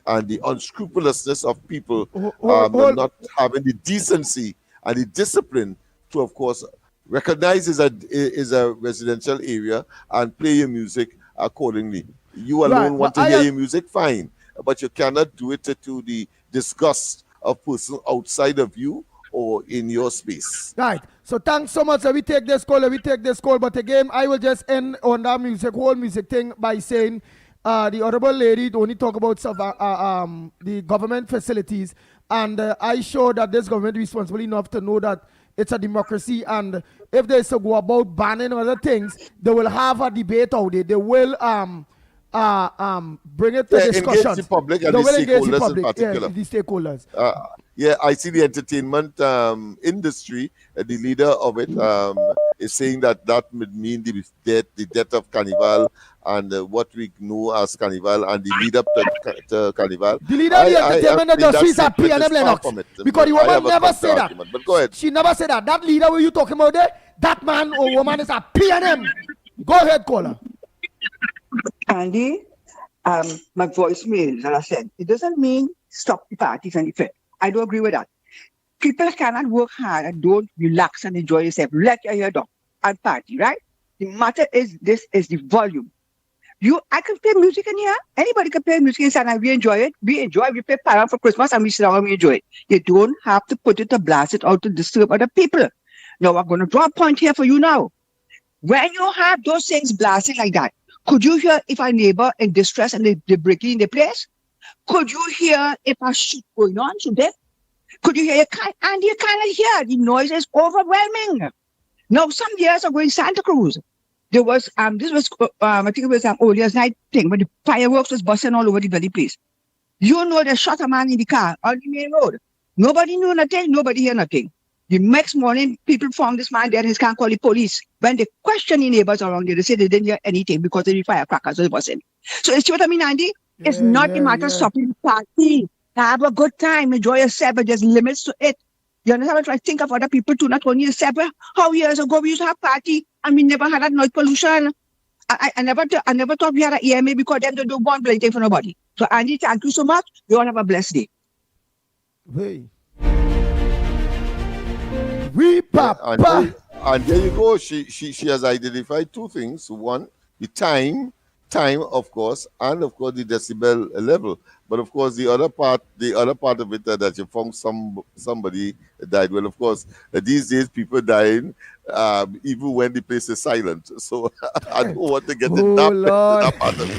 unscrupulousness of people not having the decency and the discipline to, of course, recognize is a residential area and play your music accordingly. You alone Right, want but to hear your music, fine, but you cannot do it to the disgust of person outside of you or in your space. Right. So thanks so much. We take this call. But again, I will just end on that whole music thing by saying the honorable lady only talk about the government facilities. And I show that this government is responsible enough to know that it's a democracy. And if they to go about banning other things, they will have a debate out there. They will bring it to discussion. Engage the public and they the will engage the stakeholders public, in particular. the stakeholders. I see the entertainment industry. The leader of it is saying that would mean the death of Carnival and what we know as Carnival and the lead up to Carnival. The leader of the entertainment industry is a P&M Lennox. Because the woman never said that. But go ahead. She never said that. That leader who you talking about there, that man or woman is a P&M. Go ahead, caller. Andy, my voicemail, as I said, it doesn't mean stop the parties and the fair. I don't agree with that. People cannot work hard and don't relax and enjoy yourself. Let your hair down and party, right? The matter is this is the volume. I can play music in here. Anybody can play music inside and we enjoy it. We play Param for Christmas and we sit down and we enjoy it. You don't have to put it to blast it out to disturb other people. Now, I'm going to draw a point here for you now. When you have those things blasting like that, could you hear if a neighbor in distress and they break in the place? Could you hear if a shoot going on today? Could you hear? And you cannot hear. The noise is overwhelming. Now, some years ago in Santa Cruz, there was, I think it was earlier night thing, but the fireworks was busting all over the bloody place. You know, they shot a man in the car on the main road. Nobody knew nothing. Nobody heard nothing. The next morning, people found this man there and he can't call the police. When they questioned the neighbors around there, they said they didn't hear anything because of the firecrackers was busting. So you see what I mean, Andy? It's not a matter of stopping the party. Have a good time, enjoy yourself, but there's limits to it. You understand what I think of other people too, not only yourself. How years ago we used to have party and we never had that noise pollution. I never thought we had an EMA because them don't do one bloody thing for nobody. So Andy, thank you so much. You all have a blessed day. Hey. We papa. And there you go. She has identified two things. One, the time, of course, and of course the decibel level. But of course the other part of it that you found somebody died. Well, of course, these days people dying even when the place is silent. So I don't want to get into that part of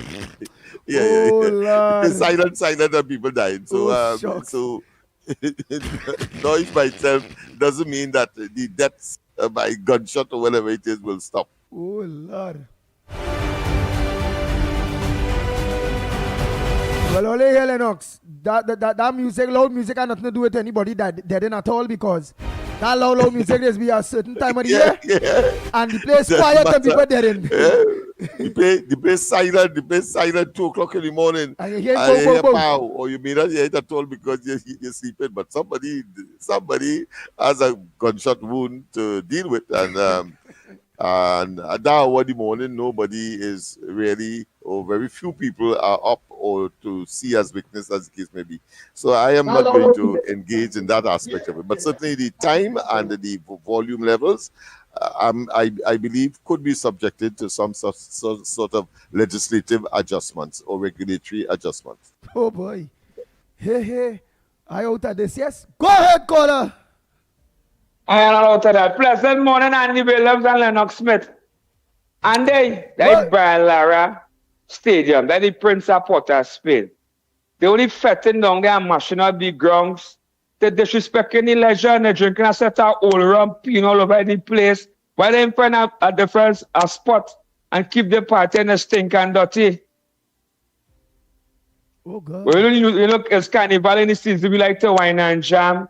it. It's silent and people dying. So so noise by itself doesn't mean that the deaths by gunshot or whatever it is will stop. Oh Lord. Well, only here, Lennox. That music, loud music, has nothing to do with anybody dead in at all because that loud music is be a certain time of the year. And the place quiet and people dead in. The place silent, 2 o'clock in the morning. And you hear pow. Or you may not hear it at all because you're sleeping, but somebody has a gunshot wound to deal with. And at that hour in the morning, nobody is really, or very few people are up or to see as witness as the case may be. So I am not going to engage in that aspect of it. But certainly the time and the volume levels, I believe, could be subjected to some sort of legislative adjustments or regulatory adjustments. Oh boy. Hey. I out of this, yes? Go ahead, caller. I am out of that. Pleasant morning, Andy Williams and Lennox Smith. And they Brian Lara Stadium, that the Prince of Port of Spain. They only fetting down there and mashing up the grounds. They disrespecting the leisure and they drinking a set of old rum, peeing all over the place. Why they find a different spot and keep the party in the stink and dirty? Oh God. Well, you look, it's carnival in the season, we like to wine and jam.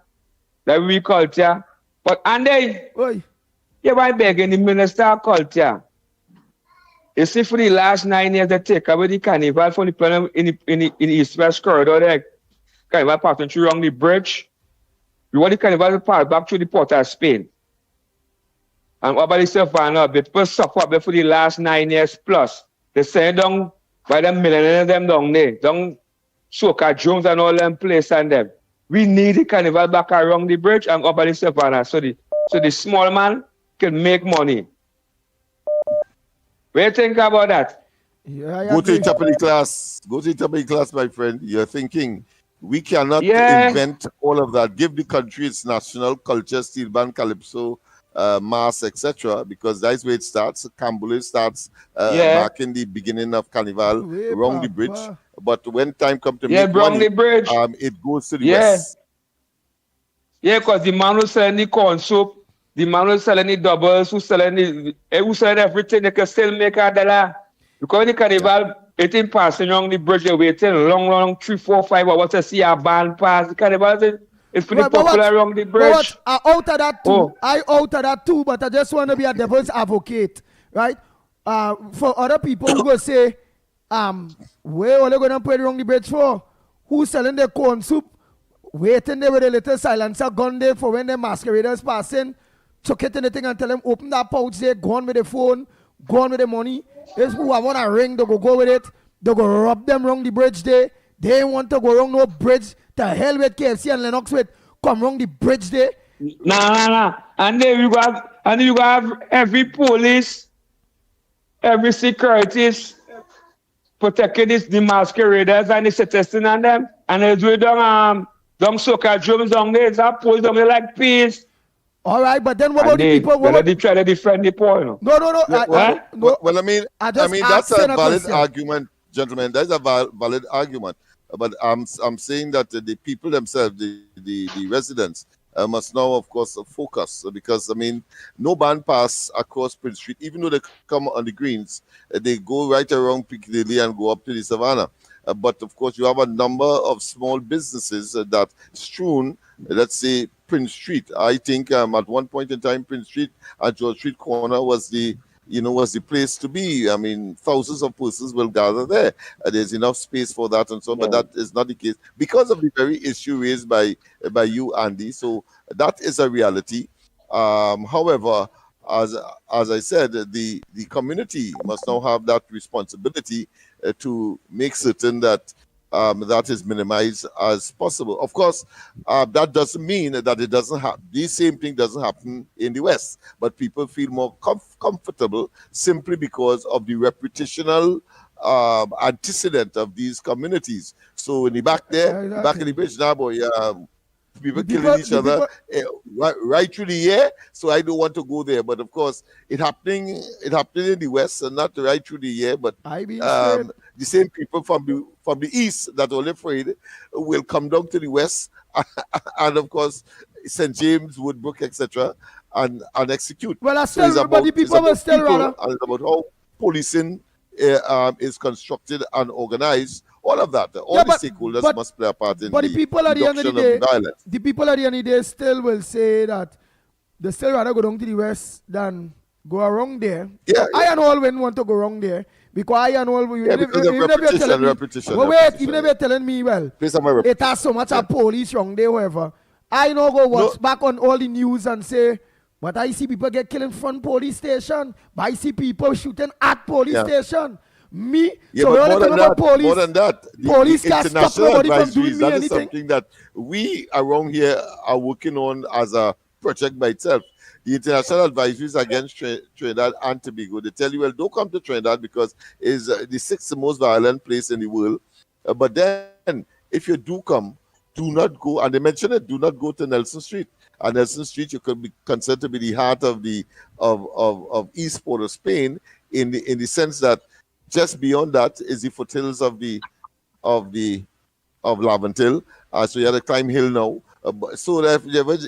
That we culture. But Andy, you might begging the Minister of Culture. You see, for the last 9 years, they take away the carnival from the plan in the east-west corridor there. Carnival passing through along the bridge. We want the carnival to pass back through the Port of Spain. And about the Savannah, people suffer for the last 9 years plus. They send down by the millionaires them down there. Down Soca Jones and all them places and them. We need the carnival back around the bridge and up by the Savannah. So the small man can make money. What do you think about that? Yeah, Go to the top of the class. Go to the top of the class, my friend. You're thinking we cannot Yeah. invent all of that. Give the country its national culture, steel band, calypso, mass, etc. Because that's where it starts. Cambule starts Yeah. back in the beginning of Carnival, Way, around the Papa. bridge. But when time comes to Yeah, make wrong money, the bridge. it goes to the Yeah. west. Yeah, because the man who's selling the corn soup, the man who's selling the doubles, who's selling everything, they can still make $1. Because the carnival, it ain't passing along the bridge, they're waiting long, 3, 4, 5 hours to see a band pass. The carnival is pretty Right, but popular along the bridge. I out of that too. Oh. I out of that too, but I just want to be a devil's advocate, right? For other people who go say, where are they going to put it on the bridge for? Who's selling their corn soup? Waiting there with a little silencer gun there for when the masqueraders passing, chuck it in the thing and tell them, open that pouch there, go on with the phone, go on with the money. This who I want to ring, they go with it. They go rub them wrong the bridge there. They ain't want to go wrong no bridge. To hell with KFC and Lennox with come wrong the bridge there. Nah. And then you have every police, every securities protecting the masqueraders and the citizens and them. And they do it down soca drums down there. It's a pole down there like peace. All right, but then what about the people? They try to defend the pole. No. Well, I mean, that's a valid question. argument, gentlemen. That's a valid argument. But I'm saying that the people themselves, the residents, must now, of course, focus, because I mean, no band pass across Prince Street. Even though they come on the greens, they go right around Piccadilly and go up to the Savannah. But of course, you have a number of small businesses that strewn, let's say, Prince Street. I think at one point in time, Prince Street and George Street corner was the place to be. I mean, thousands of persons will gather there. There's enough space for that and so on, but that is not the case because of the very issue raised by you, Andy. So that is a reality. However, as I said, the community must now have that responsibility to make certain that that is minimized as possible. Of course, that doesn't mean that it doesn't happen. This same thing doesn't happen in the West, but people feel more comfortable simply because of the reputational antecedent of these communities. So in the back there, back in the bridge now, boy, people killing each other right through the year. So I don't want to go there. But of course, it happening in the West, and not right through the year. But the same people from the East that are afraid will come down to the West, and of course, St. James, Woodbrook, etc., and execute. Well, but the people will still rather. And it's about how policing is constructed and organized. All of that, all the stakeholders must play a part in the people at the end of the day, violence. The people at the end of the day still will say that they still rather go down to the West than go around there. Yeah, I and all wouldn't want to go wrong there because I and all because of repetition. Even if you're telling me, well, it has so much of police wrong there, however, I know go watch back on all the news and say, but I see people get killed in front police station, but I see people shooting at police station. Me, so more than that, police can't stop nobody from doing me that anything. Is something that we around here are working on as a project by itself. The international advisories against Trinidad and Tobago, they tell you, well, don't come to Trinidad because it's the sixth most violent place in the world. But then, if you do come, do not go, and they mention it, do not go to Nelson Street. And Nelson Street, you could be considered to be the heart of the of East Port of Spain, in the sense that just beyond that is the foothills of Laventille. So you have to climb hill now. So there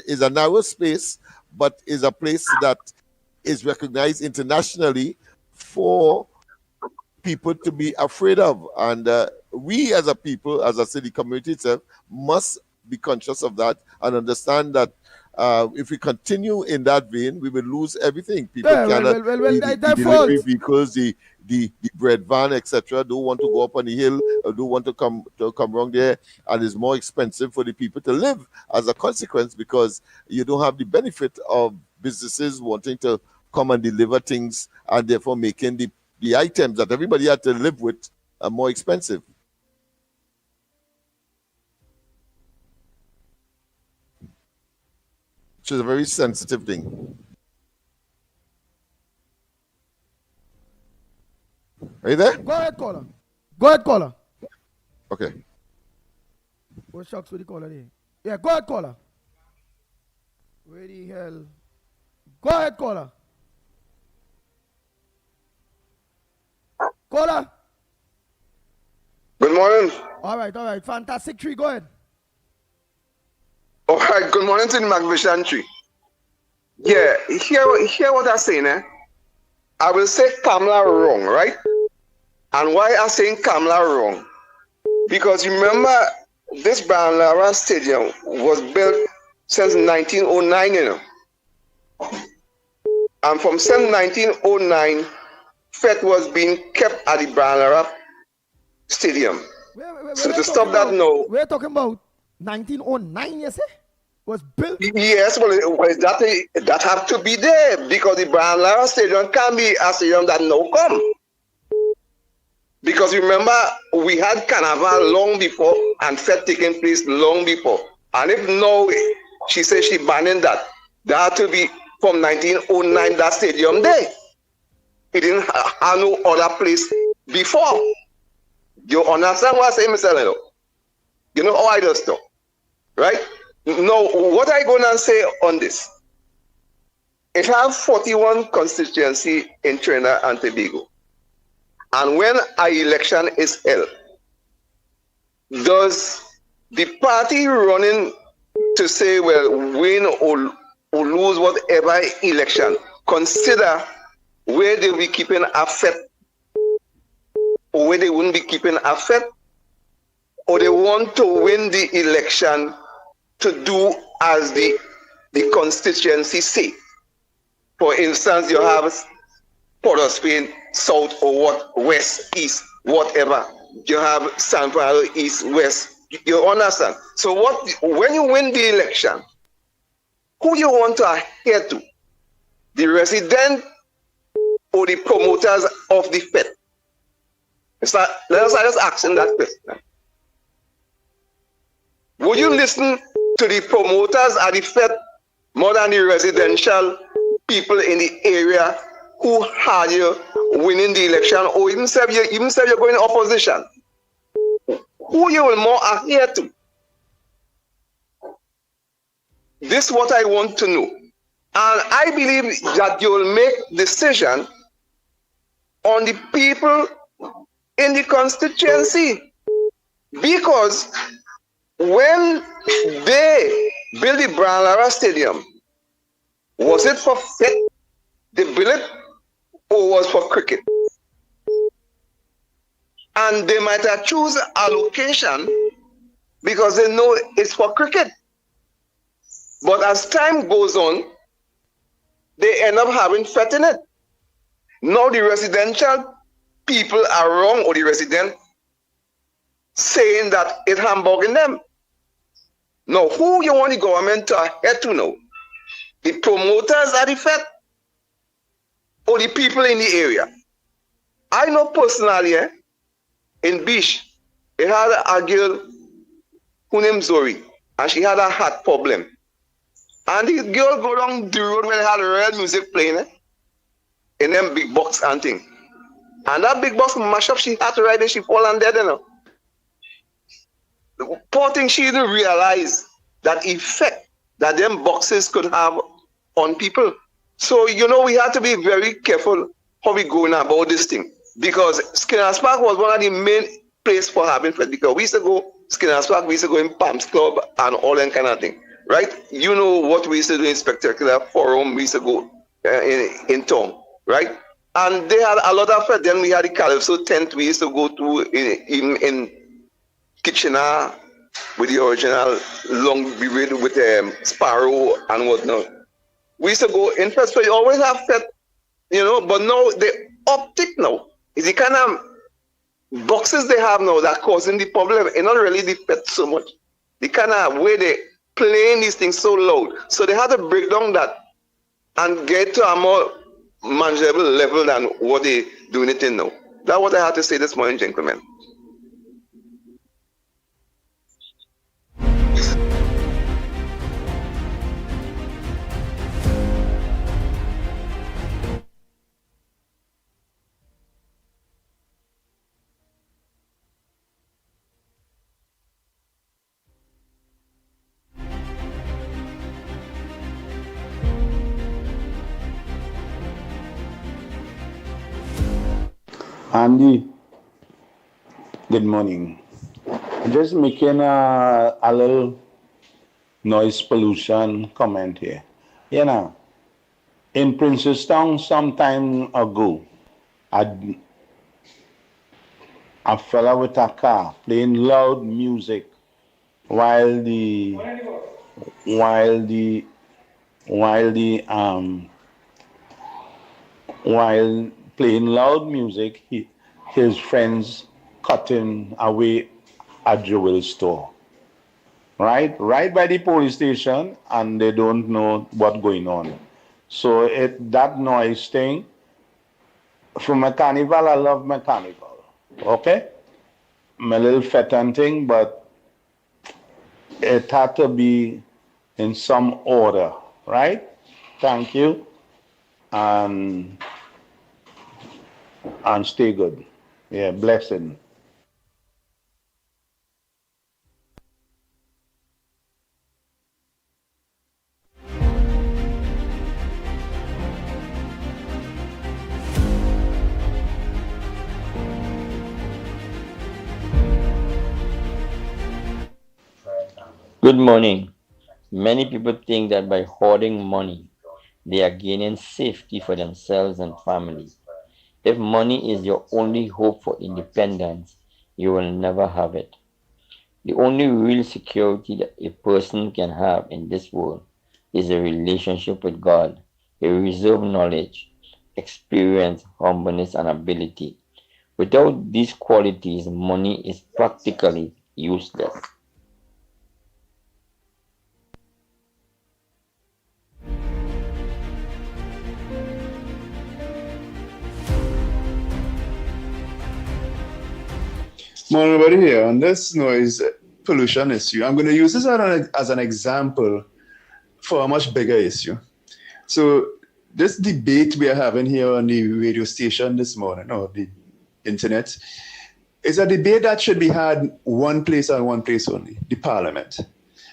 is a narrow space, but is a place that is recognized internationally for people to be afraid of. And we as a people, as a city community itself, must be conscious of that and understand that if we continue in that vein, we will lose everything. People cannot, the delivery vehicles, the bread van, etc., don't want to go up on the hill, or don't want to come around there, and it's more expensive for the people to live as a consequence, because you don't have the benefit of businesses wanting to come and deliver things, and therefore making the items that everybody had to live with more expensive. Which is a very sensitive thing. Are you there? Go ahead, caller. Go ahead, caller. Okay. What shucks with the caller there? Yeah, go ahead, caller. Where the hell? Go ahead, caller. Caller. Good morning. All right. Fantastic tree, go ahead. All right, good morning to the magnificent tree. Yeah, hear what I'm saying, eh? I will say Kamala wrong, right? And why I'm saying Kamala wrong? Because remember, this Brian Lara Stadium was built since 1909, you know. And from since 1909, FET was being kept at the Brian Lara Stadium. So to stop that now... We're talking about 1909, you say? Was built? Yes, well, that have to be there because the Brian Lara Stadium can be a stadium that now come. Because remember, we had Carnival long before and FET taking place long before. And if now she says she banning that, that had to be from 1909, that stadium there. It didn't have no other place before. You understand what I'm saying, Mr. Lennox? You know how I just talk, right? Now, what I going to say on this? It has 41 constituency in Trinidad and Tobago. And when an election is held, does the party running to say, well, win or lose whatever election, consider where they will be keeping a FET or where they wouldn't be keeping a FET, or they want to win the election to do as the constituency say? For instance, you have Port of Spain, South or what, West, East, whatever. You have San Paulo, East, West. You understand? So when you win the election, who you want to adhere to? The resident or the promoters of the FET? Let us just asking that question. Would you listen to the promoters at the FET more than the residential people in the area who had you winning the election, or even say you're going in opposition? Who you will more adhere to? This is what I want to know. And I believe that you will make decision on the people in the constituency. Because when they built the Brian Lara Stadium, was it for FET, they built it, or was for cricket? And they might have choose a location because they know it's for cricket. But as time goes on, they end up having FET in it. Now the residential people are wrong, or the resident saying that it's hamburging them. Now, who you want the government to adhere to now? The promoters at the FET or the people in the area? I know personally, in Bish, they had a girl who named Zori, and she had a heart problem. And the girl go down the road where they had real music playing, in them big box and thing. And that big box mash up, she had to ride and she fall and dead, you know. The poor thing, she didn't realize that effect that them boxes could have on people. So, you know, we have to be very careful how we going about this thing. Because Skinner's Park was one of the main places for having FET. Because we used to go Skinner's Park, we used to go in Palms Club and all that kind of thing. Right? You know what we used to do in Spectacular Forum, we used to go in town. Right? And they had a lot of FET. Then we had the Calypso tent we used to go to in Kitchener with the original long with Sparrow and whatnot. We used to go in FET, so you always have FET, you know, but now the optic now is the kind of boxes they have now that causing the problem. It's not really the FET so much. The kind of way they playing these things so loud. So they had to break down that and get to a more manageable level than what they doing it in now. That's what I had to say this morning, gentlemen. Andy, good morning. Just making a little noise pollution comment here. You know, in Princestown some time ago, a fella with a car playing loud music while the while the while the while playing loud music, his friends cutting away a jewelry store. Right by the police station, and they don't know what's going on. So that noise thing, from a carnival, I love my carnival. Okay? My little fete thing, but it had to be in some order, right? Thank you. And stay good. Yeah, blessing. Good morning. Many people think that by hoarding money, they are gaining safety for themselves and family. If money is your only hope for independence, you will never have it. The only real security that a person can have in this world is a relationship with God, a reserved knowledge, experience, humbleness, and ability. Without these qualities, money is practically useless. Morning, everybody here on this noise pollution issue. I'm going to use this as an example for a much bigger issue. So this debate we are having here on the radio station this morning, or the internet, is a debate that should be had one place and one place only, the parliament.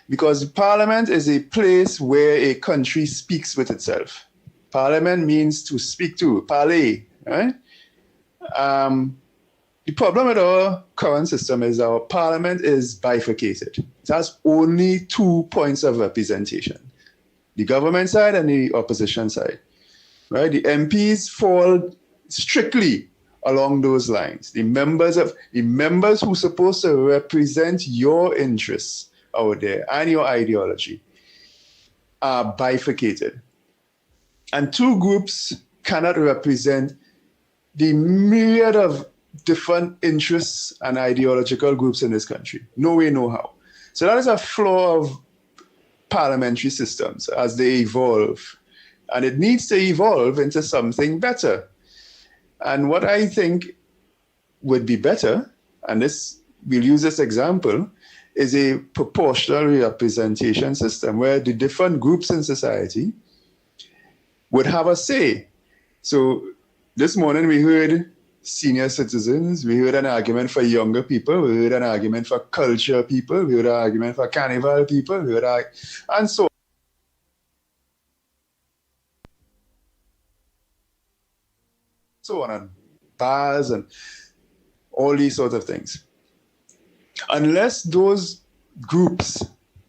Because parliament is a place where a country speaks with itself. Parliament means to speak to, parler, right? The problem with our current system is our parliament is bifurcated. It has only 2 points of representation, the government side and the opposition side. Right? The MPs fall strictly along those lines. The members who are supposed to represent your interests out there and your ideology are bifurcated. And two groups cannot represent the myriad of different interests and ideological groups in this country. No way, no how. So that is a flaw of parliamentary systems as they evolve. And it needs to evolve into something better. And what I think would be better, and we'll use this example, is a proportional representation system where the different groups in society would have a say. So this morning we heard senior citizens, we heard an argument for younger people, we heard an argument for culture people, we heard an argument for carnival people, and so on, and bars and all these sorts of things. Unless those groups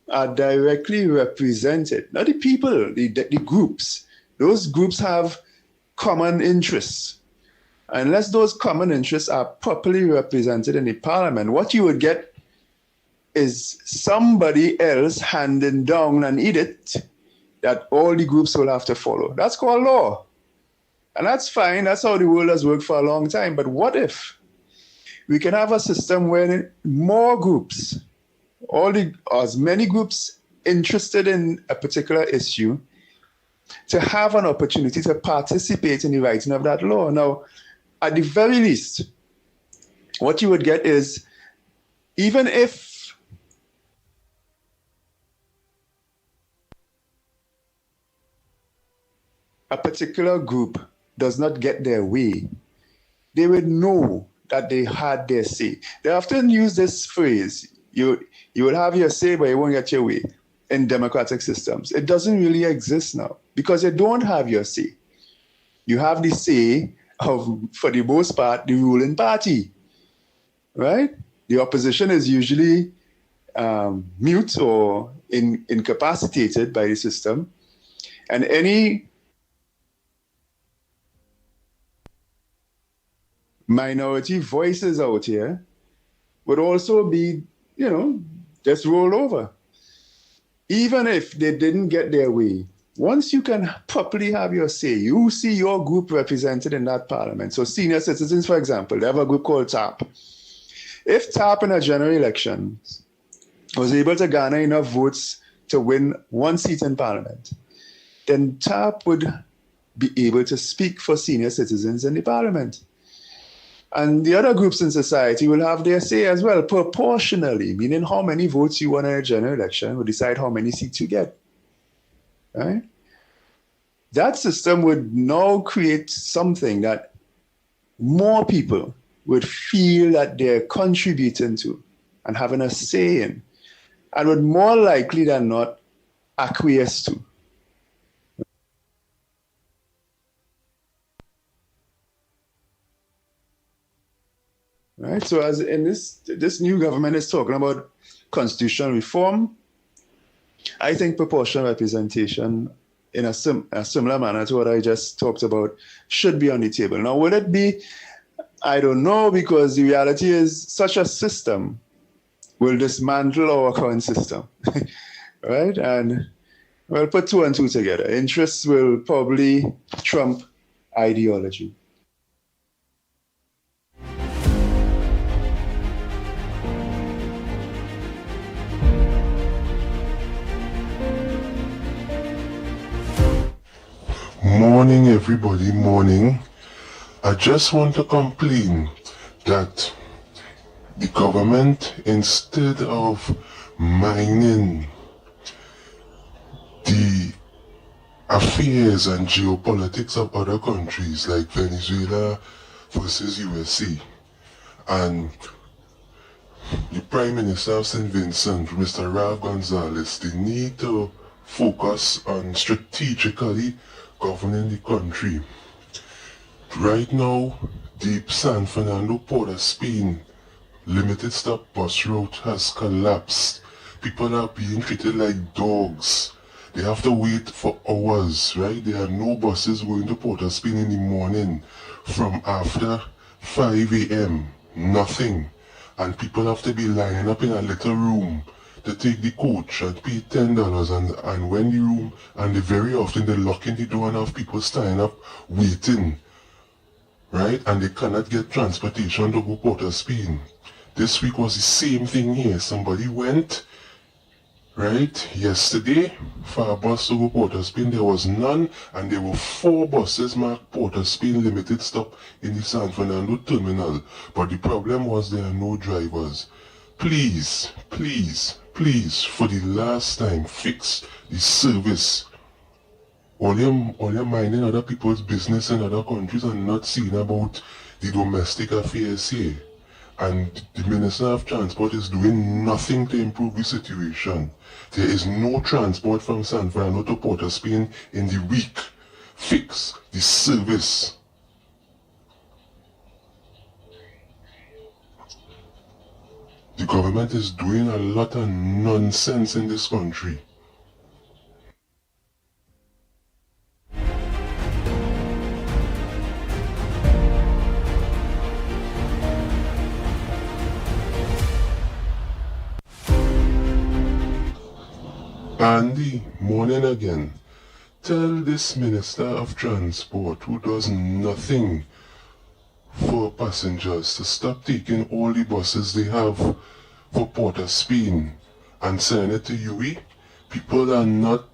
are directly represented, not the people, the groups, those groups have common interess. Unless those common interests are properly represented in the parliament, what you would get is somebody else handing down an edict that all the groups will have to follow. That's called law. And that's fine. That's how the world has worked for a long time. But what if we can have a system where more groups, as many groups interested in a particular issue, to have an opportunity to participate in the writing of that law. Now, at the very least, what you would get is, even if a particular group does not get their way, they would know that they had their say. They often use this phrase, you will have your say, but you won't get your way in democratic systems. It doesn't really exist now because you don't have your say. You have the say, of, for the most part, the ruling party, right? The opposition is usually mute or incapacitated by the system. And any minority voices out here would also be, just rolled over. Even if they didn't get their way, once you can properly have your say, you see your group represented in that parliament. So senior citizens, for example, they have a group called TAP. If TAP in a general election was able to garner enough votes to win one seat in parliament, then TAP would be able to speak for senior citizens in the parliament. And the other groups in society will have their say as well, proportionally, meaning how many votes you won in a general election will decide how many seats you get. Right? That system would now create something that more people would feel that they're contributing to and having a say in, and would more likely than not acquiesce to. Right? So as in this new government is talking about constitutional reform, I think proportional representation in a similar manner to what I just talked about should be on the table. Now, will it be? I don't know, because the reality is such a system will dismantle our current system, right? And we'll put two and two together. Interests will probably trump ideology. Morning, everybody, morning. I just want to complain that the government, instead of mining the affairs and geopolitics of other countries like Venezuela versus USA, and the Prime Minister of St. Vincent, Mr. Ralph Gonzalez, they need to focus on strategically governing the country. Right now, the San Fernando Port of Spain limited stop bus route has collapsed. People are being treated like dogs. They have to wait for hours, right? There are no buses going to Port of Spain in the morning from after 5 a.m. Nothing. And people have to be lining up in a little room to take the coach and pay $10, and when the room, and they very often they lock in the door and have people standing up waiting, right? And they cannot get transportation to go Port of Spain. This week was the same thing here. Somebody went, right, yesterday for a bus to go Port of Spain. There was none, and there were 4 buses marked Port of Spain limited stop in the San Fernando terminal. But the problem was there are no drivers. Please, please, please, for the last time, fix the service. All you're minding other people's business in other countries and not seeing about the domestic affairs here. And the Minister of Transport is doing nothing to improve the situation. There is no transport from San Fernando to Port of Spain in the week. Fix the service. The government is doing a lot of nonsense in this country. Andy, morning again. Tell this Minister of Transport, who does nothing for passengers, to stop taking all the buses they have for Port of Spain and send it to UE. People are not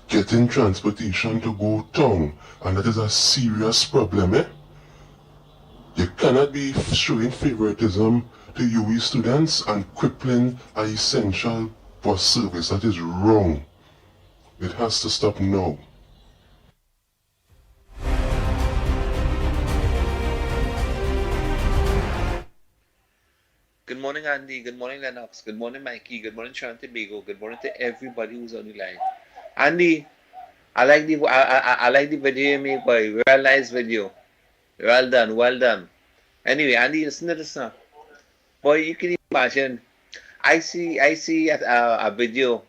getting transportation to go town, and that is a serious problem, eh? You cannot be showing favoritism to UE students and crippling an essential bus service. That is wrong. It has to stop now. Good morning, Andy. Good morning, Lennox. Good morning, Mikey. Good morning, Tobago. Good morning to everybody who's on the line. Andy, I like the video you made, boy. Real nice video. Well done, well done. Anyway, Andy, listen to this now. Boy, you can imagine. I see a video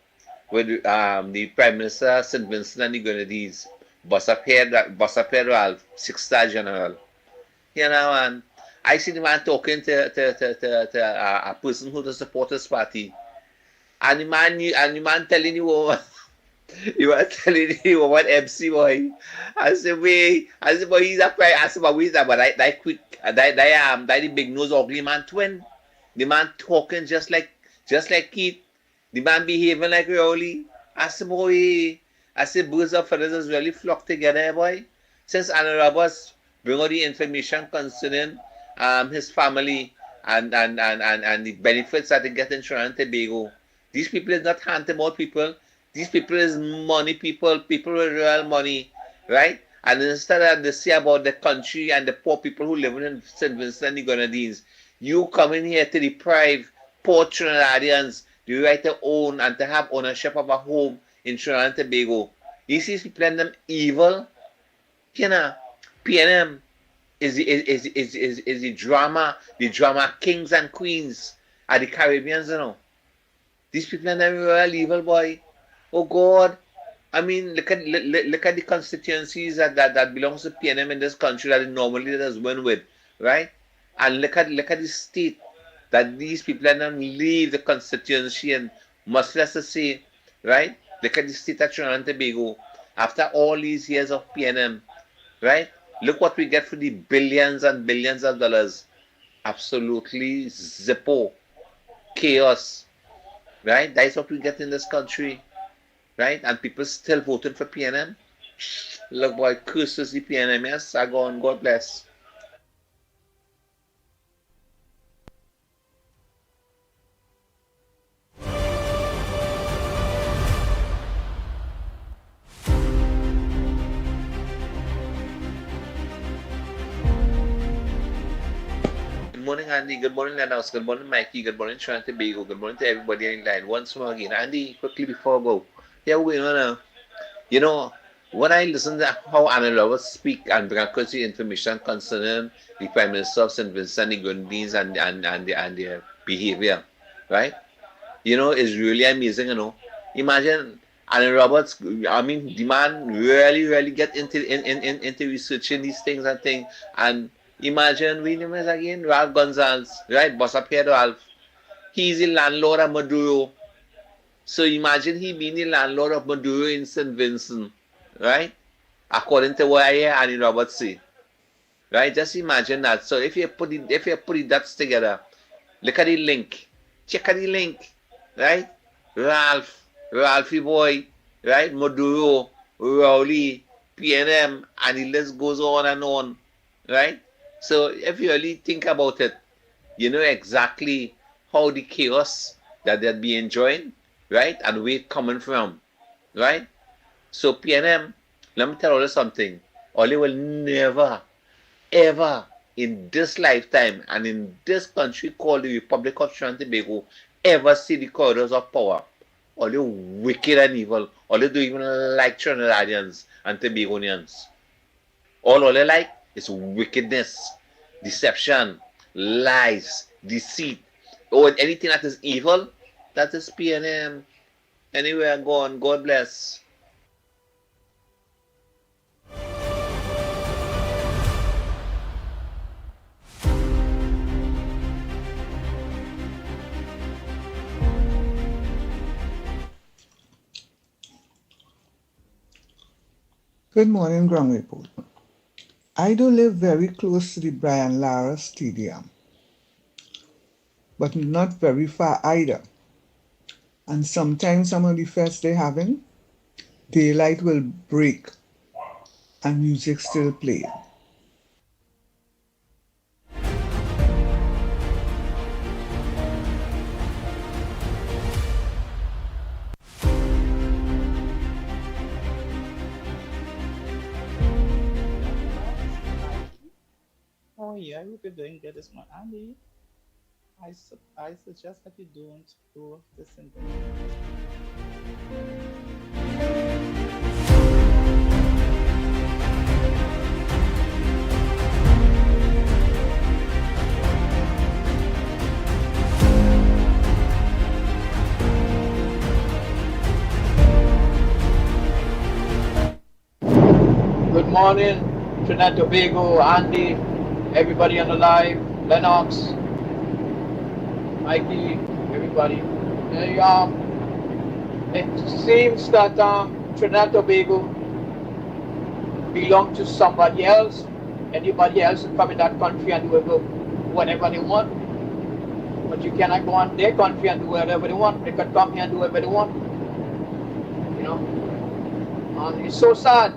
with the Prime Minister St. Vincent and the Grenadines, bust up here, Ralph, 6-star general. You know, and I see the man talking to a person who does support his party, and the man telling you what, you were telling you what MC boy. I said, boy, he's a prime. I said, but he's a but that quick, that the big nose ugly man twin. The man talking just like Keith. The man behaving like Rowley. I said, boy, birds of feathers really flock together, boy. Since Anna Roberts bring out the information concerning his family and the benefits that they get in Trinidad and Tobago. These people is not hand-to-mouth people. These people is money people with real money, right? And instead of they say about the country and the poor people who live in St. Vincent and the Grenadines, you come in here to deprive poor Trinidadians the right to own and to have ownership of a home in Trinidad and Tobago. You see people and them evil, you know. PNM is the drama kings and queens of the Caribbeans, you know. These people are never real evil, boy. Oh God. I mean, look at the constituencies that belongs to PNM in this country that it normally does win with, right? And look at the state that these people are not leave the constituency and much less to say, right? Look at the state of Trinidad and Tobago after all these years of PNM, right? Look what we get for the billions and billions of dollars. Absolutely zippo. Chaos. Right? That's what we get in this country. Right? And people still voting for PNM. Look, boy, curses the PNM. Yes, I go on. God bless. Good morning, Andy. Good morning, Lennox. Good morning, Mickie. Good morning, Trinidad and Tobago. Good morning to everybody in line. Once more again, Andy, quickly before I go. Yeah, we know. You know, when I listen to how Anna Roberts speak and bring across the information concerning the Prime Minister of St. Vincent and the Grenadines and their behavior, right? You know, it's really amazing, you know. Imagine Anna Roberts, I mean, the man really get into researching these things and imagine, we name is again, Ralph Gonzalez, right? Boss up here, Ralph. He's the landlord of Maduro. So imagine he being the landlord of Maduro in St. Vincent, right? According to what I hear Annie Roberts say. Right? Just imagine that. So if you put the dots together, look at the link. Check out the link. Right? Ralphie boy, right? Maduro, Rowley, PNM, and the list goes on and on. Right? So if you really think about it, you know exactly how the chaos that they'd be enjoying, right? And where it's coming from, right? So PNM, let me tell you something. Oli will never, ever in this lifetime and in this country called the Republic of Trinidad and Tobago ever see the corridors of power. Oli wicked and evil. Oli don't even like Trinidadians and Tobagonians. All Oli like is wickedness, deception, lies, deceit, or anything that is evil. That is PNM. Anywhere I go on, God bless. Good morning, Ground Report. I do live very close to the Brian Lara Stadium, but not very far either. And sometimes some of the fests they're having, daylight will break and music still playing. Oh yeah, I hope you're doing good this morning, Andy. I suggest that you don't do this in morning, Trinidad Tobago, Andy, everybody on the live, Lennox, Mickie, everybody. It seems that Trinidad Tobago belong to somebody else. Anybody else can come in that country and do whatever they want. But you cannot go on their country and do whatever they want. They could come here and do whatever they want. You know? And it's so sad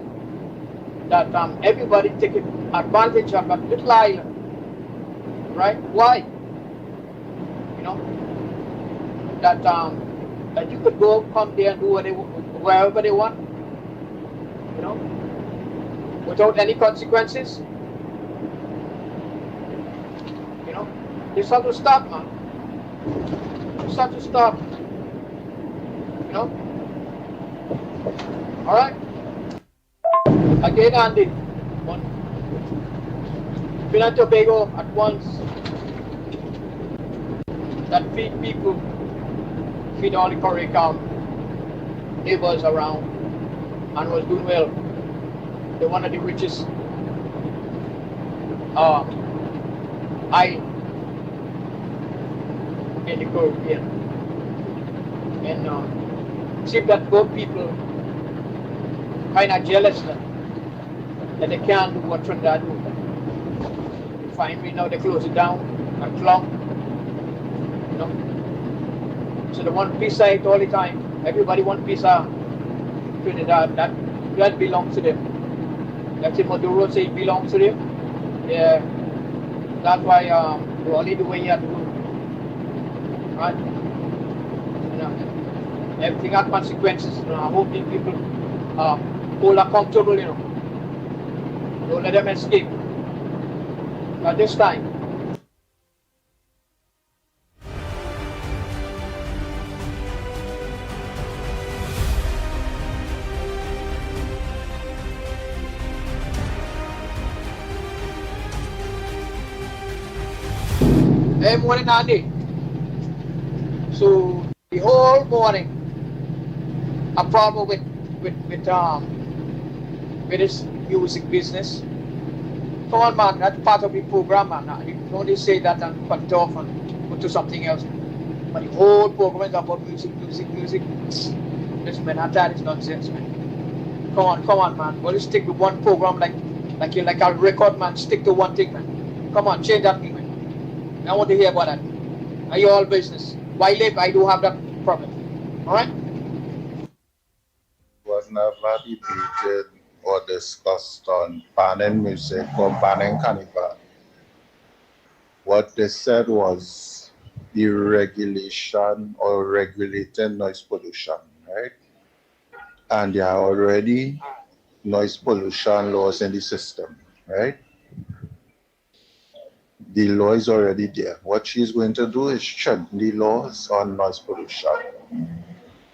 that everybody taking advantage of that little island. Right? Why? You know? That you could go, come there and do wherever they want. You know? Without any consequences. You know? This have to stop, man. This have to stop. You know? Alright? Again, Andy. Trinidad Tobago at once that feed people, feed all the Corical neighbors around and was doing well. They're one of the richest island in the Caribbean. And seems that both people kind of jealous that they can't do what Trinidad do. Finally now they close it down and clung. You know. So they want peace out all the time. Everybody want peace out. Trinidad, that belongs to them. That's what Maduro say it belongs to them. Yeah. That's why we only do what you have to do. Right? You know. Everything has consequences. You know. I hope these people hold accountable, you know. Don't let them escape. At this time. Hey, morning, Andy. So the whole morning, a problem with this music business. Come on, man, that's part of the program, man. You can only say that and cut it off and go to something else. But the whole program is about music. This man, I tired, it's nonsense, man. Come on, man. Well, you stick to one program like you're like a record, man. Stick to one thing, man. Come on, change that thing, man. I want to hear about that. Are you all business? Why live? I do have that problem. All right? Was never debated or discussed on banning music or banning carnival. What they said was the regulation or regulating noise pollution, right? And there are already noise pollution laws in the system, right? The law is already there. What she's going to do is strengthen the laws on noise pollution.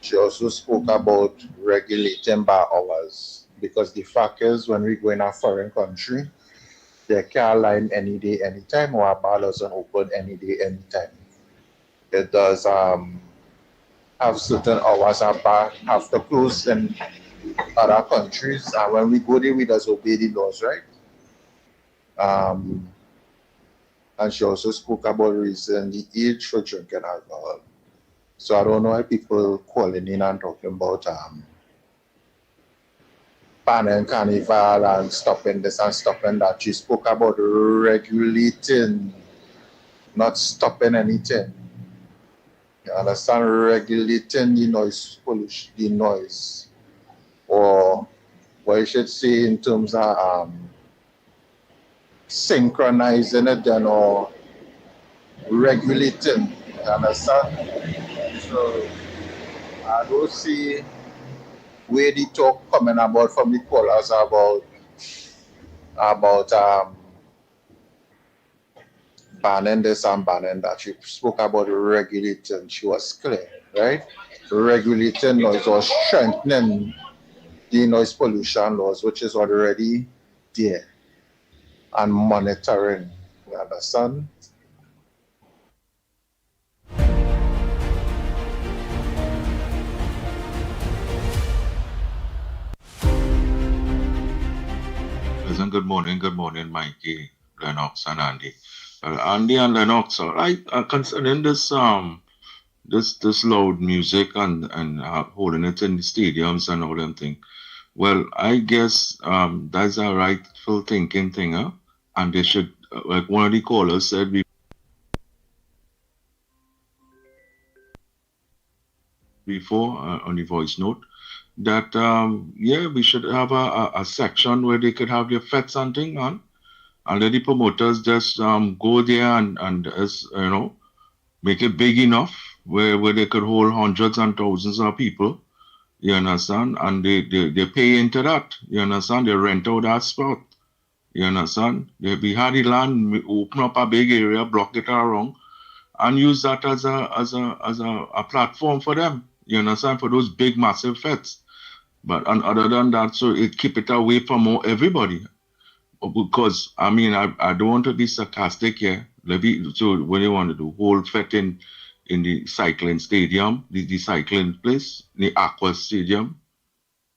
She also spoke about regulating bar hours. Because the fact is, when we go in a foreign country, they can't line any day, anytime, or a bar doesn't open any day, anytime. It does have certain hours a bar have to close in other countries, and when we go there, we just obey the laws, right? And she also spoke about raising the age for drinking alcohol. So I don't know why people calling in and talking about banning carnival and stopping this and stopping that. She spoke about regulating, not stopping anything. You understand? Regulating the noise pollution, the noise. Or what you should say in terms of synchronizing it then or regulating. You understand? So I don't see where the talk coming about from the callers about banning this and banning that. She spoke about regulating. She was clear, right? Regulating noise or strengthening the noise pollution laws, which is already there, and monitoring. You understand? Listen, good morning, Mikey, Lennox, and Andy. Andy and Lennox, all right. Concerning this loud music and holding it in the stadiums and all them thing. Well, I guess that's a rightful thinking thing, huh? And they should, like one of the callers said before on the voice note, that yeah, we should have a section where they could have their fets and thing on, and let the promoters just go there and as you know, make it big enough where they could hold hundreds and thousands of people. You understand? And they pay into that. You understand? They rent out that spot. You understand? We had the land, open up a big area, block it around, and use that as a platform for them. You understand? For those big massive fets. But and other than that, so it keep it away from everybody. Because I mean I don't want to be sarcastic here. So when you want to do whole fet in the cycling stadium, the cycling place, the aqua stadium.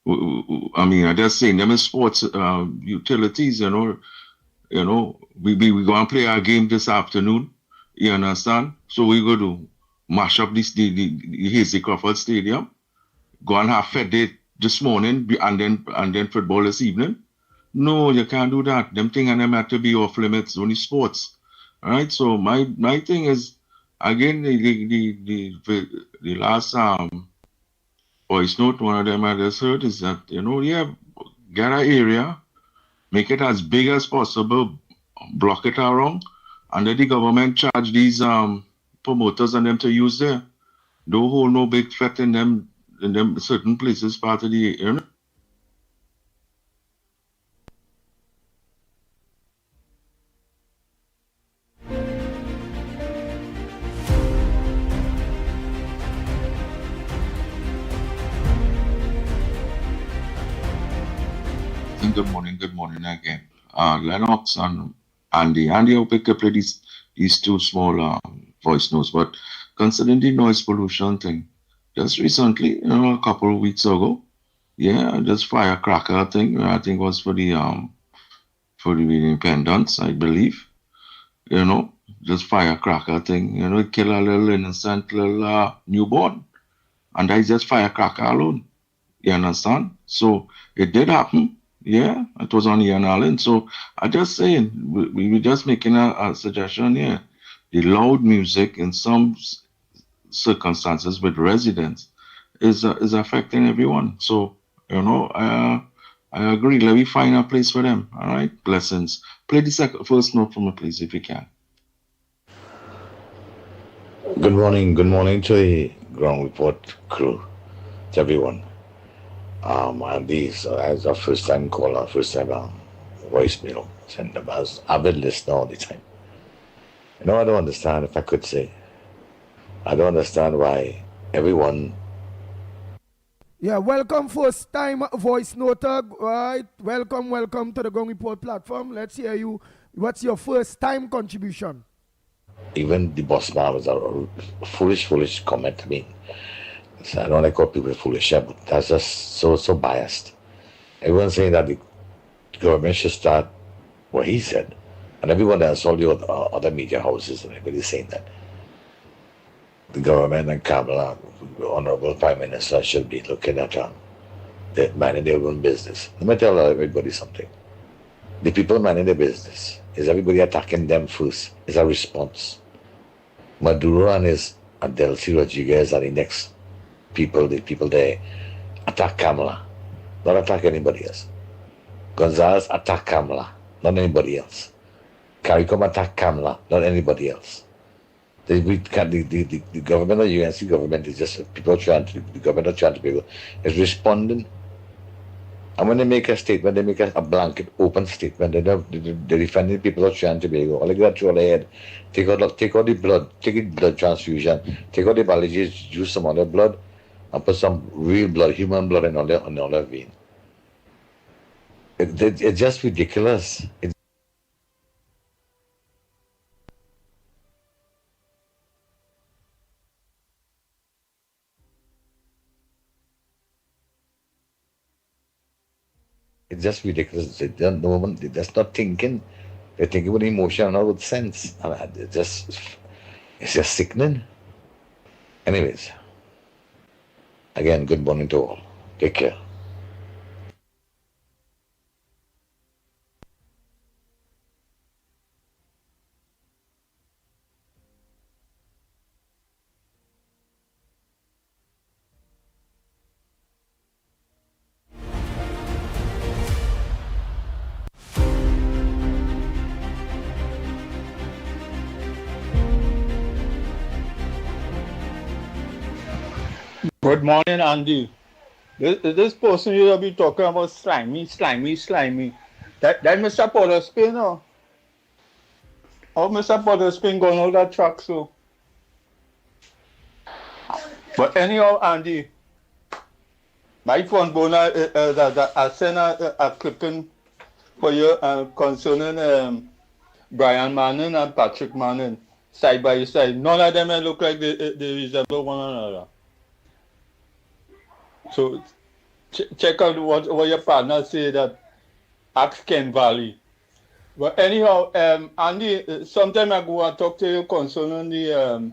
I mean, I just saying them in sports utilities, we go and play our game this afternoon. You understand? So we go to mash up the Hasty Crawford Stadium, go and have Fed Day this morning, and then football this evening. No, you can't do that. Them thing and them have to be off limits. Only sports, all right? So my thing is again the last voice note one of them I just heard is that yeah, get an area, make it as big as possible, block it around, and let the government charge these promoters and them to use there. Don't hold no big fete in them certain places part of the Good morning again. Lennox and Andy. Andy, I hope I could play these two small voice notes. But considering the noise pollution thing, just recently, a couple of weeks ago, yeah, just firecracker thing. I think was for the independence, I believe. Just firecracker thing. It kill a little innocent little newborn, and that is just firecracker alone. You understand? So it did happen. Yeah, it was on Ian Allen. So I just saying, we were just making a suggestion here. The loud music in some circumstances with residents is affecting everyone. So, I agree. Let me find a place for them. All right? Blessings. Play the first note for me, please, if you can. Good morning to the ground report crew, to everyone. And these as a first time caller, first time voicemail, send them as avid listener all the time. I don't understand, if I could say, I don't understand why everyone. Yeah, welcome first time voice noter, right? Welcome to the Gong Report platform. Let's hear you. What's your first time contribution? Even the boss man was a foolish comment. I mean, so I don't like what people are foolish, but that's just so biased. Everyone's saying that the government should start what he said, and everyone else, all the other media houses, and everybody's saying that the government and Kamala, the Honorable Prime Minister, should be looking at minding their own business. Let me tell everybody something. The people minding their business, is everybody attacking them first? Is a response. Maduro and Delcy Rodriguez are the next people, the people there attack Kamala, not attack anybody else. Gonzalez attack Kamala, not anybody else. CARICOM attack Kamala, not anybody else. The government or UNC government is just people trying to, the government of trying to people is responding. And when they make a statement, they make a blanket open statement. They're defending people of Trinidad and Tobago. All they got through their head. Take out the blood, take it blood transfusion, take out the biologists, use some other blood, and put some real blood, human blood in all their vein. It's just ridiculous. It's just ridiculous. They don't, no one, they're just not thinking. They're thinking with emotion, not with sense. I mean, it's just sickening. Anyways, again, good morning to all. Take care. Good morning, Andy. This person you will be talking about slimy. That Mr. Potterspin, or Mr. Potterspin going all that track, so. But anyhow, Andy, my phone bona I sent a clipping for you concerning Brian Manning and Patrick Manning side by side. None of them look like they resemble one another. So check out what your partner say that ask Ken Valley. But anyhow, Andy, sometime ago I talked to you concerning the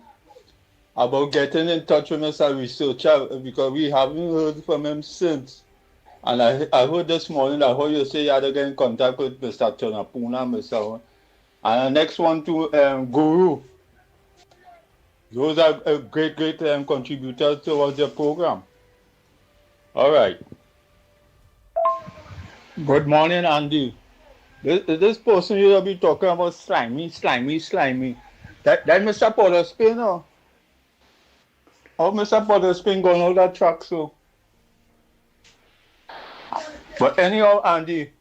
about getting in touch with Mr. Researcher because we haven't heard from him since. And I heard this morning, I heard you say you had to get in contact with Mr. Tonapuna, Mr. And the next one to Guru. Those are great contributors towards the program. All right. Good morning, Andy. This person you will be talking about slimy. That Mr. Potterspin, or Mr. Potterspin going all that track, so. But anyhow, Andy,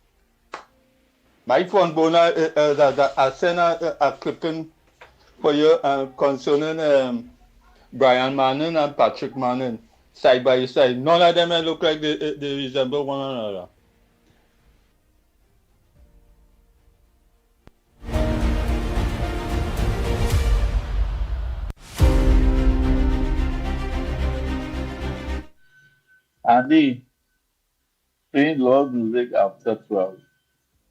my phone bona I sent a clipping for you concerning Brian Manning and Patrick Manning side by side. None of them look like they resemble one another. Andy, playing loud music after 12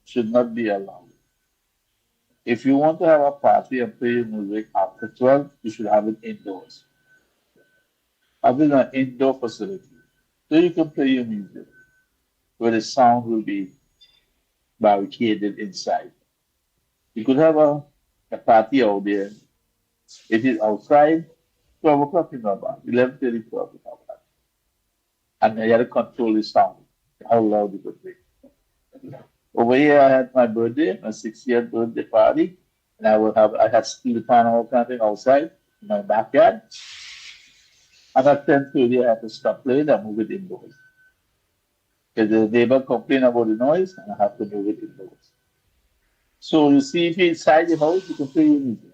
should not be allowed. If you want to have a party and play music after 12, you should have it indoors. Have it an indoor facility so you can play your music where the sound will be barricaded inside. You could have a party out there. It is outside, 12 o'clock is not bad, 11:30, 12 is not bad. And you have to control the sound, how loud you could play. Over here, I had my birthday, my 60th birthday party, and I had steel panel camping outside in my backyard. And at 10:30, I had to stop playing and move it indoors. Because the neighbor complained about the noise, and I have to move it indoors. So you see, if you're inside the house, you can play your music.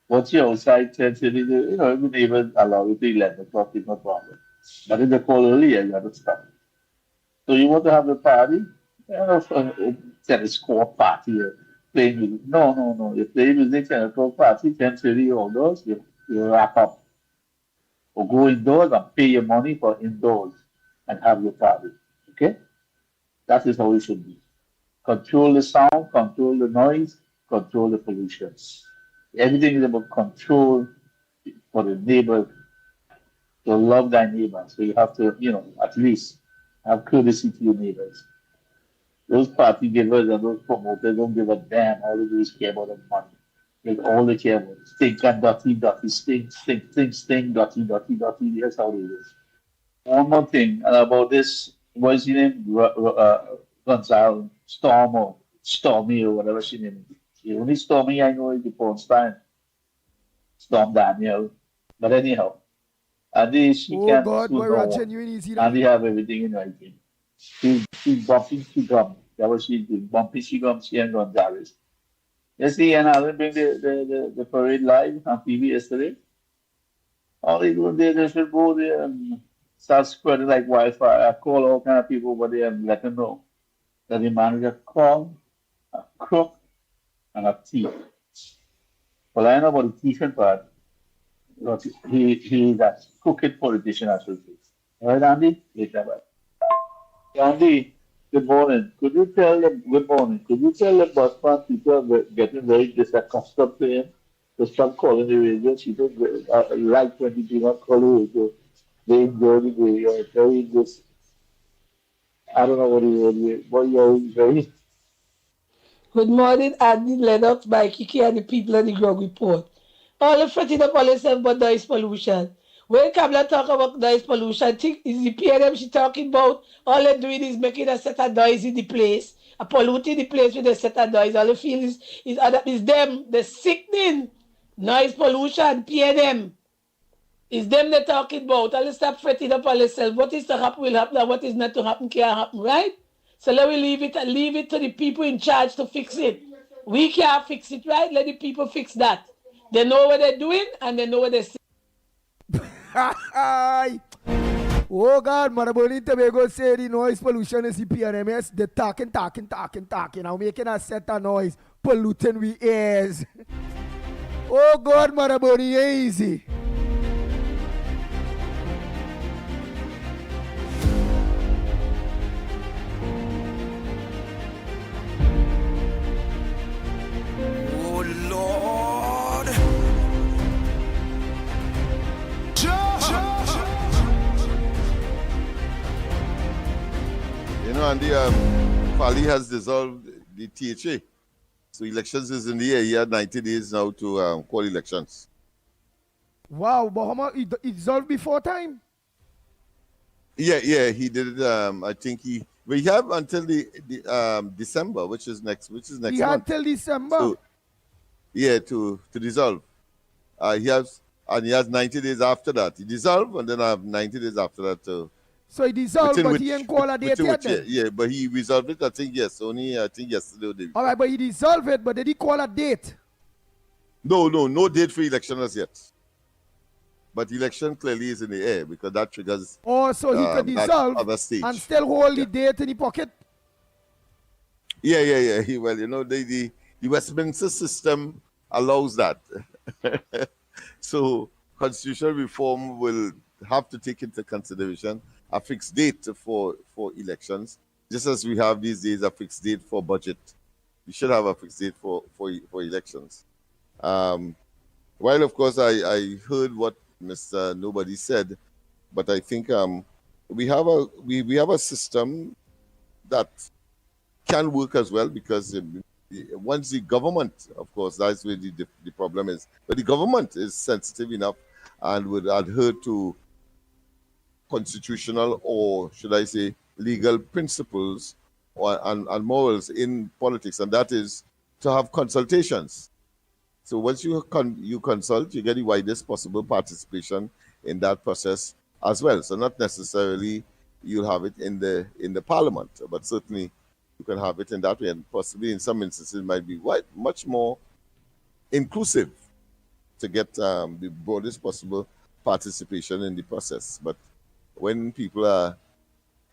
Once you're outside 10:30, if the neighbors allow you to 11 o'clock, it's no problem. But if they call earlier, you have to stop. So you want to have a party? Tennis court party, playing music. No. You play music, tennis court party, 10:30 outdoors, you wrap up. Or go indoors and pay your money for indoors and have your party. Okay? That is how it should be. Control the sound, control the noise, control the pollution. Everything is about control for the neighbor, to love thy neighbor. So you have to, at least have courtesy to your neighbors. Those party givers and those promoters don't give a damn. All they do is care about the money. Like all they care about. Stink and dirty, stink, dirty. That's how it is. One more thing about this, what's your name? Gonzalo, Storm or Stormy or whatever she name is. The only Stormy I know is the porn star, Storm Daniel. But anyhow, and she can't God, sue boy, no Roger, one. you ain't easy And they have everything in writing. She's bumping she gum. That was she's doing. Bumping she gum, she and Gonzalez. You see, and Alan bring the parade live on TV yesterday. All they do, they should go there and start spreading like wildfire. I call all kind of people over there and let them know that the man is a con, a crook, and a thief. Well, I know about the thieving part, but he's a crooked politician, I should say. All right, Andy? Yes, Andy, Good morning. Could you tell them, good morning, could you tell the busman people are getting very disaccustomed to him to stop calling the radio? People like when he do not call the radio. They enjoy the radio. Very dis, I don't know what he is, but you're very. Good morning, Andy, Lennox, Mickie, and the people on the ground report. All the fretting up all themselves about noise pollution. When Kamala talk about noise pollution, think is the PNM she talking about? All they're doing is making a set of noise in the place, polluting the place with a set of noise. All they feel is them, the sickening noise pollution, PNM. Is them they're talking about. All they stop fretting up all themselves. What is to happen will happen, and what is not to happen can't happen, right? So let me leave it to the people in charge to fix it. We can't fix it, right? Let the people fix that. They know what they're doing and they know what they're saying. Oh God, Maraboni Tobago say the noise pollution is the PRMS. They're talking. Now making a set of noise, polluting we ears. Oh God, Maraboni, easy. Lord. You know, Andy, Pali has dissolved the THA. So elections is in the air. He had 90 days now to call elections. Wow, Bahama, it dissolved before time? Yeah, he did it. I think we have until the December, which is next month. He had till December. So, yeah, to dissolve. He has 90 days after that. He dissolved, and then I have 90 days after that to. So he dissolved, but he didn't call a date yet then? Yeah, but he resolved it, I think, yes. I think yesterday. All right, but he dissolved it, but did he call a date? No date for election as yet. But election clearly is in the air because that triggers. Oh, so he could dissolve and still hold the date in the pocket? Yeah. Well, you know, the Westminster system allows that. So constitutional reform will have to take into consideration a fixed date for elections, just as we have these days a fixed date for budget. We should have a fixed date for elections. While of course I heard what Mr. Nobody said, but I think we have a system that can work as well, because once the government, of course, that's where the problem is, but the government is sensitive enough and would adhere to constitutional, or should I say legal principles and morals in politics, and that is to have consultations. So once you consult, you get the widest possible participation in that process as well. So not necessarily you'll have it in the parliament, but certainly you can have it in that way, and possibly in some instances it might be much more inclusive to get the broadest possible participation in the process. But when people are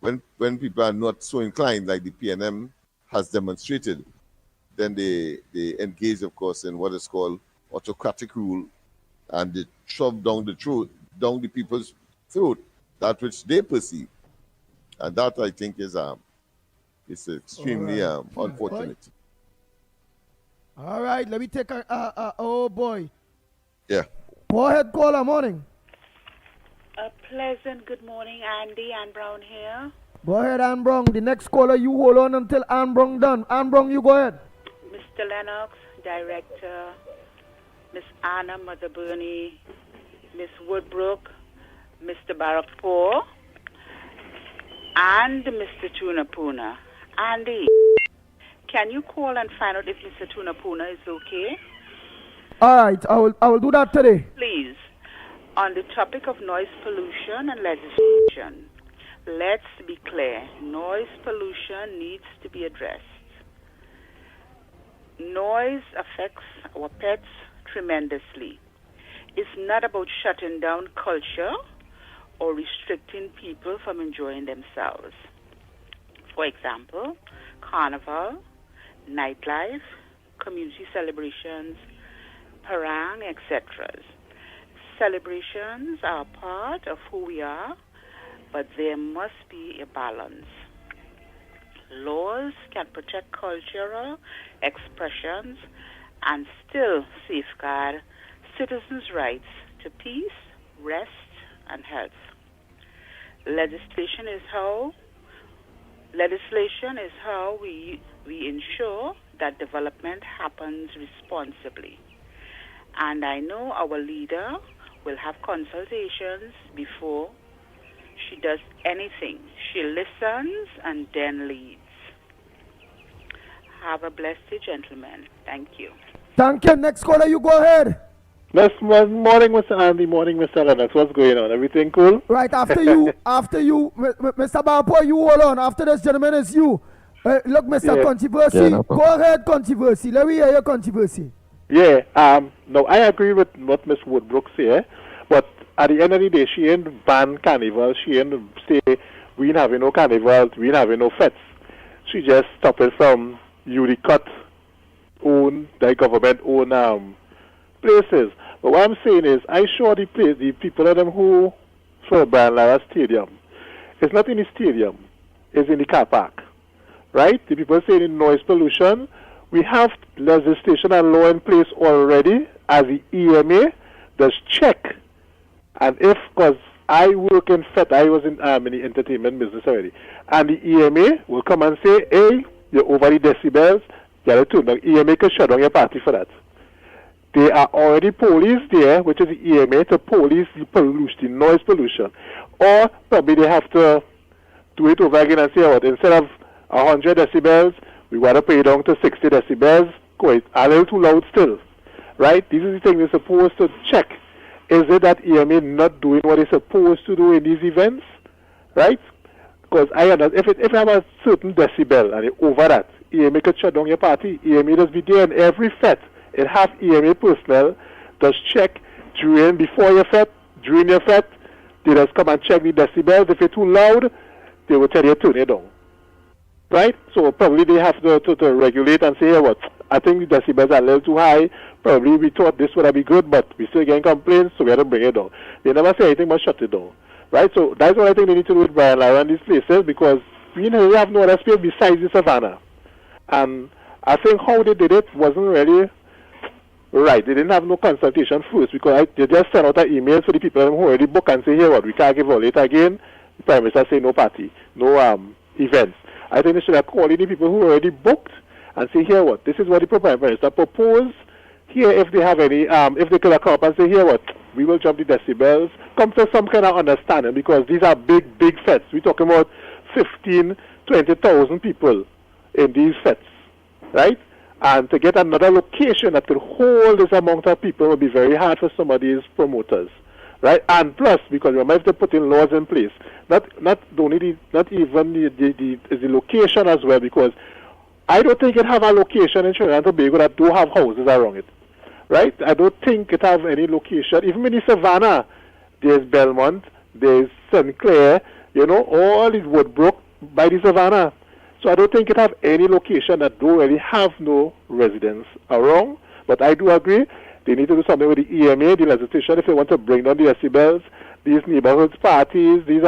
not so inclined, like the PNM has demonstrated, then they engage, of course, in what is called autocratic rule, and they shove down the people's throat that which they perceive, and that I think is extremely unfortunate. All right, let me take oh boy. Yeah. Go ahead, caller. Morning. A pleasant good morning, Andy. Ann Brown here. Go ahead, Ann Brown. The next caller, you hold on until Ann Brown done. Ann Brown, you go ahead. Mr. Lennox, Director, Miss Anna, Mother Bernie, Miss Woodbrook, Mr. Barakpour, and Mr. Tunapuna. Andy, can you call and find out if Mr. Tunapuna is okay? All right, I will do that today. Please. On the topic of noise pollution and legislation, let's be clear. Noise pollution needs to be addressed. Noise affects our pets tremendously. It's not about shutting down culture or restricting people from enjoying themselves. For example, carnival, nightlife, community celebrations, parang, etc. Celebrations are part of who we are, but there must be a balance. laws can protect cultural expressions and still safeguard citizens' rights to peace, rest, and health. Legislation is how we ensure that development happens responsibly. And I know our leader will have consultations before she does anything. She listens and then leads. Have a blessed day, gentlemen. Thank you. Thank you. Next caller, you go ahead. Morning, Mr. Andy. Morning, Mr. Lennox. What's going on? Everything cool? Right, after you, Mr. Balpo, you hold on. After this gentleman is you. Look, Mr. Controversy, Yeah, no go ahead, Controversy. Let me hear your controversy. Yeah, no, I agree with what Miss Woodbrook say, but at the end of the day, she ain't ban carnival. She ain't say we ain't having no carnivals, we ain't having no fets. She just stop it from UDCUT own, the government own places. But what I'm saying is, I saw the people of them who for Brian Lara Stadium. It's not in the stadium, it's in the car park. Right? The people saying in noise pollution, we have legislation and law in place already as the EMA does check. And if, because I work in FET, I was in the entertainment business already, and the EMA will come and say, hey, you're over the decibels, get it too. Now, EMA can shut down your party for that. There are already police there, which is the EMA, to police the pollution, the noise pollution. Or probably they have to do it over again and say, what, instead of 100 decibels, we want to pay down to 60 decibels. Quite a little too loud still, right? This is the thing we're supposed to check. Is it that EMA not doing what it's supposed to do in these events, right? Because I understand if I have a certain decibel and over that, EMA could shut down your party. EMA does be there in every FET. It have EMA personnel does check before your FET, during your FET. They just come and check the decibels. If it's too loud, they will tell you to turn it down. Right? So probably they have to regulate and say, hey, what, I think the decibels are a little too high. Probably we thought this would be good, but we still getting complaints, so we have to bring it down. They never say anything but shut it down. Right? So that's what I think they need to do with Brian Lara and these places, because we really have no other space besides the savannah. And I think how they did it wasn't really right. They didn't have no consultation first, because they just sent out an email to the people who already booked and say, hey, what, we can't give it again. The Prime Minister say no party, no events. I think they should have called in the people who already booked and say, here what, this is what the Prime Minister proposed. Here, if they have any, if they could come up and say, here what, we will drop the decibels, come to some kind of understanding, because these are big fets. We're talking about 15, 20,000 people in these fets, right? And to get another location that could hold this amount of people would be very hard for some of these promoters, right? And plus, because remember, if they put in laws in place, not even the location as well, because I don't think it have a location in Trinidad and Tobago that don't have houses around it, right? I don't think it have any location. Even in the Savannah, there's Belmont, there's St. Clair, all is Woodbrook by the Savannah. So I don't think it have any location that don't really have no residents around. But I do agree, they need to do something with the EMA, the legislation, if they want to bring down the decibels. These neighborhood parties, these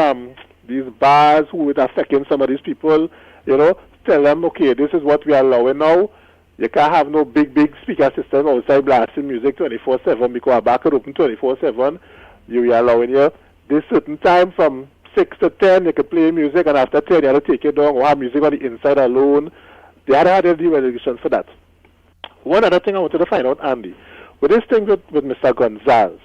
bars who would affecting some of these people, tell them, okay, this is what we are allowing now. You can't have no big speaker system outside blasting music 24/7, because our bar could open 24/7. You are allowing you this certain time from 6 to 10, you can play music, and after 10, you have to take it down, or have music on the inside alone. They had the regulations for that. One other thing I wanted to find out, Andy, with this thing with Mr. Gonzalez,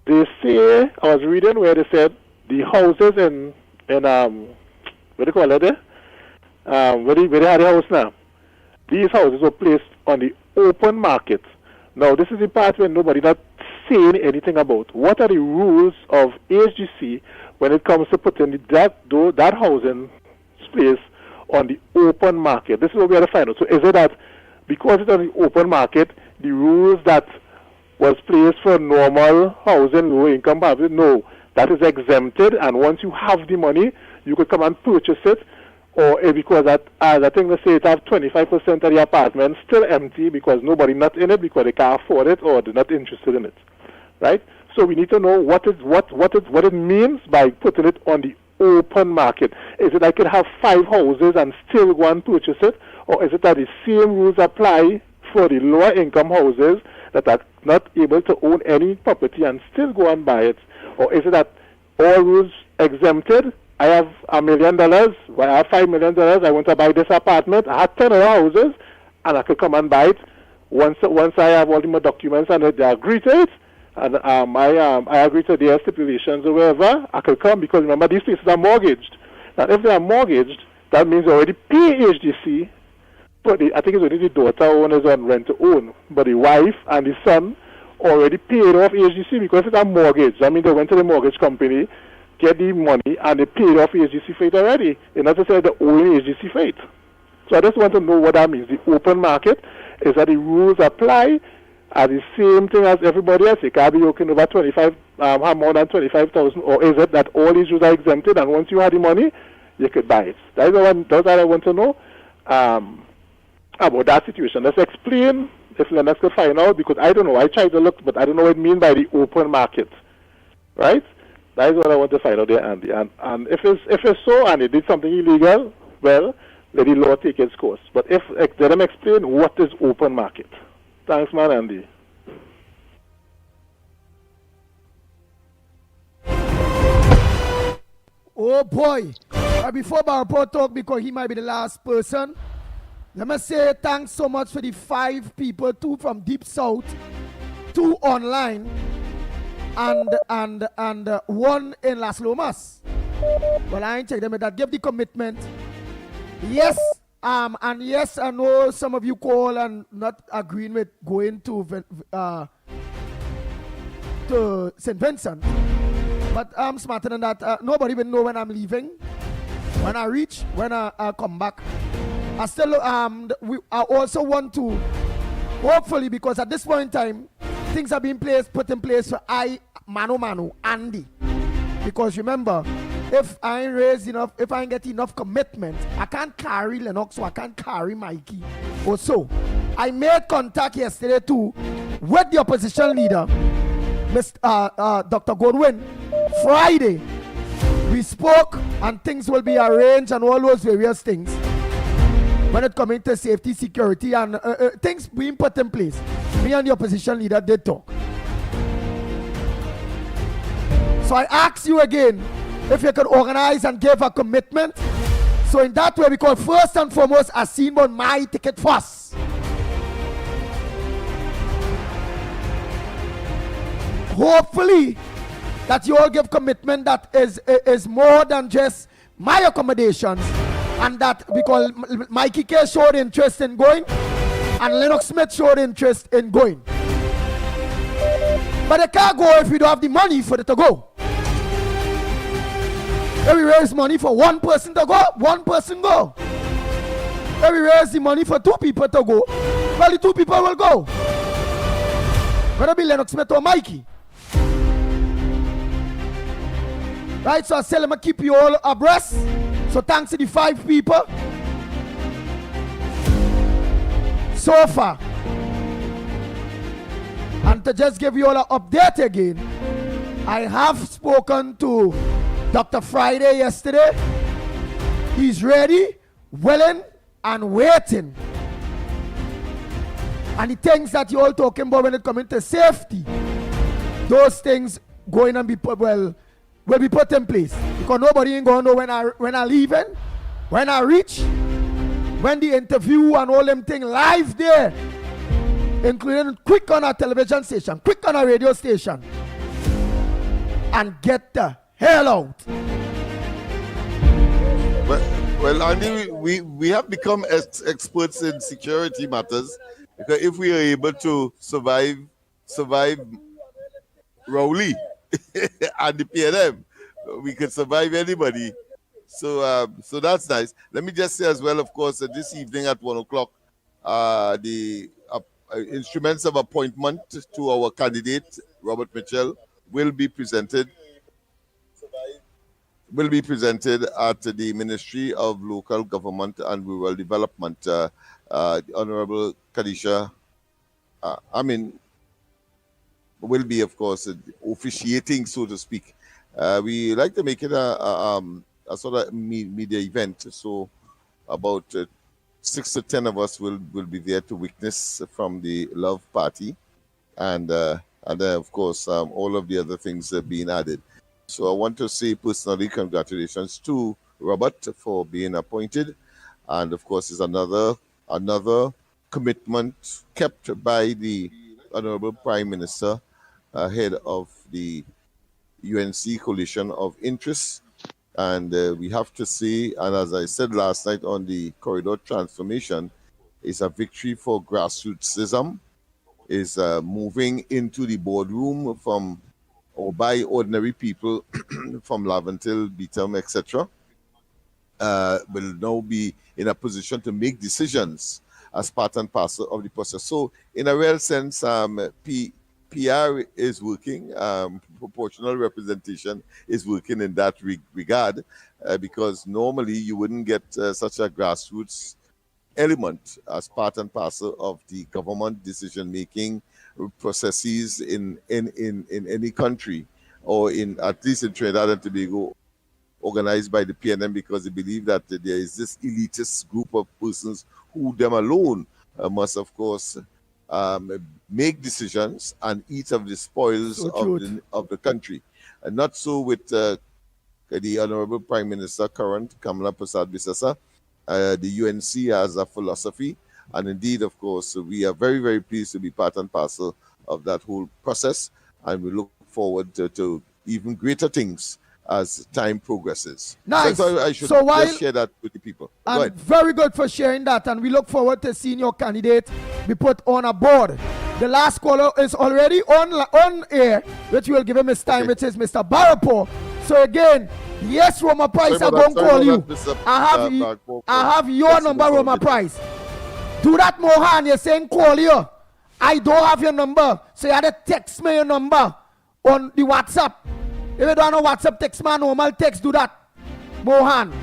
they say, I was reading where they said the houses in what do you call it there? Where they had the house now? These houses were placed on the open market. Now, this is the part where nobody not saying anything about. What are the rules of HGC when it comes to putting that housing space on the open market? This is what we have to find out. So is it that because it's on the open market, the rules that was placed for normal housing, low income housing, no, that is exempted, and once you have the money, you could come and purchase it, or because that, as I think they say, it have 25% of the apartment still empty because nobody not in it because they can't afford it or they're not interested in it, right? So we need to know what it means by putting it on the open market? Is it I could have 5 houses and still go and purchase it? Or is it that the same rules apply for the lower income houses that are not able to own any property and still go and buy it? Or is it that all rules exempted? I have $1 million, well, I have $5 million, I want to buy this apartment, I have 10 other houses, and I could come and buy it once I have all my documents and they agree to it, and I agree to their stipulations or whatever, I could come, because remember, these places are mortgaged. Now, if they are mortgaged, that means they already pay HDC, but I think it's only the daughter owners on rent to own, but the wife and the son already paid off HDC, because it's a mortgage. I mean, they went to the mortgage company, get the money, and they paid off HGC fate already. It's not to say they're owing HGC fate. So I just want to know what that means. The open market is that the rules apply are the same thing as everybody else. It can't be working over 25, have more than 25,000, or is it that all these rules are exempted, and once you have the money, you could buy it? That's what I want to know about that situation. Let's explain if Lennox could find out, because I don't know. I tried to look, but I don't know what it means by the open market, right? That is what I want to find out there, Andy. And if it's so, and it did something illegal, well, let the law take its course. But let them explain what is open market. Thanks, man, Andy. Oh boy! Before Barapo talk, because he might be the last person, let me say thanks so much for the 5 people, 2 from Deep South, 2 online, and 1 in Las Lomas. Well, I ain't check them, that give the commitment. Yes, and yes, I know some of you call and not agreeing with going to St. Vincent, but I'm smarter than that. Nobody will know when I'm leaving, when I reach, when I come back. I still I also want to, hopefully, because at this point in time, things are being put in place for Manu, Andy. Because remember, if I ain't raised enough, if I ain't get enough commitment, I can't carry Lennox, so I can't carry Mickie. Also, I made contact yesterday too with the opposition leader, Dr. Godwin. Friday, we spoke and things will be arranged and all those various things. When it comes to safety, security, and things being put in place, me and the opposition leader did talk. So I ask you again, if you could organize and give a commitment. So in that way, because first and foremost, I seen on my ticket first. Hopefully, that you all give commitment that is more than just my accommodations. And that because Mickie Kerr showed interest in going and Lennox Smith showed interest in going. But they can't go if we don't have the money for it to go. If we raise money for 1 person to go, 1 person go. If we raise the money for 2 people to go, well, the 2 people will go. Whether it be Lennox Smith or Mickie. Right, so I say let me keep you all abreast. So thanks to the 5 people so far. And to just give you all an update again, I have spoken to Dr. Friday yesterday. He's ready, willing, and waiting. And the things that you all talking about when it comes to safety, those things going and be put, will be put in place. Because nobody ain't gonna know when I leaving, when I reach, when the interview and all them things live there, including quick on a television station, quick on a radio station, and get the hell out. Well, Andy, we have become experts in security matters, because if we are able to survive Rowley and the PNM, we could survive anybody. So that's nice. Let me just say as well, of course, this evening at 1 o'clock, the instruments of appointment to our candidate, Robert Mitchell, will be presented at the Ministry of Local Government and Rural Development. Honorable Kadisha, will be, of course, officiating, so to speak. We like to make it a sort of media event. So about 6 to 10 of us will be there to witness from the Love Party, and then of course all of the other things being added. So I want to say personally congratulations to Robert for being appointed, and of course is another commitment kept by the Honorable Prime Minister ahead of the UNC coalition of interests. And we have to say, and as I said last night on the corridor transformation, is a victory for grassrootsism, is moving into the boardroom from or by ordinary people from Laventil, Beetham, etc. Will now be in a position to make decisions as part and parcel of the process. So in a real sense, PR is working, proportional representation is working in that regard, because normally you wouldn't get such a grassroots element as part and parcel of the government decision-making processes in any country, or in at least in Trinidad and Tobago, organized by the PNM, because they believe that there is this elitist group of persons who them alone must, of course, make decisions and eat of the spoils of the country. And not so with the Honorable Prime Minister, current Kamala Persad-Bissessar. The UNC has a philosophy, and indeed, of course, we are very, very pleased to be part and parcel of that whole process, and we look forward to even greater things as time progresses. Nice. So I should just share that with the people. And very good for sharing that, and we look forward to seeing your candidate be put on a board. The last caller is already on air, which we'll give him his time, which is Mr. Barapo. So again, yes, Roma Price, I'm going to call you. I have your number, Roma Price. Do that, Mohan. You're saying call you. I don't have your number, so you have to text me your number on the WhatsApp. If you don't know WhatsApp, text man, normal text, do that, Mohan.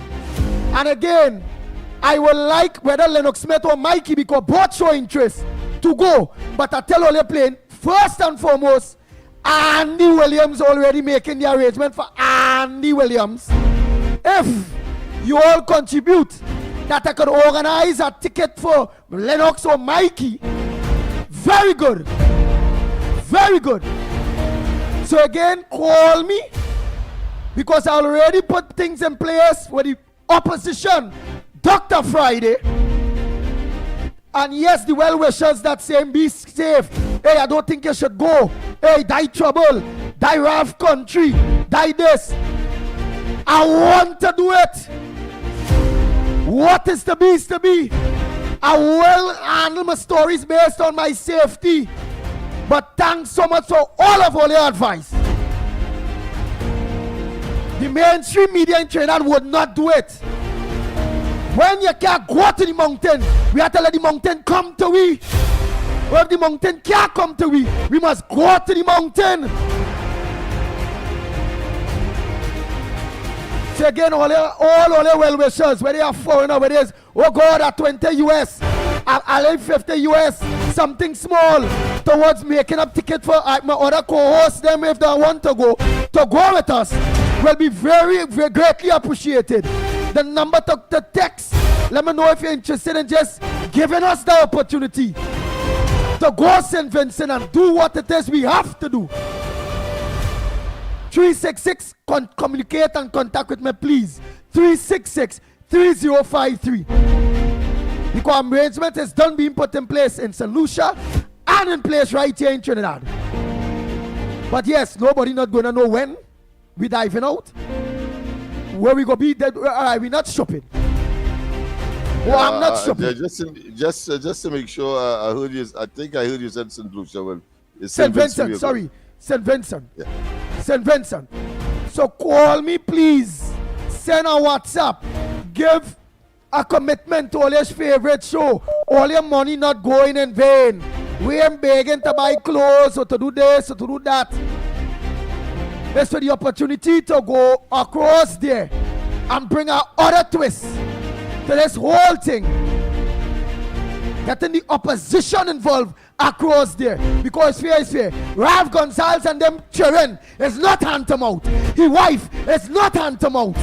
And again, I will like whether Lennox Smith or Mickie, because both show interest to go. But I tell all your playing, first and foremost, Andy Williams already making the arrangement for Andy Williams. If you all contribute, that I could organize a ticket for Lennox or Mickie, very good. Very good. So again, call me, because I already put things in place for the opposition, Dr. Friday. And yes, the well-wishers that say be safe. Hey, I don't think you should go. Hey, die trouble, die rough country, die this. I want to do it. What is the beast to be? I will handle my stories based on my safety. But thanks so much for all your advice. The mainstream media in Trinidad would not do it. When you can't go to the mountain, we have to let the mountain come to we. Or if the mountain can't come to we must go to the mountain. So again, all your well-wishers, whether you're foreigner, whether it's, oh God, at 20 US, I'll 50 US, something small, towards making up ticket for my other co-hosts, them if they want to go with us, will be very, very greatly appreciated. The number to text, let me know if you're interested in just giving us the opportunity to go St. Vincent and do what it is we have to do. 366, communicate and contact with me, please. 366-3053. The arrangement is done being put in place in St. Lucia and in place right here in Trinidad. But yes, nobody not gonna know when we diving out. Where we gonna be? We're not shopping. I'm not shopping. Just to make sure, I heard you. I think I heard you said St. Lucia. Well, it's St. Vincent. Sorry, St. Vincent. Yeah. St. Vincent. So call me, please. Send a WhatsApp. Give a commitment to all your favorite show. All your money not going in vain. We ain't begging to buy clothes or to do this or to do that. It's for the opportunity to go across there and bring a other twist to this whole thing. Getting the opposition involved across there. Because fair is fair. Rav Gonzalez and them children is not hand to mouth. His wife is not hand to mouth.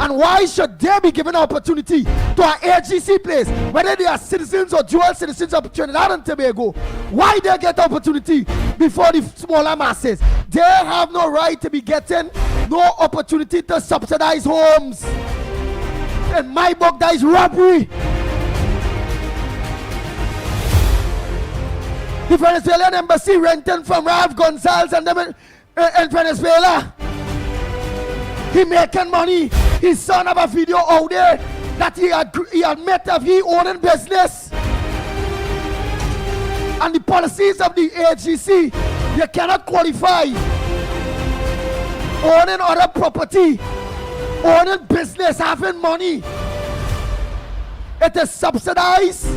And why should they be given an opportunity to an AGC place, whether they are citizens or dual citizens of Trinidad and Tobago? Why they get the opportunity before the smaller masses? They have no right to be getting no opportunity to subsidize homes. In my book, that is robbery. The Venezuelan embassy renting from Ralph Gonzalez and them in Venezuela. He making money. His son have a video out there that he admit of he owning business. And the policies of the AGC, you cannot qualify. Owning other property, owning business, having money. It is subsidized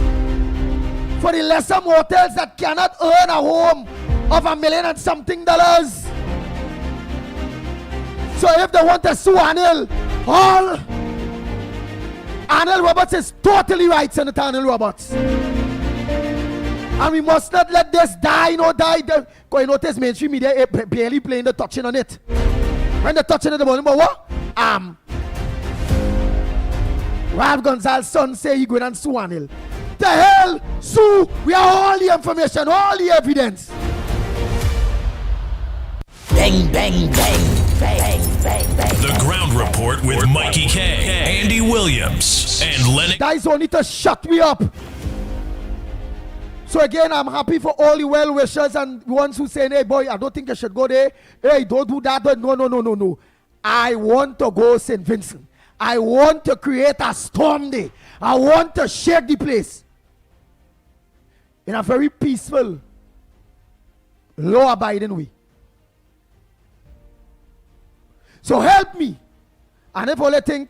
for the lesser mortals that cannot earn a home of $1 million and something. So if they want to sue Anil, Anil Roberts is totally right, Senator Anil Roberts. And we must not let this die. Because you notice mainstream media barely playing the touching on it. When they're touching it, the morning, but what? Ralph Gonzalez's son say he going and sue Anil. The hell, sue? We have all the information, all the evidence. Bang, bang, bang, bang, bang, bang. The Ground Report with Mikey K, Andy Williams, and Lennox. That is only to shut me up. So again, I'm happy for all the well-wishers and ones who say, hey boy, I don't think you should go there. Hey, don't do that. No. I want to go St. Vincent. I want to create a storm day. I want to shake the place in a very peaceful, law-abiding way. So help me. And if only think,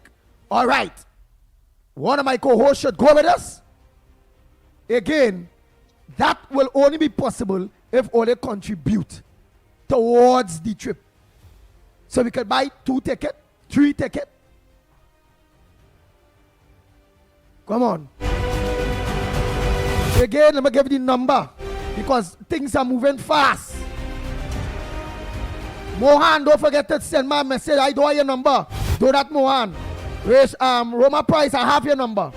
all right, one of my co-hosts should go with us. Again, that will only be possible if only contribute towards the trip. So we can buy 2 tickets, 3 tickets. Come on. Again, let me give you the number because things are moving fast. Mohan, don't forget to send my message. I do have your number. Do that, Mohan. Roma Price, I have your number.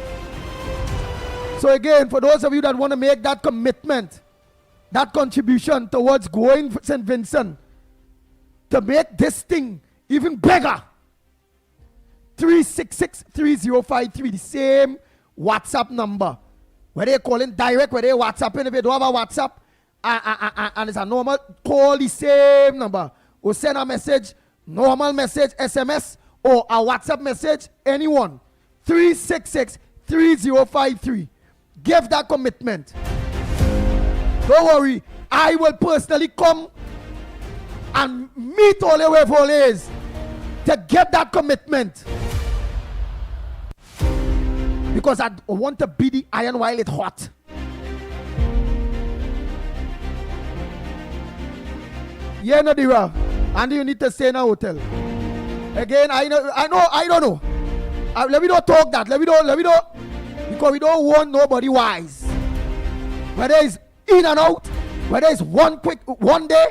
So again, for those of you that want to make that commitment, that contribution towards going to St. Vincent, to make this thing even bigger, 366-3053, the same WhatsApp number. Whether you're calling direct, whether you're WhatsApping, if you don't have a WhatsApp, and it's a normal, call the same number. Or send a message, normal message, SMS, or a WhatsApp message, anyone. 366-3053. Give that commitment. Don't worry, I will personally come and meet all the way for is to get that commitment. Because I want to be the iron while it's hot. Yeah, no, Dira. And you need to stay in a hotel. Again, I don't know. Let me not talk that. Let me not. Because we don't want nobody wise. Whether it's in and out, whether it's one day,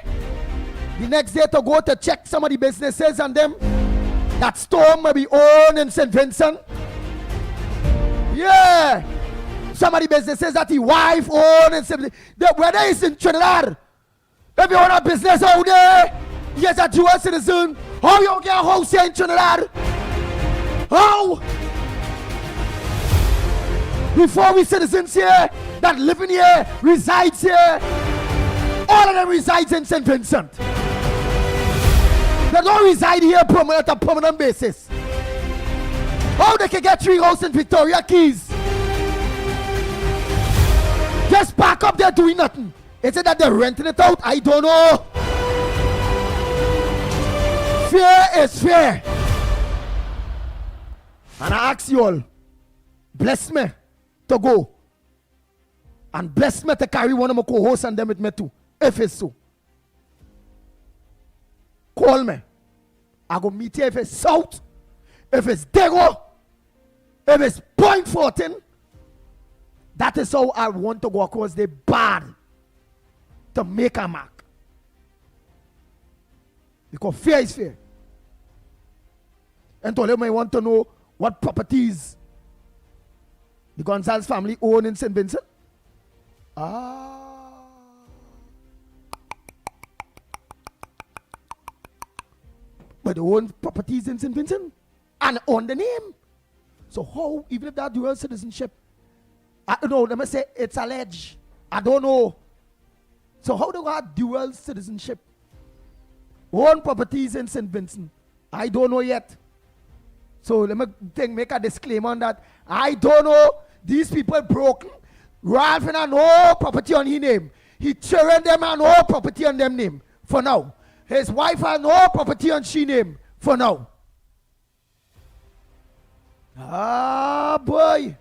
the next day to go to check some of the businesses and them. That storm may be owned in St. Vincent. Yeah. Some of the businesses that the wife owned in St. Vincent. Whether it's in Trinidad. If you own a business out there, yes, a dual citizen. How you get a house here in Trinidad? How? Before we citizens here that live in here, resides here, all of them resides in St. Vincent. They don't reside here on a permanent basis. How they can get 3 houses in Victoria Keys? Just park up there doing nothing. Is it that they're renting it out? I don't know. Fear is fear. And I ask you all, bless me to go. And bless me to carry one of my co-hosts and them with me too. If it's so. Call me. I go meet you if it's South. If it's Dago. If it's Point 14. That is how I want to go across the bar. To make a mark. Because fear is fear. And all you may want to know what properties the Gonzalez family own in St. Vincent. But they own properties in St. Vincent and own the name. So how, even if that dual citizenship, I don't know, let me say it's alleged. I don't know. So how do I have dual citizenship? Own properties in St. Vincent. I don't know yet. So let me make a disclaimer on that. I don't know. These people broken. Ralph and no property on his name. He children them and no property on them name for now. His wife has no property on she name for now. Ah boy.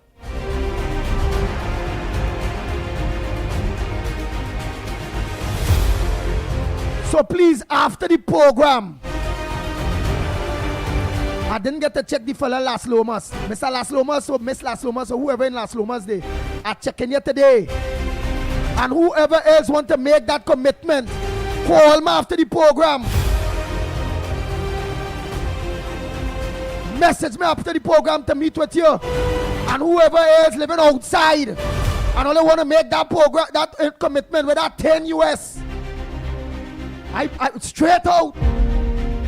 So please, after the program, I didn't get to check the fella Las Lomas. Mr. Las Lomas or Miss Las Lomas or whoever in Las Lomas day. I checking you today. And whoever else want to make that commitment, call me after the program. Message me after the program to meet with you. And whoever else living outside and only want to make that program, that commitment with that 10 US. I straight out.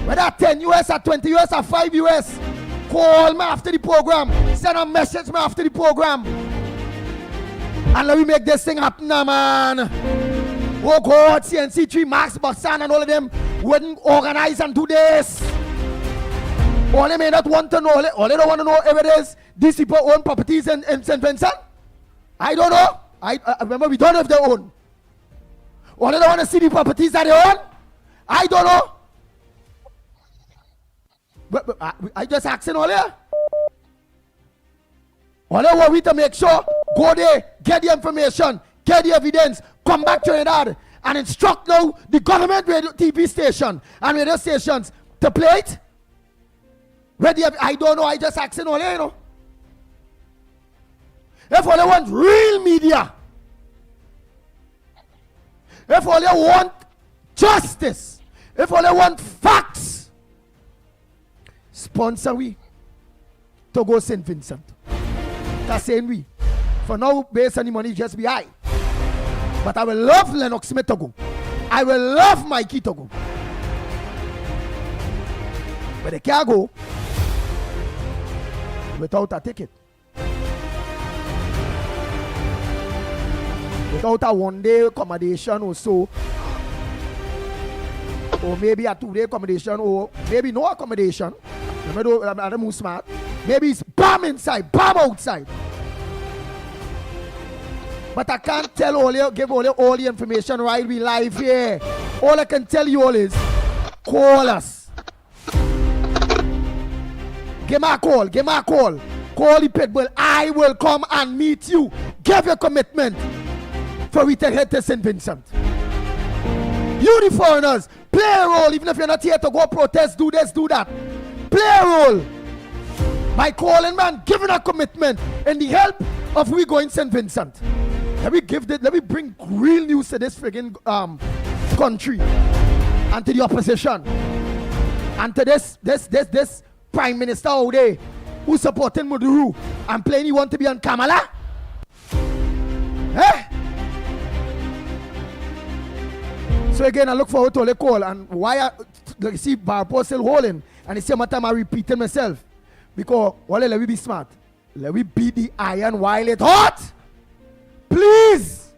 Whether 10 US or 20 US or 5 US, call me after the program. Send a message me after the program. And let me make this thing happen now, man. Oh God, CNC3, Max, Boxan and all of them wouldn't organize and do this. All they may not want to know, all they don't want to know if it is these people own properties in St. Vincent. I don't know. I remember we don't know if they own. All they don't want to see the properties that they own. I don't know. But I just asking all here. All they want we to make sure, go there, get the information, get the evidence, come back to Trinidad and instruct now the government radio TV station and radio stations to play it. I don't know, I just asking all here, you know. If all they want real media, if all they want justice, if all they want facts, sponsor we to go St. Vincent. That's saying we. For now, based on the money, just be high. But I will love Lennox Smith to go. I will love Mickie to go. But they can't go without a ticket. Without a one-day accommodation or so. Or maybe a two-day accommodation or maybe no accommodation. I don't move smart. Maybe it's bomb inside, bomb outside. But I can't tell all you, give all the information right. We live here. All I can tell you all is call us. Give me a call. Call the Pitbull. I will come and meet you. Give your commitment for we to head to St. Vincent. You the foreigners, play a role. Even if you're not here to go protest, do this, do that. Play a role by calling man, giving a commitment in the help of we going St. Vincent. Let me bring real news to this friggin' country and to the opposition and to this prime minister out there who's supporting Muduru and playing he want to be on Kamala. Eh? So again, I look forward to the call and why you see Barpo still holding and the same time I repeating myself because let me be smart. Let me beat the iron while it's hot. Please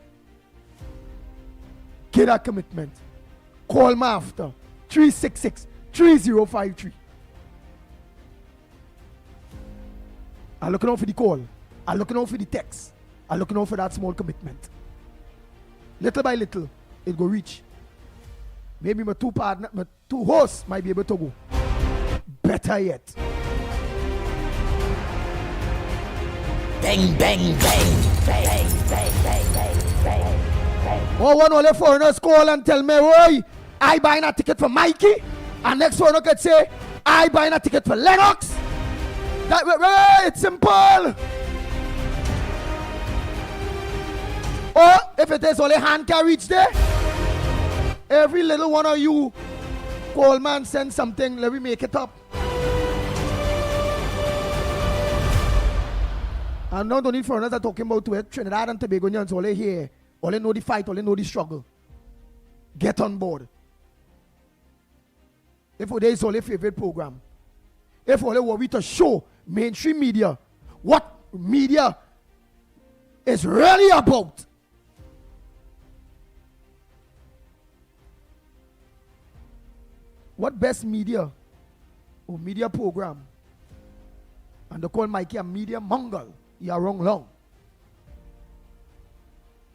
get that commitment. Call me after 366-3053. I'm looking out for the call. I'm looking out for the text. I'm looking out for that small commitment. Little by little, it go reach. Maybe my two hosts might be able to go. Better yet. Bang, bang, bang. Bang, bang, bang, bang, bang, bang. Oh, one of the foreigners call and tell me, "Roy, I buying a ticket for Mickie." And next foreigner could say, "I buying a ticket for Lennox." That way, it's simple. Or if it is only hand can reach there, every little one of you call man, send something, let me make it up. And not only foreigners are talking about it, Trinidad and Tobagonians, all they hear, all they know the fight, all they know the struggle. Get on board. If there is only favorite program. If only what we to show mainstream media what media is really about. What best media or media program? And they call Mickie a media mongol. You are wrong long.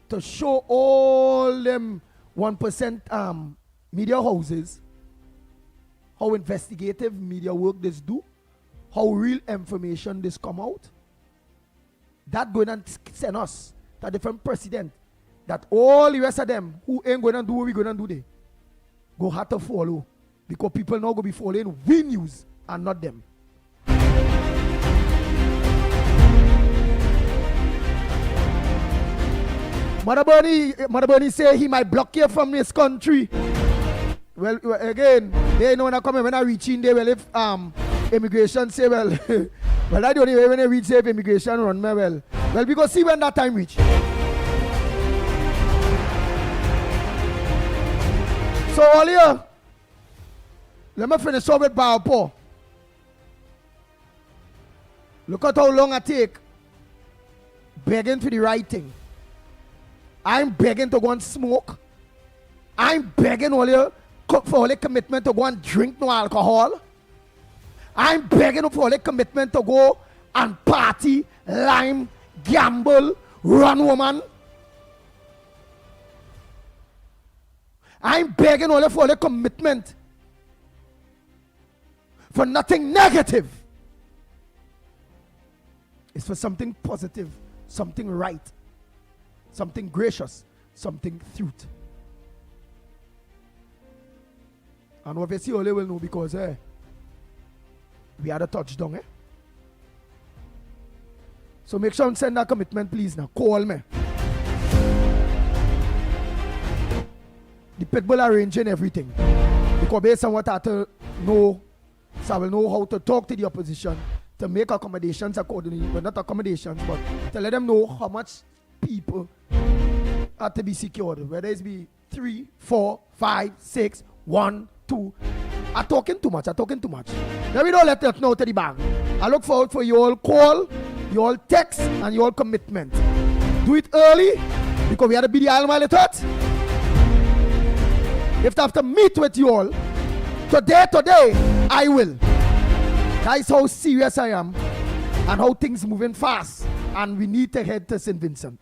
To show all them 1% media houses how investigative media work this do, how real information this come out. That going to send us to a different precedent that all the rest of them who ain't going to do what we going to do they go have to follow, because people now go be following we news and not them. Mother Bernie say he might block you from this country. Well, again, they know when I come when I reach in there, well, if immigration say, well, well, I don't know when I reach if immigration run me, well, because see when that time reach. So earlier, let me finish up with Balpo. Look at how long I take begging for the right thing. I'm begging to go and smoke. I'm begging for all the commitment to go and drink no alcohol. I'm begging for all the commitment to go and party, lime, gamble, run woman. I'm begging all for all the commitment for nothing negative. It's for something positive, something right, something gracious, something truth. And obviously all they will know because we had a touchdown. So make sure and send that commitment please now. Call me. The Pitbull arranging everything. Because based on what I know, so I will know how to talk to the opposition to make accommodations accordingly. Well, not accommodations, but to let them know how much people are to be secured. Whether it's be 3, 4, 5, 6, 1, 2. I'm talking too much. Let me don't let that know to the bank. I look forward for you all call, you all text, and you all commitment. Do it early because we had to be the island while it hurt. If I have to meet with you all today, I will. That's how serious I am and how things moving fast. And we need to head to St. Vincent.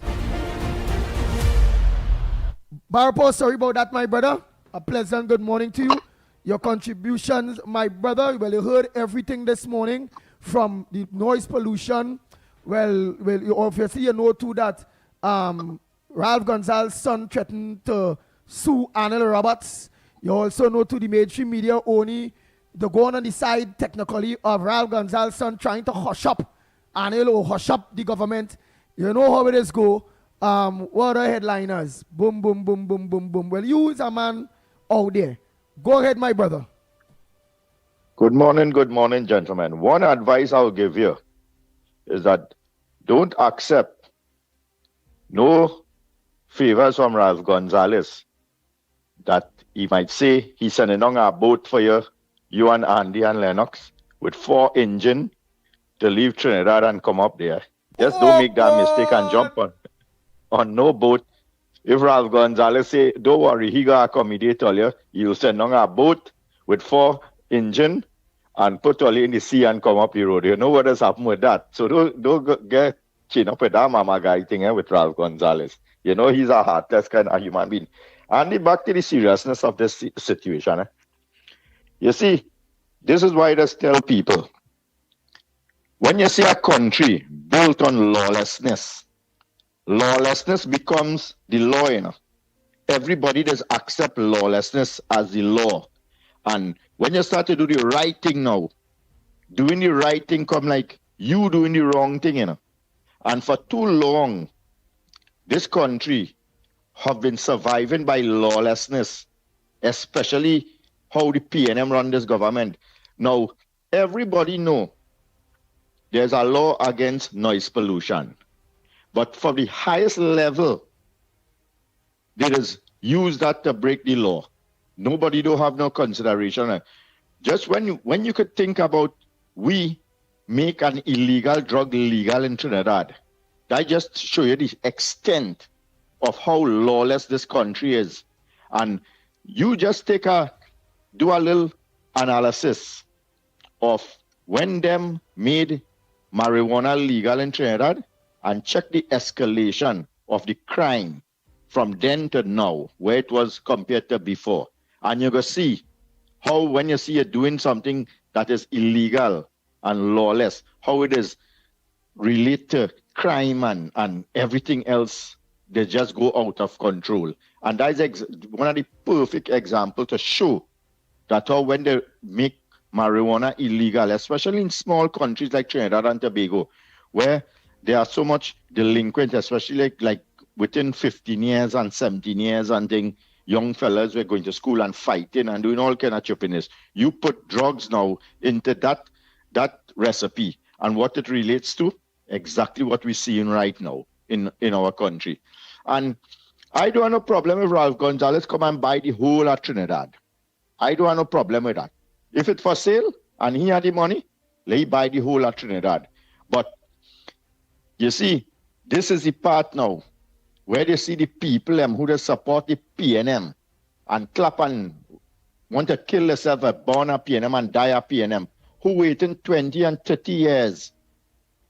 Barpo, sorry about that, my brother. A pleasant good morning to you. Your contributions, my brother. Well, you heard everything this morning from the noise pollution. Well, you obviously you know too that Ralph Gonzalez's son threatened to sue Arnold Roberts. You also know to the mainstream media only the go on the side technically of Ralph Gonzalez's son trying to hush up Arnold or hush up the government. You know how it is go. What are the headliners? Boom, boom, boom, boom, boom, boom. Well, you is a man out there. Go ahead, my brother. Good morning, gentlemen. One advice I'll give you is that don't accept no favors from Ralph Gonzalez that he might say he's sending on a boat for you and Andy and Lennox with 4 engines to leave Trinidad and come up there. Just don't make that mistake and jump on no boat. If Ralph Gonzalez say, don't worry, he gonna accommodate all you, he'll send on a boat with 4 engines and put all you in the sea and come up the road. You know what has happened with that. So don't get chain up with that mama guy thing with Ralph Gonzalez. You know he's a heartless kind of human being. And back to the seriousness of this situation. You see, this is why I just tell people, when you see a country built on lawlessness, lawlessness becomes the law, you know. Everybody does accept lawlessness as the law. And when you start to do the right thing now, doing the right thing come like you doing the wrong thing, you know. And for too long, this country have been surviving by lawlessness, especially how the PNM run this government. Now, everybody know there's a law against noise pollution. But for the highest level, they just use that to break the law. Nobody don't have no consideration. Just when you could think about we make an illegal drug legal in Trinidad, that just show you the extent of how lawless this country is. And you just do a little analysis of when them made marijuana legal in Trinidad and check the escalation of the crime from then to now, where it was compared to before. And you're going to see how when you see it doing something that is illegal and lawless, how it is related to crime and everything else, they just go out of control. And that's one of the perfect examples to show that how when they make marijuana illegal, especially in small countries like Trinidad and Tobago, where there are so much delinquent, especially like within 15 years and 17 years and thing, young fellas were going to school and fighting and doing all kind of choppiness. You put drugs now into that recipe, and what it relates to, exactly what we're seeing right now in our country. And I don't have no problem if Ralph Gonzalez come and buy the whole of Trinidad. I don't have no problem with that. If it's for sale and he had the money, let him buy the whole of Trinidad. But you see, this is the part now where they see the people who they support the PNM and clap and want to kill themselves at born a PNM and die a PNM, who waiting 20 and 30 years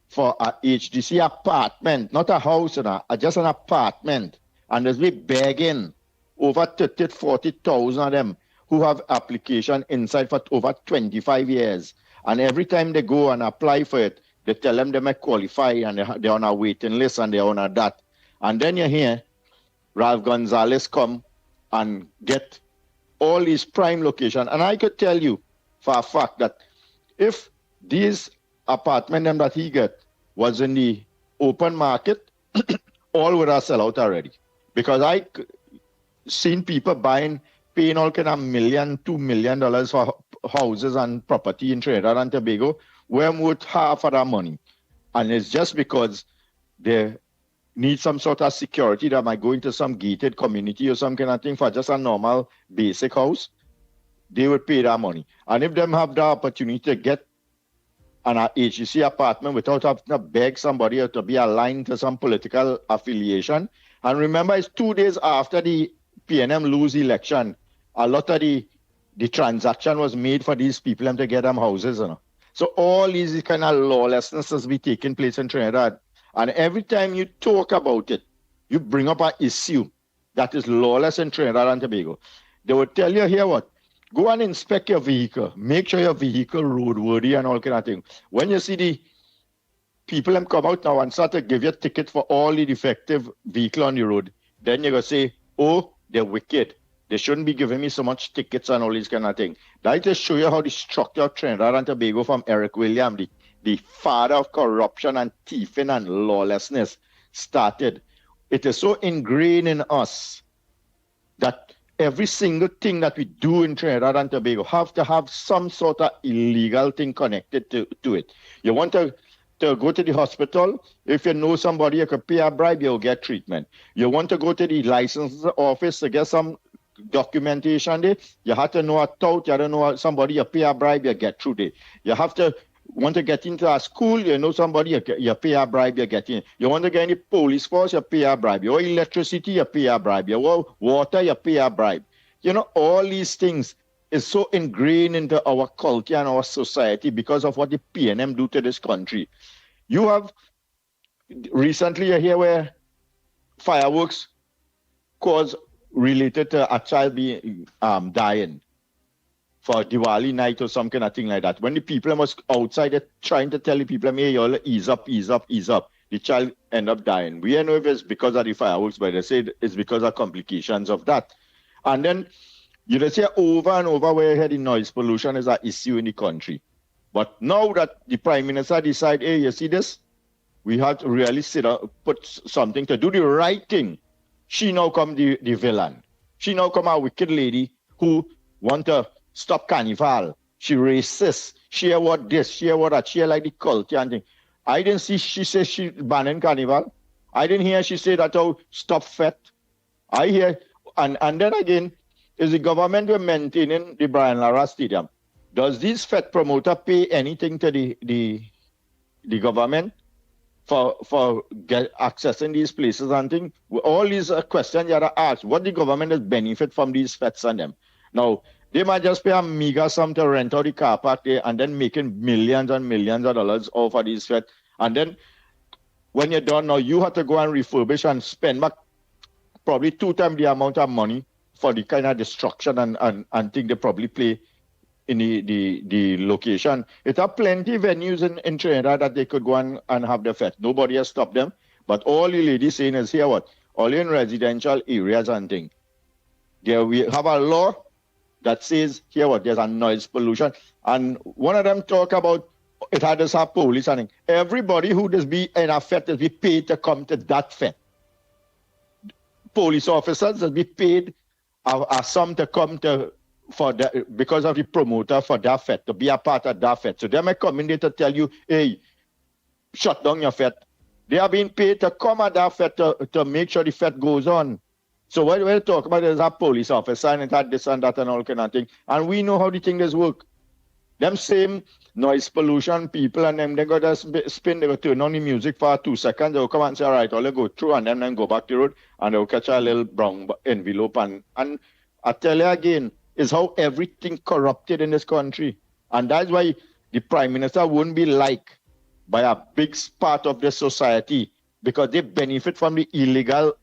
for a HDC apartment, not a house, just an apartment. And there's be begging over 30, 40,000 of them who have application inside for over 25 years. And every time they go and apply for it, they tell them they may qualify and they're on a waiting list and they're on a that. And then you hear Ralph Gonzalez come and get all these prime location. And I could tell you for a fact that if these apartment that he get was in the open market, all would have sell out already. Because I seen people paying all kind of $1 million, $2 million for houses and property in Trinidad and Tobago, where worth half of that money. And it's just because they need some sort of security that might go into some gated community or some kind of thing for just a normal basic house, they would pay that money. And if them have the opportunity to get an HGC apartment without having to beg somebody or to be aligned to some political affiliation, and remember it's 2 days after the PNM lose election, a lot of the transaction was made for these people to get them houses. So all these kind of lawlessnesses be taking place in Trinidad. And every time you talk about it, you bring up an issue that is lawless in Trinidad and Tobago. They will tell you here what? Go and inspect your vehicle. Make sure your vehicle roadworthy and all kind of thing. When you see the people them come out now and start to give you a ticket for all the defective vehicle on the road, then you're going to say, oh, they're wicked. They shouldn't be giving me so much tickets and all these kind of thing. That just show you how the structure of Trinidad and Tobago from Eric Williams, the father of corruption and thieving and lawlessness, started. It is so ingrained in us that every single thing that we do in Trinidad and Tobago have to have some sort of illegal thing connected to it. You want to go to the hospital, if you know somebody you can pay a bribe, you'll get treatment. You want to go to the license office to get some documentation there, you have to know a tout, you have to know somebody, you pay a bribe, you get through there. You have to want to get into a school, you know somebody, you pay a bribe, you get in. You want to get in the police force, you pay a bribe. Your electricity, you pay a bribe. Your water, you pay a bribe. You know, all these things is so ingrained into our culture and our society because of what the PNM do to this country. You have recently you hear where fireworks cause related to a child being dying for Diwali night or some kind of thing like that. When the people was outside trying to tell the people, hey, y'all ease up, the child end up dying. We don't know if it's because of the fireworks, but they say it's because of complications of that. And then you just say over and over where the noise pollution is an issue in the country. But now that the Prime Minister decide, hey, you see this? We have to really sit down, put something to do the right thing. She now come the villain. She now come a wicked lady who want to stop carnival. She racist. she what this, she what that, she like the cult and thing. I didn't see she say she banning carnival. I didn't hear she say that stop fete. I hear and then again is the government were maintaining the Brian Lara Stadium. Does this fete promoter pay anything to the government for get accessing these places and things? All these questions you have to ask. What the government does benefit from these fetes and them? Now, they might just pay a meager sum to rent out the car park there and then making millions and millions of dollars off of these fetes. And then when you're done, now you have to go and refurbish and spend back probably 2 times the amount of money for the kind of destruction and thing they probably play in the location. It are plenty venues in Trinidad that they could go and have the fete. Nobody has stopped them. But all the ladies saying is here what? All in residential areas and things. There we have a law that says here what? There's a noise pollution. And one of them talk about it had us have police and thing. Everybody who does be in a fete is be paid to come to that fete. Police officers will be paid a sum to come to for that because of the promoter for that fete, to be a part of that fete. So they may come in there to tell you, hey, shut down your fete. They are being paid to come at that fete to make sure the fete goes on. So what we're talking about is a police officer and it had this and that and all kind of thing. And we know how the thing does work. Them same noise pollution people and them, they got to spin, they go turn on the music for 2 seconds, they'll come and say, all right, I'll go through and then go back the road and they'll catch a little brown envelope. And I tell you again, is how everything corrupted in this country. And that's why the Prime Minister wouldn't be liked by a big part of the society because they benefit from the illegal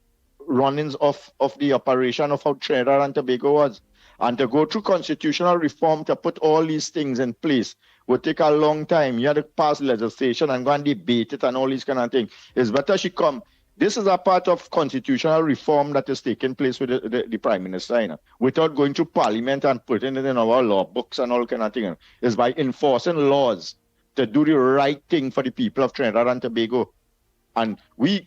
runnings of the operation of how Trinidad and Tobago was. And to go through constitutional reform to put all these things in place would take a long time. You have to pass legislation and go and debate it and all these kind of things. It's better she come. This is a part of constitutional reform that is taking place with the Prime Minister, you know, without going to Parliament and putting it in our law books and all kind of thing. You know. It's by enforcing laws to do the right thing for the people of Trinidad and Tobago. And we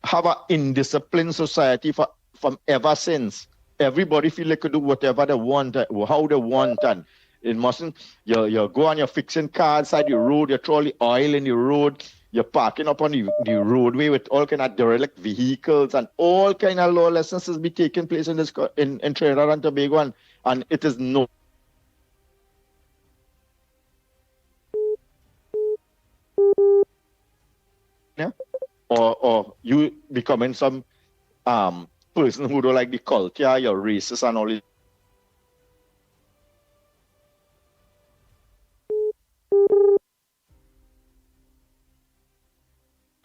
have an indisciplined society from ever since. Everybody feel they could do whatever they want, how they want, and it mustn't. You go and you're fixing cars side the road, you throw the oil in the road, you're parking up on the roadway with all kind of derelict vehicles, and all kind of lawlessnesses be taking place in in Trinidad and Tobago, and it is no. Yeah? Or you becoming some person who don't like the culture, you're racist and all this.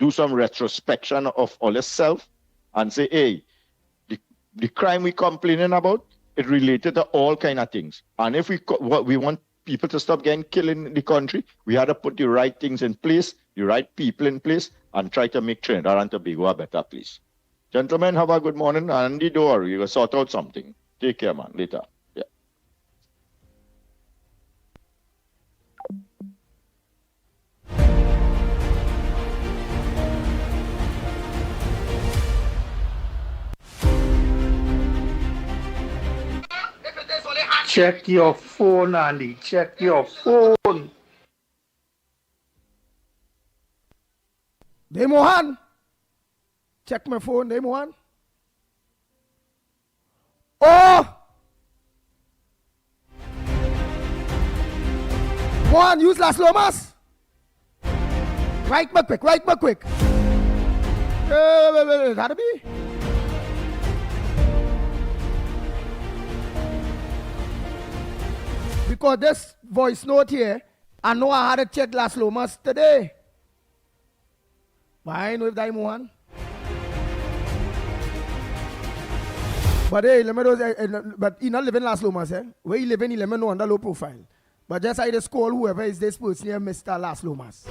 Do some retrospection of all yourself and say, hey, the crime we complaining about, it related to all kind of things. And if we want people to stop getting killed in the country, we had to put the right things in place, the right people in place, and try to make Trinidad and Tobago a better place. Gentlemen, have a good morning. Andy, don't worry, you'll sort out something. Take care, man. Later. Yeah. Check your phone, Andy. Check your phone. Demohan. Check my phone, Demohan. Oh! Mohan, use Las Lomas. Right me quick, right me quick. That'll be. Because this voice note here, I know I had to check Las Lomas today. But I know if that Mohan. But hey, let me know, but he not living Las Lomas, eh? Where he living, he let me know under low profile. But just I just call whoever is this person here, Mr. Las Lomas.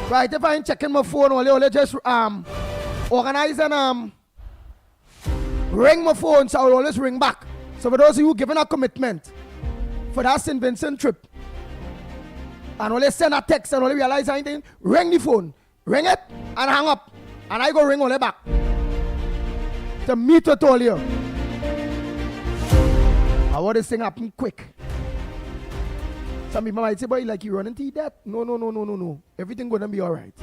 Right, if I ain't checking my phone, only just organize and ring my phone, so I'll always ring back. So for those of you giving a commitment for that St. Vincent trip, and only send a text and only realize anything, ring the phone. Ring it and hang up. And I go ring only back. To meet with all you. I want this thing happen quick. Some people might say, boy, like you running to that? No. Everything gonna be alright.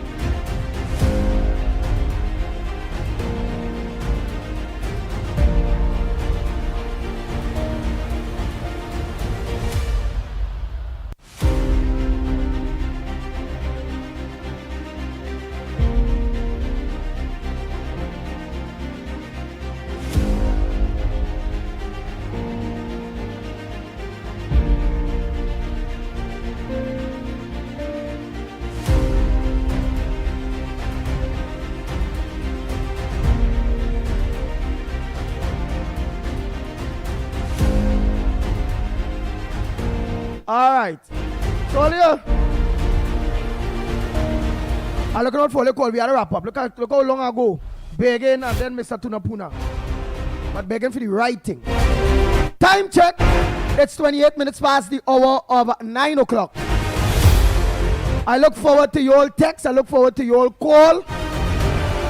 All right. So, Leah, I'm looking out for the call. We had a wrap up. Look how long ago. Begging and then Mr. Tunapuna. But begging for the right thing. Time check. It's 28 minutes past the hour of 9 o'clock. I look forward to your text. I look forward to your call.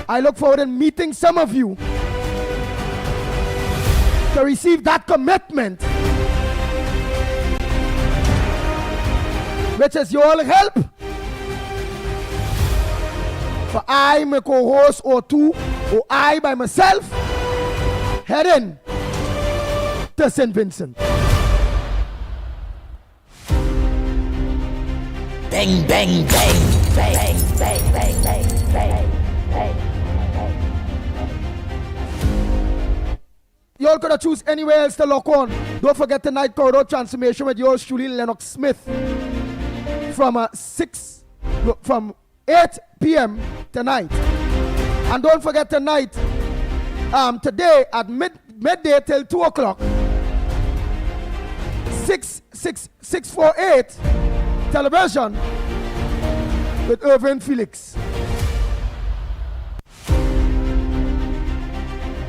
I look forward to meeting some of you to receive that commitment, which is your help. For I, my co-host, or two, or I by myself, heading to St. Vincent. Bang, bang, bang, bang, bang, bang, bang, bang, bang. You all could have choose anywhere else to lock on. Don't forget tonight corridor transformation with yours truly, Lennox Smith, from 8 p.m. tonight. And don't forget tonight, today at midday till 2 o'clock, 648 television with Irvin Felix.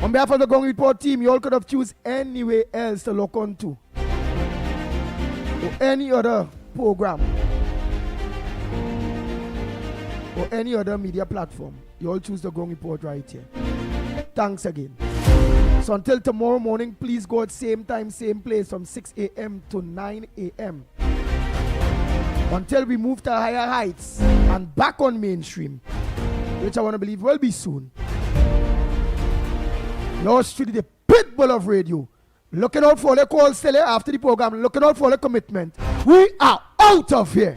On behalf of the Gong Report team, you all could have choose anywhere else to look on to, or any other program, or any other media platform. You all choose the Gong Report right here. Thanks again. So until tomorrow morning, please go at same time, same place from 6 a.m. to 9 a.m. until we move to higher heights and back on mainstream, which I want to believe will be soon. Yours truly, the Pitbull of radio. Looking out for the call still after the program. Looking out for the commitment. We are out of here.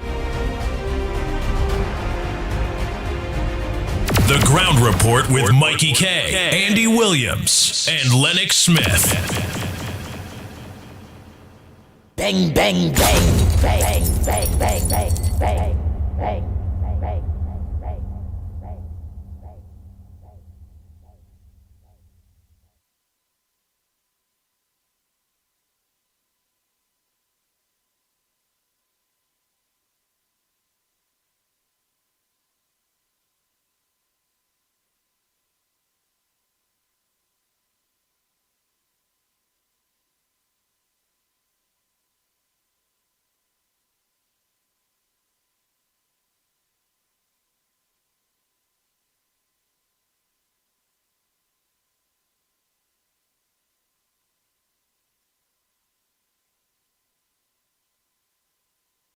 The Ground Report with Mickie K, Andy Williams, and Lennox Smith. Bang, bang, bang, bang, bang, bang, bang, bang, bang.